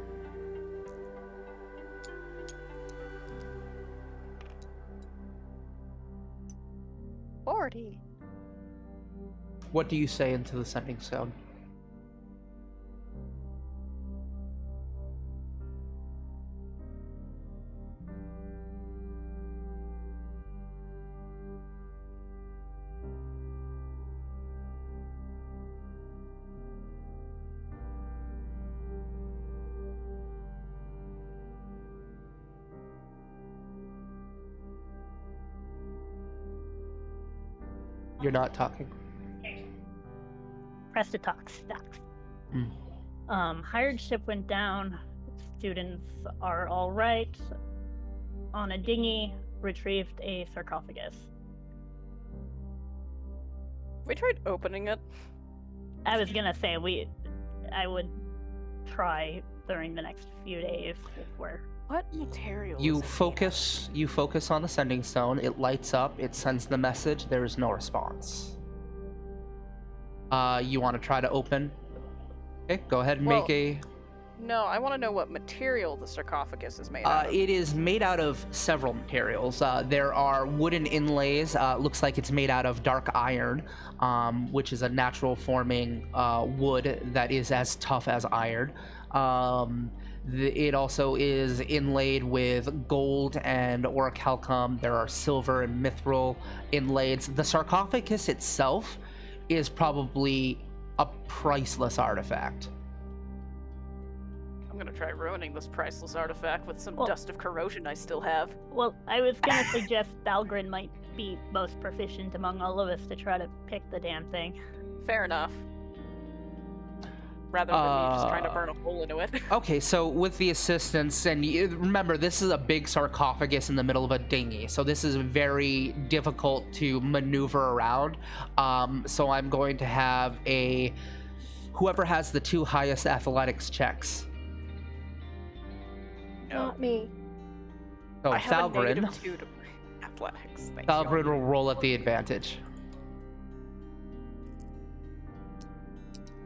[SPEAKER 1] What do you say into the sending stone? You're not talking.
[SPEAKER 4] Press to talk. Stocks.
[SPEAKER 1] Mm.
[SPEAKER 4] Hired ship went down. Students are all right. On a dinghy, retrieved a sarcophagus.
[SPEAKER 3] We tried opening it.
[SPEAKER 4] I was gonna say I would try during the next few days if we're.
[SPEAKER 3] What material?
[SPEAKER 1] You
[SPEAKER 3] is it made
[SPEAKER 1] focus on the sending stone. It lights up. It sends the message. There is no response. You want to try to open? Okay, go ahead and
[SPEAKER 3] Well,
[SPEAKER 1] make a.
[SPEAKER 3] of? No, I want to know what material the sarcophagus is made out of.
[SPEAKER 1] It is made out of several materials. There are wooden inlays. Looks like it's made out of dark iron, which is a natural forming wood that is as tough as iron. It also is inlaid with gold and orichalcum. There are silver and mithril inlays. The sarcophagus itself is probably a priceless artifact.
[SPEAKER 3] I'm gonna try ruining this priceless artifact with some
[SPEAKER 4] Well-
[SPEAKER 3] dust of corrosion I still have.
[SPEAKER 4] Well, I was gonna suggest Balgrin might be most proficient among all of us to try to pick the damn thing.
[SPEAKER 3] Fair enough. rather than me just trying to burn a hole into it.
[SPEAKER 1] Okay, so with the assistance, and remember, this is a big sarcophagus in the middle of a dinghy, so this is very difficult to maneuver around. So I'm going to have whoever has the 2 highest athletics checks.
[SPEAKER 2] Not me.
[SPEAKER 1] So
[SPEAKER 3] I have a
[SPEAKER 1] Thalbrin,
[SPEAKER 3] -2 to athletics. Thanks,
[SPEAKER 1] Thalbrin
[SPEAKER 3] y'all.
[SPEAKER 1] will roll at the advantage.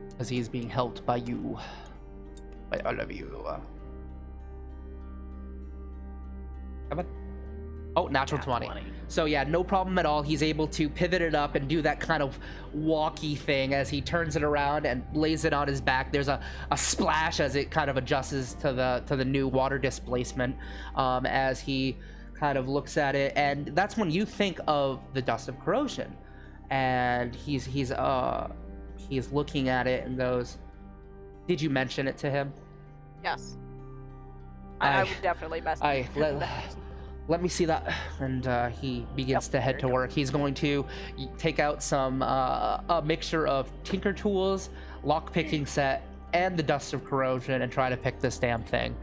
[SPEAKER 1] Because he's being helped by you. By all of you. Come on. Oh, natural 20. So yeah, no problem at all. He's able to pivot it up and do that kind of walkie thing as he turns it around and lays it on his back. There's a splash as it kind of adjusts to the new water displacement as he kind of looks at it, and that's when you think of the dust of corrosion. And he's looking at it and goes, "Did you mention it to him?"
[SPEAKER 3] Yes. I would definitely
[SPEAKER 1] Let me see that. And he begins to head to work. He's going to take out some a mixture of tinker tools, lock picking set, and the dust of corrosion and try to pick this damn thing.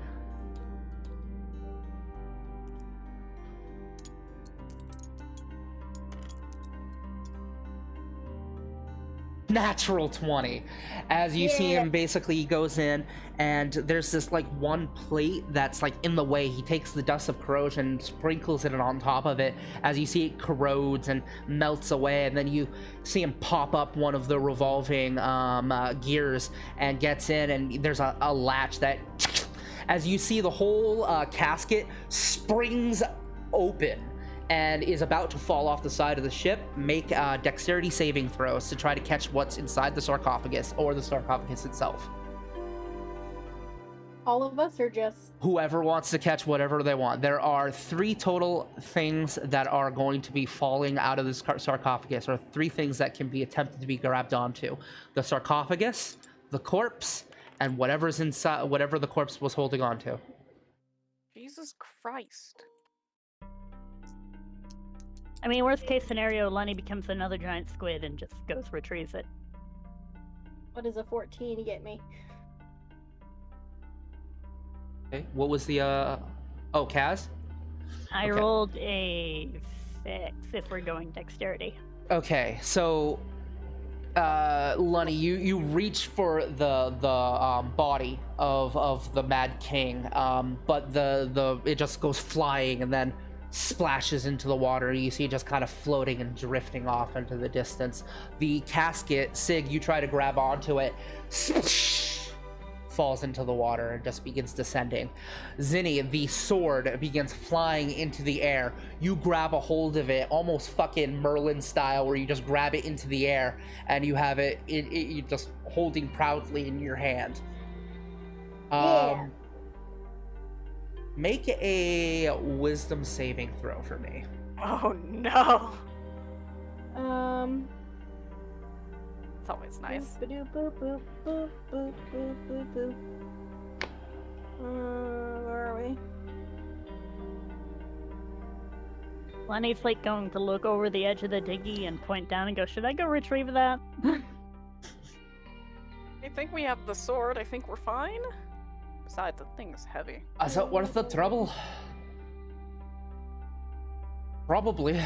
[SPEAKER 1] Natural 20. As you see him, basically he goes in and there's this like one plate that's like in the way. He takes the dust of corrosion, sprinkles it on top of it. As you see, it corrodes and melts away, and then you see him pop up one of the revolving gears and gets in, and there's a latch that, as you see, the whole casket springs open and is about to fall off the side of the ship. Make dexterity saving throws to try to catch what's inside the sarcophagus or the sarcophagus itself.
[SPEAKER 2] All of us, or just
[SPEAKER 1] Whoever wants to catch whatever they want. There are 3 total things that are going to be falling out of this sarcophagus, or 3 things that can be attempted to be grabbed onto: the sarcophagus, the corpse, and whatever's inside, whatever the corpse was holding onto.
[SPEAKER 3] Jesus Christ.
[SPEAKER 4] I mean, worst case scenario, Lenny becomes another giant squid and just goes retrieves it.
[SPEAKER 2] what does a 14 get me?
[SPEAKER 1] Okay, what was the oh, Kaz?
[SPEAKER 4] I
[SPEAKER 1] Okay.
[SPEAKER 4] rolled a 6 if we're going dexterity.
[SPEAKER 1] Okay, so Lunny, you reach for the body of the Mad King, but it just goes flying and then splashes into the water. You see it just kind of floating and drifting off into the distance. The casket, Sig, you try to grab onto it, falls into the water and just begins descending. Zinni, the sword begins flying into the air. You grab a hold of it, almost fucking Merlin style, where you just grab it into the air and you have it you just holding proudly in your hand.
[SPEAKER 2] Yeah.
[SPEAKER 1] Make a wisdom saving throw for me.
[SPEAKER 3] Oh no. It's always nice.
[SPEAKER 2] Boop, boop, boop, boop, boop, boop, boop, boop. Where are we?
[SPEAKER 4] Lenny's like going to look over the edge of the dinghy and point down and go, should I go retrieve that?
[SPEAKER 3] I think we have the sword. I think we're fine. Besides, the thing is heavy.
[SPEAKER 1] Is it worth the trouble? Probably.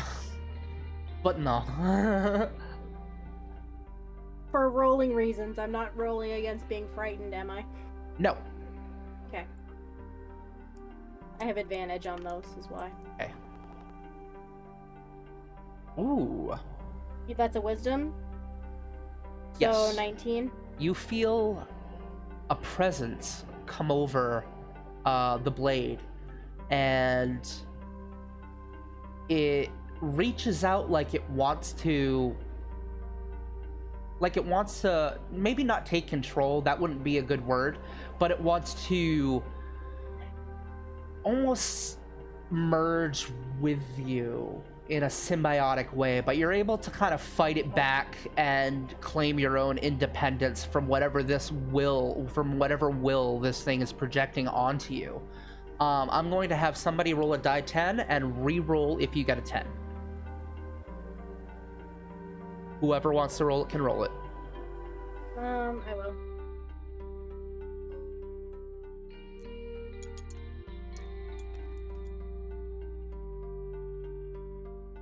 [SPEAKER 1] But no.
[SPEAKER 2] For rolling reasons, I'm not rolling against being frightened, am I?
[SPEAKER 1] No.
[SPEAKER 2] Okay. I have advantage on those, is why.
[SPEAKER 1] Okay. Ooh.
[SPEAKER 2] That's a wisdom?
[SPEAKER 1] Yes.
[SPEAKER 2] So 19?
[SPEAKER 1] You feel a presence come over the blade, and it reaches out like it wants to maybe not take control, that wouldn't be a good word, but it wants to almost merge with you in a symbiotic way, but you're able to kind of fight it back and claim your own independence from whatever will this thing is projecting onto you. I'm going to have somebody roll a die 10 and re-roll if you get a 10. Whoever wants to roll it can roll it.
[SPEAKER 2] I will.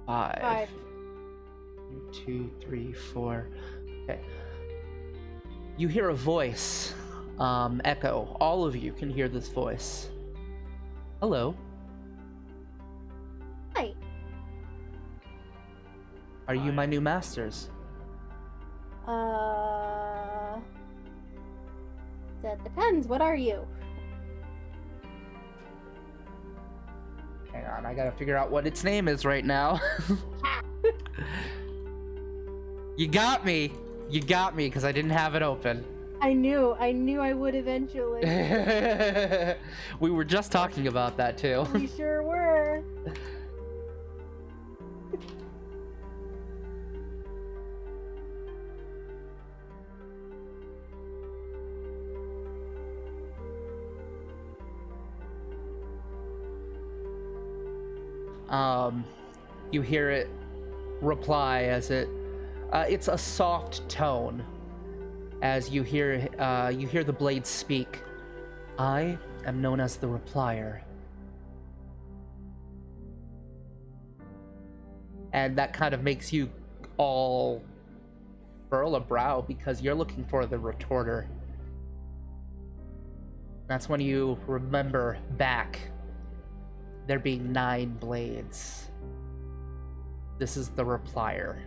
[SPEAKER 2] 5.
[SPEAKER 1] 1, 2, 3, 4. Okay. You hear a voice echo. All of you can hear this voice. Hello.
[SPEAKER 2] Hi.
[SPEAKER 1] Are you my new masters?
[SPEAKER 2] That depends. What are you?
[SPEAKER 1] Hang on, I gotta figure out what its name is right now. You got me. You got me because I didn't have it open.
[SPEAKER 2] I knew I would eventually.
[SPEAKER 1] We were just talking about that too.
[SPEAKER 2] We sure were.
[SPEAKER 1] You hear it reply as it's a soft tone as you hear the blade speak. I am known as the Replier. And that kind of makes you all furl a brow because you're looking for the retorter. That's when you remember back there being 9 blades. This is the Replier.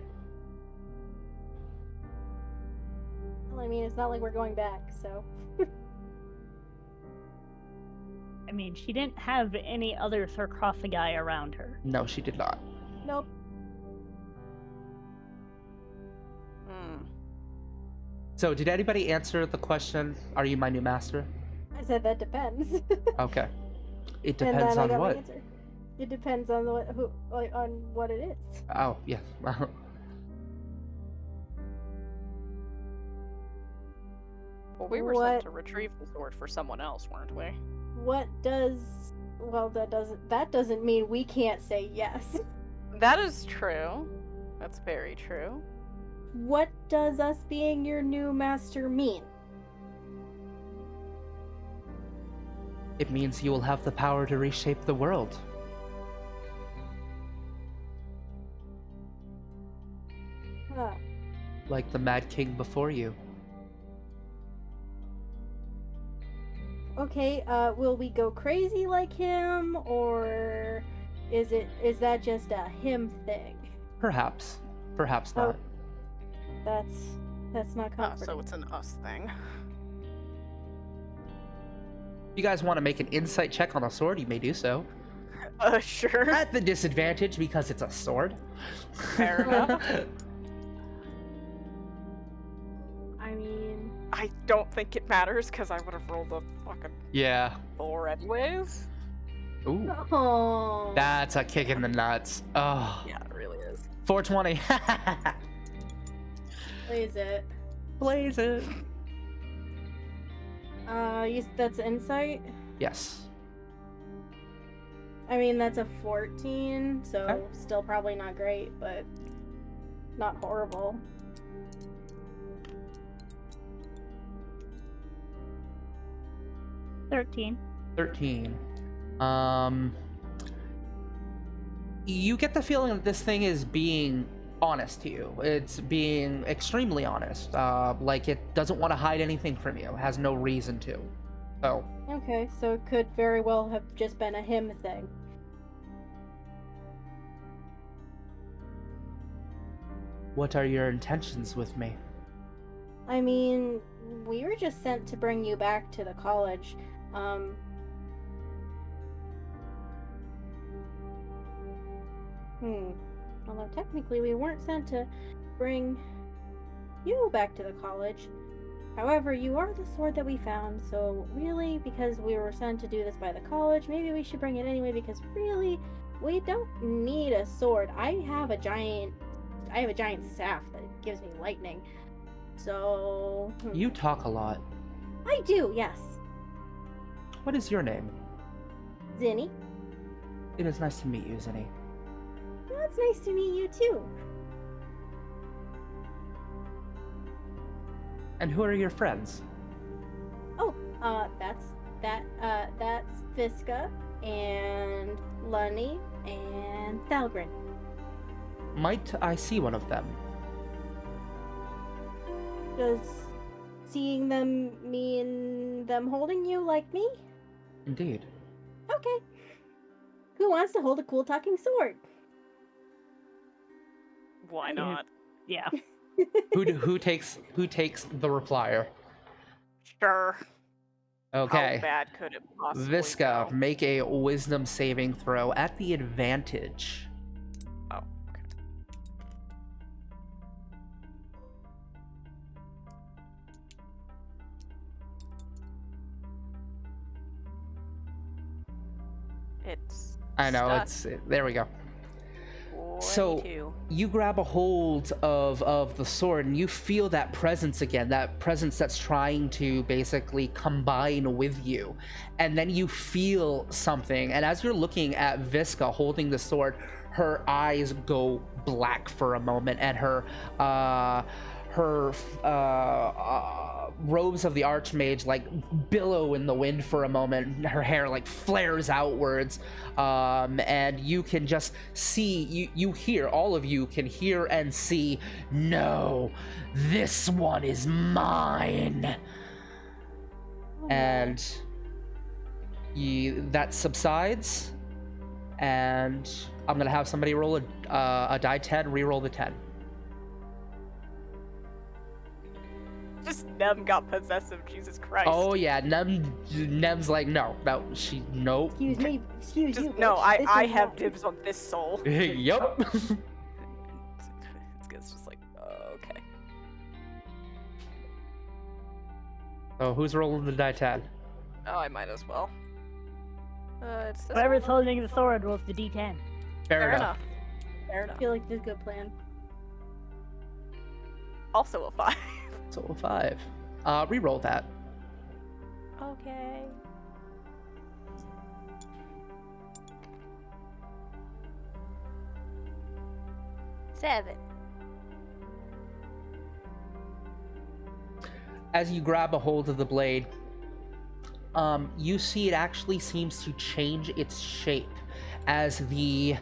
[SPEAKER 2] Well, I mean, it's not like we're going back, so.
[SPEAKER 4] I mean, she didn't have any other sarcophagi around her.
[SPEAKER 1] No, she did not.
[SPEAKER 2] Nope.
[SPEAKER 1] So, did anybody answer the question, are you my new master?
[SPEAKER 2] I said that depends.
[SPEAKER 1] Okay. It
[SPEAKER 2] And
[SPEAKER 1] depends
[SPEAKER 2] then I
[SPEAKER 1] on
[SPEAKER 2] got my
[SPEAKER 1] what?
[SPEAKER 2] answer. It depends on on what it is.
[SPEAKER 1] Oh, yeah.
[SPEAKER 3] Well, we were
[SPEAKER 2] What-
[SPEAKER 3] sent to retrieve the sword for someone else, weren't we?
[SPEAKER 2] What does? Well, that doesn't mean we can't say yes.
[SPEAKER 3] That is true. That's very true.
[SPEAKER 2] What does us being your new master mean?
[SPEAKER 1] It means you will have the power to reshape the world.
[SPEAKER 2] Huh.
[SPEAKER 1] Like the Mad King before you.
[SPEAKER 2] Okay, will we go crazy like him, or is that just a him thing?
[SPEAKER 1] Perhaps. Perhaps
[SPEAKER 2] Oh,
[SPEAKER 1] not.
[SPEAKER 2] That's not comforting.
[SPEAKER 3] So it's an us thing.
[SPEAKER 1] If you guys want to make an insight check on a sword, you may do so.
[SPEAKER 3] Sure.
[SPEAKER 1] At the disadvantage because it's a sword.
[SPEAKER 3] Fair enough.
[SPEAKER 2] I mean,
[SPEAKER 3] I don't think it matters because I would have rolled a fucking
[SPEAKER 1] Yeah.
[SPEAKER 3] 4 anyways.
[SPEAKER 1] Ooh.
[SPEAKER 2] oh,
[SPEAKER 1] That's a kick in the nuts. Oh.
[SPEAKER 3] Yeah, it really is.
[SPEAKER 1] 420.
[SPEAKER 2] is it?
[SPEAKER 1] Blaze it.
[SPEAKER 2] That's insight.
[SPEAKER 1] Yes.
[SPEAKER 2] I mean, that's a 14, so
[SPEAKER 1] Okay.
[SPEAKER 2] still probably not great, but not horrible.
[SPEAKER 4] $13.
[SPEAKER 1] 13. You get the feeling that this thing is being honest to you. It's being extremely honest. Like it doesn't want to hide anything from you. It has no reason to. So,
[SPEAKER 2] Okay, so it could very well have just been a him thing.
[SPEAKER 1] what are your intentions with me?
[SPEAKER 2] I mean, we were just sent to bring you back to the college. Although technically we weren't sent to bring you back to the college. However, you are the sword that we found, so really, because we were sent to do this by the college, maybe we should bring it anyway, because really, we don't need a sword. I have a giant staff that gives me lightning. So...
[SPEAKER 1] You talk a lot.
[SPEAKER 2] I do, yes.
[SPEAKER 1] What is your name?
[SPEAKER 2] Zinni.
[SPEAKER 1] It is nice to meet you, Zinni.
[SPEAKER 2] Well, it's nice to meet you too.
[SPEAKER 1] And who are your friends?
[SPEAKER 2] Oh, that's Fiska and Lunny and Thalgren.
[SPEAKER 1] might I see one of them?
[SPEAKER 2] Does seeing them mean them holding you like me?
[SPEAKER 1] Indeed.
[SPEAKER 2] Okay. Who wants to hold a cool talking sword?
[SPEAKER 3] Why not?
[SPEAKER 4] Yeah.
[SPEAKER 1] Who takes the replier?
[SPEAKER 3] Sure.
[SPEAKER 1] Okay.
[SPEAKER 3] How bad could it possibly
[SPEAKER 1] Visca,
[SPEAKER 3] go?
[SPEAKER 1] make a wisdom saving throw at the advantage.
[SPEAKER 3] Oh, okay. It's
[SPEAKER 1] I know,
[SPEAKER 3] stuck.
[SPEAKER 1] there we go. So
[SPEAKER 3] 22.
[SPEAKER 1] you grab a hold of the sword and you feel that presence again, that presence that's trying to basically combine with you. And then you feel something, and as you're looking at Visca holding the sword, her eyes go black for a moment, and her robes of the Archmage like billow in the wind for a moment. Her hair like flares outwards, and you can just see, you hear, all of you can hear and see, no, this one is mine. And that subsides, and I'm gonna have somebody roll a die 10, re-roll the 10.
[SPEAKER 3] Just Nem got possessive, Jesus Christ.
[SPEAKER 1] Oh yeah, Nem's like, no, nope.
[SPEAKER 2] Excuse me, excuse
[SPEAKER 3] Just,
[SPEAKER 2] you.
[SPEAKER 3] no,
[SPEAKER 2] bitch. This
[SPEAKER 3] I
[SPEAKER 2] is
[SPEAKER 3] have
[SPEAKER 2] not-
[SPEAKER 3] dibs on this soul.
[SPEAKER 1] Yup.
[SPEAKER 3] It's just like, okay.
[SPEAKER 1] So who's rolling the die 10?
[SPEAKER 3] Oh, I might as well. It's this
[SPEAKER 4] Whoever's
[SPEAKER 3] one?
[SPEAKER 4] holding the sword rolls the d10.
[SPEAKER 1] Fair enough.
[SPEAKER 3] Fair
[SPEAKER 2] I
[SPEAKER 3] enough.
[SPEAKER 2] feel like this is a good plan.
[SPEAKER 3] Also a 5.
[SPEAKER 1] So a 5. Re-roll that.
[SPEAKER 5] Okay. Seven.
[SPEAKER 1] As you grab a hold of the blade, you see it actually seems to change its shape as the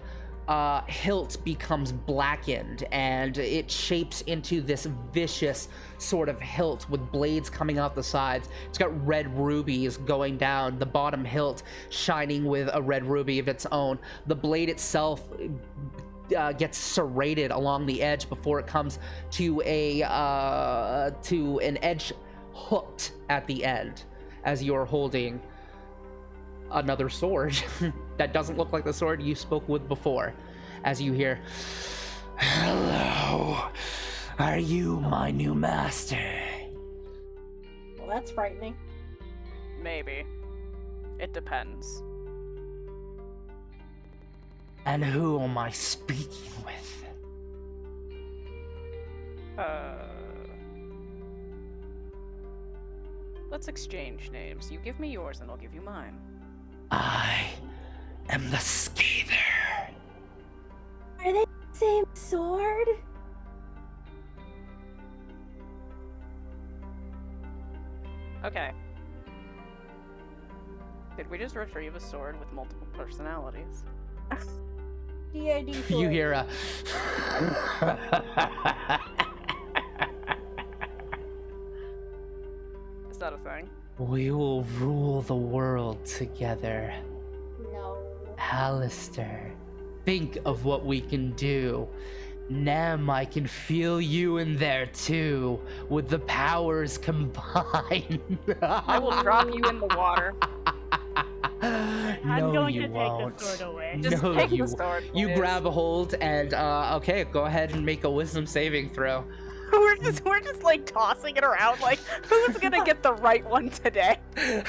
[SPEAKER 1] hilt becomes blackened, and it shapes into this vicious sort of hilt with blades coming out the sides. It's got red rubies going down, the bottom hilt shining with a red ruby of its own. The blade itself gets serrated along the edge before it comes to an edge hooked at the end, as you're holding another sword that doesn't look like the sword you spoke with before. As you hear, "Hello, are you my new master?"
[SPEAKER 2] Well, that's frightening.
[SPEAKER 3] Maybe. It depends.
[SPEAKER 1] "And who am I speaking with?"
[SPEAKER 3] Let's exchange names. You give me yours and I'll give you mine.
[SPEAKER 1] "I am the Scather."
[SPEAKER 2] Are they the same sword?
[SPEAKER 3] Okay. Did we just retrieve a sword with multiple personalities?
[SPEAKER 2] DID sword.
[SPEAKER 1] You hear a
[SPEAKER 3] Is that a thing?
[SPEAKER 1] "We will rule the world together.
[SPEAKER 2] No.
[SPEAKER 1] Alistair, think of what we can do. Nem, I can feel you in there too, with the powers combined."
[SPEAKER 3] I will drop you in the water.
[SPEAKER 4] I'm
[SPEAKER 1] No,
[SPEAKER 4] going
[SPEAKER 1] you
[SPEAKER 4] to take
[SPEAKER 1] won't.
[SPEAKER 4] the sword away.
[SPEAKER 3] Just
[SPEAKER 1] No,
[SPEAKER 3] take
[SPEAKER 1] you
[SPEAKER 3] the sword.
[SPEAKER 1] You
[SPEAKER 3] please.
[SPEAKER 1] grab a hold and okay, go ahead and make a wisdom saving throw.
[SPEAKER 3] we're just like tossing it around like who's gonna get the right one today? Hot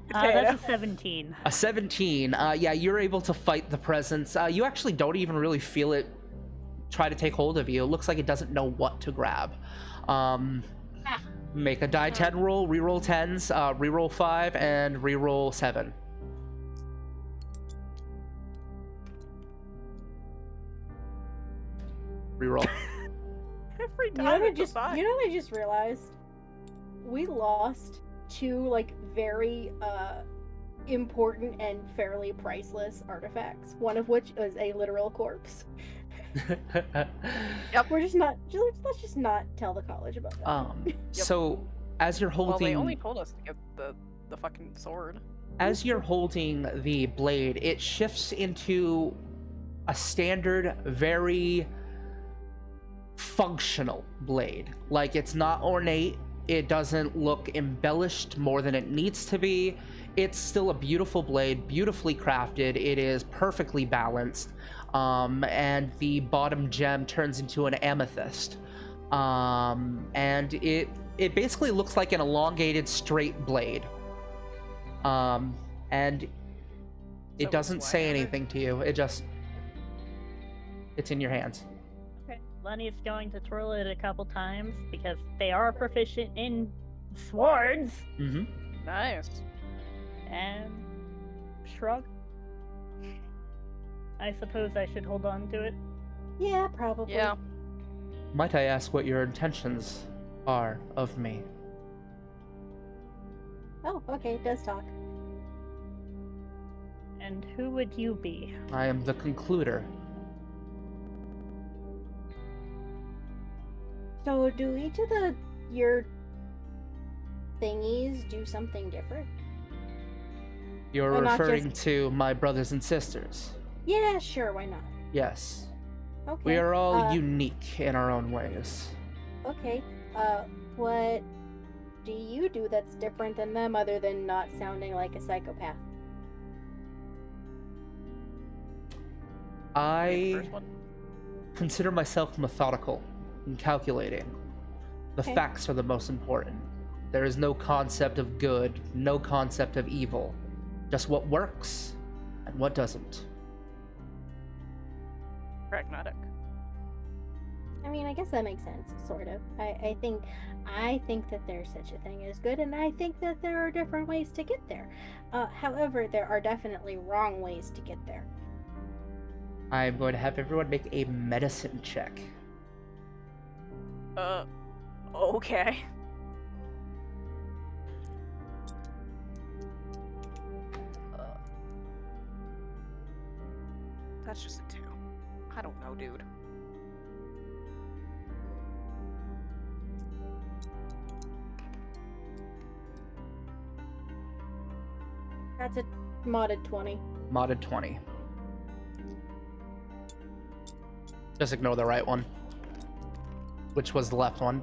[SPEAKER 3] potato.
[SPEAKER 4] That's a 17.
[SPEAKER 1] A 17. Yeah, you're able to fight the presence. You actually don't even really feel it try to take hold of you. It looks like it doesn't know what to grab. Make a die 10 roll, reroll 10s, reroll 5, and reroll 7. Reroll.
[SPEAKER 3] Every
[SPEAKER 2] You know
[SPEAKER 3] time
[SPEAKER 2] what I
[SPEAKER 3] it's a
[SPEAKER 2] just
[SPEAKER 3] five.
[SPEAKER 2] you know what I just realized? We lost two like very important and fairly priceless artifacts, one of which is a literal corpse.
[SPEAKER 3] Yep.
[SPEAKER 2] Let's just not tell the college about that.
[SPEAKER 1] So as you're holding,
[SPEAKER 3] Well, they only told us to get the fucking sword.
[SPEAKER 1] as you're holding the blade, it shifts into a standard, very functional blade. Like, it's not ornate, it doesn't look embellished more than it needs to be. It's still a beautiful blade, beautifully crafted. It is perfectly balanced, and the bottom gem turns into an amethyst, and it basically looks like an elongated straight blade, and it
[SPEAKER 3] So
[SPEAKER 1] doesn't
[SPEAKER 3] it's
[SPEAKER 1] say
[SPEAKER 3] wire.
[SPEAKER 1] anything to you. It's in your hands.
[SPEAKER 4] Okay. Lenny's going to twirl it a couple times because they are proficient in swords.
[SPEAKER 1] Mm-hmm.
[SPEAKER 3] Nice.
[SPEAKER 4] And shrug. I suppose I should hold on to it.
[SPEAKER 2] Yeah, probably.
[SPEAKER 3] Yeah.
[SPEAKER 1] Might I ask what your intentions are of me?
[SPEAKER 2] Oh, okay, it does talk.
[SPEAKER 4] And who would you be?
[SPEAKER 1] I am the concluder.
[SPEAKER 2] So do each of your thingies do something different?
[SPEAKER 1] You're
[SPEAKER 2] Or not
[SPEAKER 1] referring to my brothers and sisters.
[SPEAKER 2] Yeah, sure, why not?
[SPEAKER 1] Yes.
[SPEAKER 2] Okay.
[SPEAKER 1] We are all
[SPEAKER 2] uh,
[SPEAKER 1] unique in our own ways.
[SPEAKER 2] Okay. What do you do that's different than them other than not sounding like a psychopath?
[SPEAKER 1] I
[SPEAKER 3] First one.
[SPEAKER 1] consider myself methodical and calculating. The
[SPEAKER 2] Okay.
[SPEAKER 1] facts are the most important. There is no concept of good, no concept of evil. Just what works and what doesn't.
[SPEAKER 3] Pragmatic.
[SPEAKER 2] I mean, I guess that makes sense, sort of. I think that there's such a thing as good, and I think that there are different ways to get there. However, there are definitely wrong ways to get there.
[SPEAKER 1] I'm going to have everyone make a medicine check.
[SPEAKER 3] Okay. That's just a 2. I don't know, dude.
[SPEAKER 2] That's a modded 20.
[SPEAKER 1] Modded 20. Just ignore the right one. Which was the left one.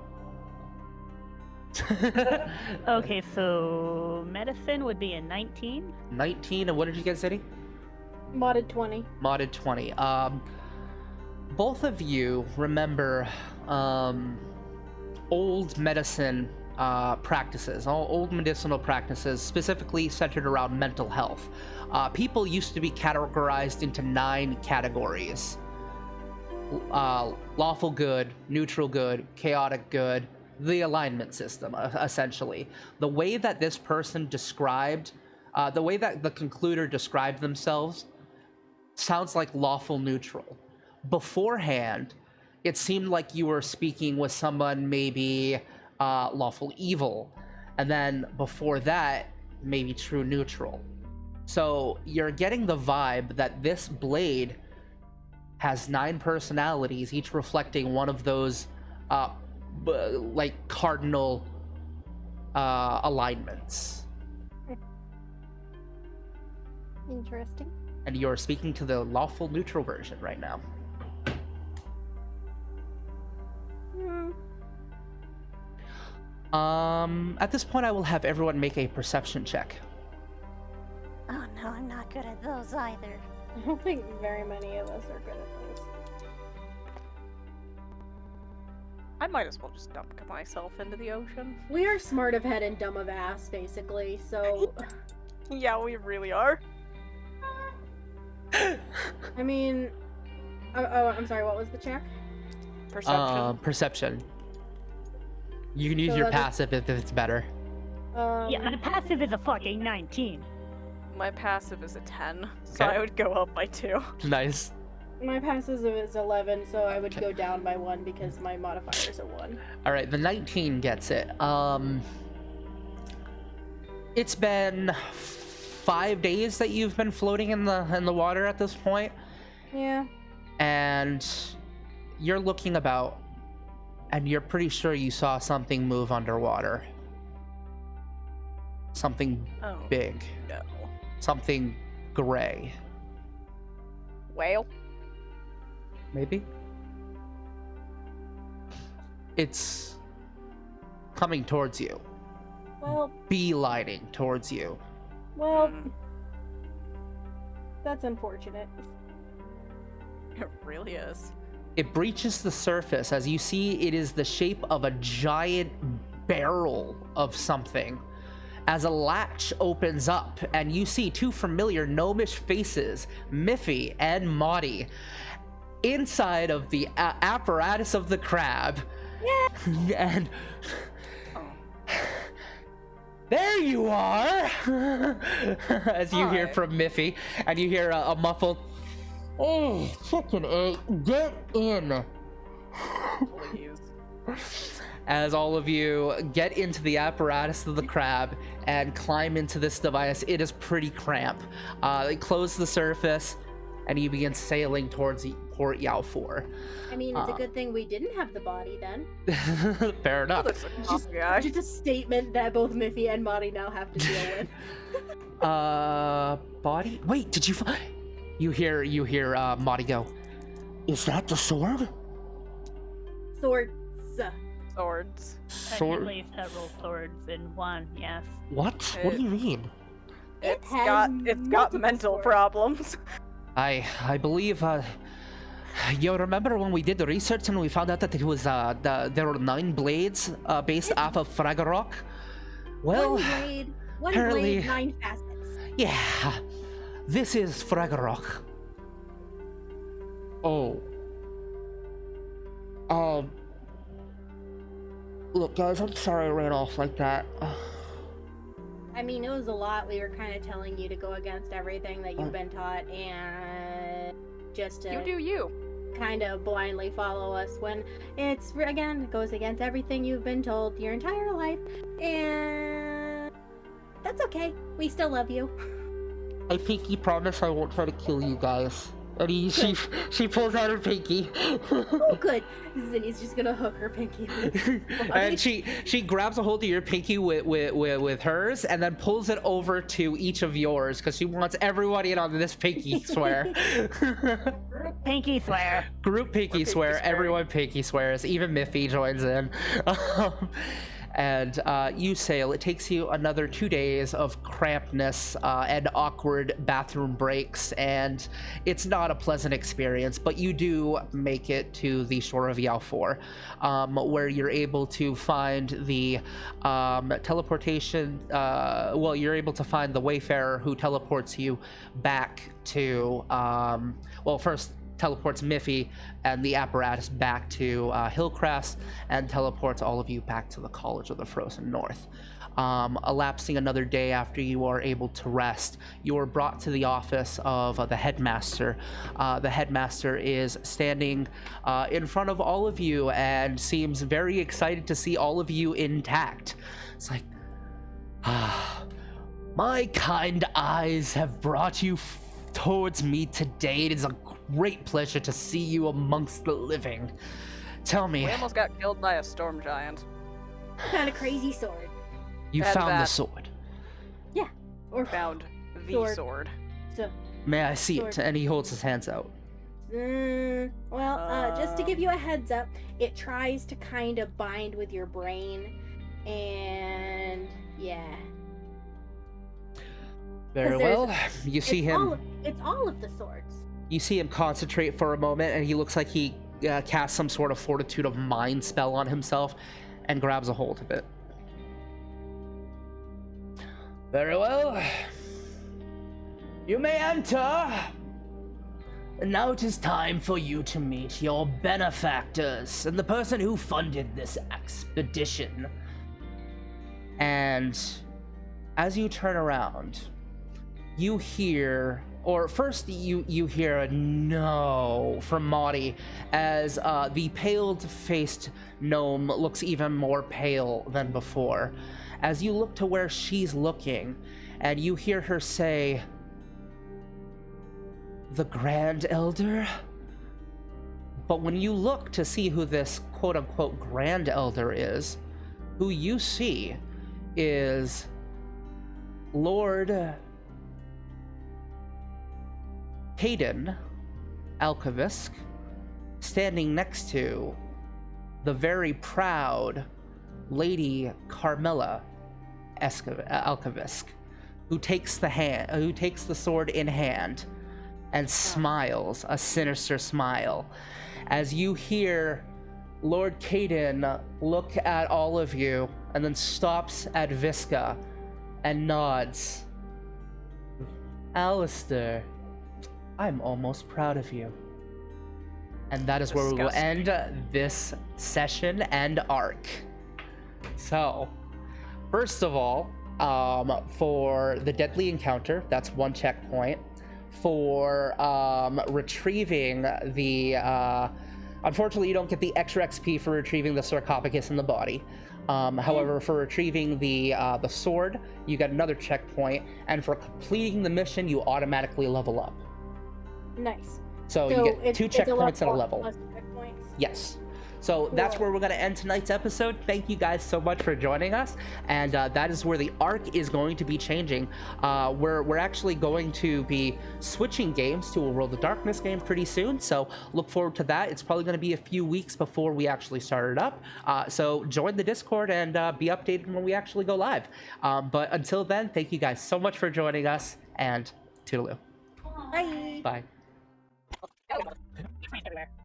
[SPEAKER 4] Okay, so medicine would be a 19.
[SPEAKER 1] 19, and what did you get, Zitty?
[SPEAKER 2] Modded 20.
[SPEAKER 1] Modded 20. Both of you remember old medicine practices, all old medicinal practices, specifically centered around mental health. People used to be categorized into 9 categories. Lawful good, neutral good, chaotic good, the alignment system, essentially. The way that this person described, the way that the concluder described themselves sounds like lawful neutral. Beforehand, it seemed like you were speaking with someone maybe lawful evil, and then before that, maybe true neutral. So you're getting the vibe that this blade has 9 personalities, each reflecting one of those like cardinal alignments.
[SPEAKER 2] Interesting.
[SPEAKER 1] And you're speaking to the lawful neutral version right now. At this point, I will have everyone make a perception check.
[SPEAKER 5] Oh no, I'm not good at those either.
[SPEAKER 2] I don't think very many of us are good at those.
[SPEAKER 3] I might as well just dump myself into the ocean.
[SPEAKER 2] We are smart of head and dumb of ass, basically, so...
[SPEAKER 3] Yeah, we really are.
[SPEAKER 2] I mean... Oh, I'm sorry, what was the check?
[SPEAKER 3] Perception.
[SPEAKER 1] Perception. You can use
[SPEAKER 2] So
[SPEAKER 1] your
[SPEAKER 2] that is-
[SPEAKER 1] passive if it's better.
[SPEAKER 4] Yeah, my passive is a fucking 19.
[SPEAKER 3] My passive is a 10, so
[SPEAKER 1] Okay.
[SPEAKER 3] I would go up by 2.
[SPEAKER 1] Nice.
[SPEAKER 2] My passive is 11, so I would go down by 1 because my modifier is a 1.
[SPEAKER 1] All right, the 19 gets it. It's been 5 days that you've been floating in the water at this point,
[SPEAKER 2] Yeah.
[SPEAKER 1] and you're looking about, and you're pretty sure you saw something move underwater. Something
[SPEAKER 3] Oh,
[SPEAKER 1] big,
[SPEAKER 3] no.
[SPEAKER 1] something gray,
[SPEAKER 3] Whale?
[SPEAKER 1] maybe. It's coming towards you,
[SPEAKER 2] Well,
[SPEAKER 1] beelining towards you.
[SPEAKER 2] well,
[SPEAKER 3] Hmm.
[SPEAKER 2] that's unfortunate.
[SPEAKER 3] It really is.
[SPEAKER 1] It breaches the surface. As you see, it is the shape of a giant barrel of something. As a latch opens up, and you see two familiar gnomish faces, Miffy and Maudie, inside of the apparatus of the crab. And there you are! As you hear
[SPEAKER 3] Hi.
[SPEAKER 1] from Miffy, and you hear a muffled, "Oh, fucking A, get in!"
[SPEAKER 3] Please.
[SPEAKER 1] As all of you get into the apparatus of the crab and climb into this device. It is pretty cramped. They close the surface, and you begin sailing towards Port Yao-4.
[SPEAKER 2] I mean, it's a good thing we didn't have the body then.
[SPEAKER 1] Fair
[SPEAKER 3] Oh,
[SPEAKER 1] enough.
[SPEAKER 3] that's a
[SPEAKER 2] Just,
[SPEAKER 3] guy.
[SPEAKER 2] just a statement that both Miffy and Maudie now have to deal with.
[SPEAKER 1] Body? Wait, did you find... You hear Maudie go, "Is that the sword?"
[SPEAKER 2] Swords.
[SPEAKER 3] Swords.
[SPEAKER 1] Sword?
[SPEAKER 4] Technically several swords in one, yes.
[SPEAKER 1] What? What do you mean?
[SPEAKER 2] It
[SPEAKER 3] It's
[SPEAKER 2] has
[SPEAKER 3] got
[SPEAKER 2] multiple
[SPEAKER 3] mental
[SPEAKER 2] swords.
[SPEAKER 3] problems.
[SPEAKER 1] I believe, you remember when we did the research and we found out that it was, there were 9 blades, based off of Fragarok? Well,
[SPEAKER 2] One
[SPEAKER 1] apparently-
[SPEAKER 2] blade, 9 facets.
[SPEAKER 1] yeah, this is Fragarok. Oh. Look, guys, I'm sorry I ran off like that.
[SPEAKER 2] I mean, it was a lot. We were kind of telling you to go against everything that you've been taught and just
[SPEAKER 3] You
[SPEAKER 2] to
[SPEAKER 3] do you.
[SPEAKER 2] kind of blindly follow us when it's, again, it goes against everything you've been told your entire life. And that's okay. We still love you.
[SPEAKER 1] I pinky promise I won't try to kill you guys. And she pulls out her pinky.
[SPEAKER 2] Oh, good. Zinni's just gonna hook her pinky.
[SPEAKER 1] And she grabs a hold of your pinky with hers, and then pulls it over to each of yours because she wants everybody in on this pinky swear.
[SPEAKER 4] Pinky swear.
[SPEAKER 1] Group pinky swear. Everyone pinky swears. Even Miffy joins in. And you sail. It takes you another 2 days of crampedness and awkward bathroom breaks, and it's not a pleasant experience, but you do make it to the shore of Yao-4, where you're able to find the teleportation, well, you're able to find the Wayfarer who teleports you back to, well, first teleports Miffy and the apparatus back to Hillcrest, and teleports all of you back to the College of the Frozen North. Elapsing another day after you are able to rest, you are brought to the office of the headmaster. The headmaster is standing in front of all of you and seems very excited to see all of you intact. It's like, my kind eyes have brought you towards me today. It is a great pleasure to see you amongst the living. Tell me,
[SPEAKER 3] We almost got killed by a storm giant.
[SPEAKER 2] Kind of crazy sword.
[SPEAKER 1] you
[SPEAKER 3] and
[SPEAKER 1] found the
[SPEAKER 3] that-
[SPEAKER 1] sword.
[SPEAKER 2] Or
[SPEAKER 3] Found the
[SPEAKER 2] Sword.
[SPEAKER 3] sword.
[SPEAKER 2] So,
[SPEAKER 1] May I see
[SPEAKER 2] Sword.
[SPEAKER 1] it? And he holds his hands out.
[SPEAKER 2] just to give you a heads up, it tries to kind of bind with your brain, and yeah.
[SPEAKER 1] Very
[SPEAKER 2] 'Cause there's-
[SPEAKER 1] well. You see
[SPEAKER 2] it's
[SPEAKER 1] him.
[SPEAKER 2] It's all of the swords.
[SPEAKER 1] You see him concentrate for a moment, and he looks like he casts some sort of fortitude of mind spell on himself, and grabs a hold of it. Very well. You may enter. And now it is time for you to meet your benefactors and the person who funded this expedition. And as you turn around, you hear, or first you hear a no from Maudie as the paled-faced gnome looks even more pale than before. As you look to where she's looking, and you hear her say, "The Grand Elder?" But when you look to see who this quote-unquote Grand Elder is, who you see is Lord Hayden Alkavisk, standing next to the very proud Lady Carmilla Alkavisk, who takes the sword in hand and smiles a sinister smile. As you hear Lord Caden look at all of you and then stops at Visca and nods. "Alistair, I'm almost proud of you." And that is where we will end this session and arc. So, first of all, for the deadly encounter, that's 1 checkpoint. For retrieving the unfortunately you don't get the extra XP for retrieving the sarcophagus in the body. However, for retrieving the sword, you get another checkpoint, and for completing the mission, you automatically level up.
[SPEAKER 2] Nice.
[SPEAKER 1] So you get 2 checkpoints and a level.
[SPEAKER 2] Plus checkpoints.
[SPEAKER 1] Yes. So that's where we're going to end tonight's episode. Thank you guys so much for joining us, and that is where the arc is going to be changing. We're actually going to be switching games to a World of Darkness game pretty soon, so look forward to that. It's probably going to be a few weeks before we actually start it up, so join the Discord and be updated when we actually go live. But until then, thank you guys so much for joining us, and toodaloo.
[SPEAKER 2] Bye.
[SPEAKER 1] Bye.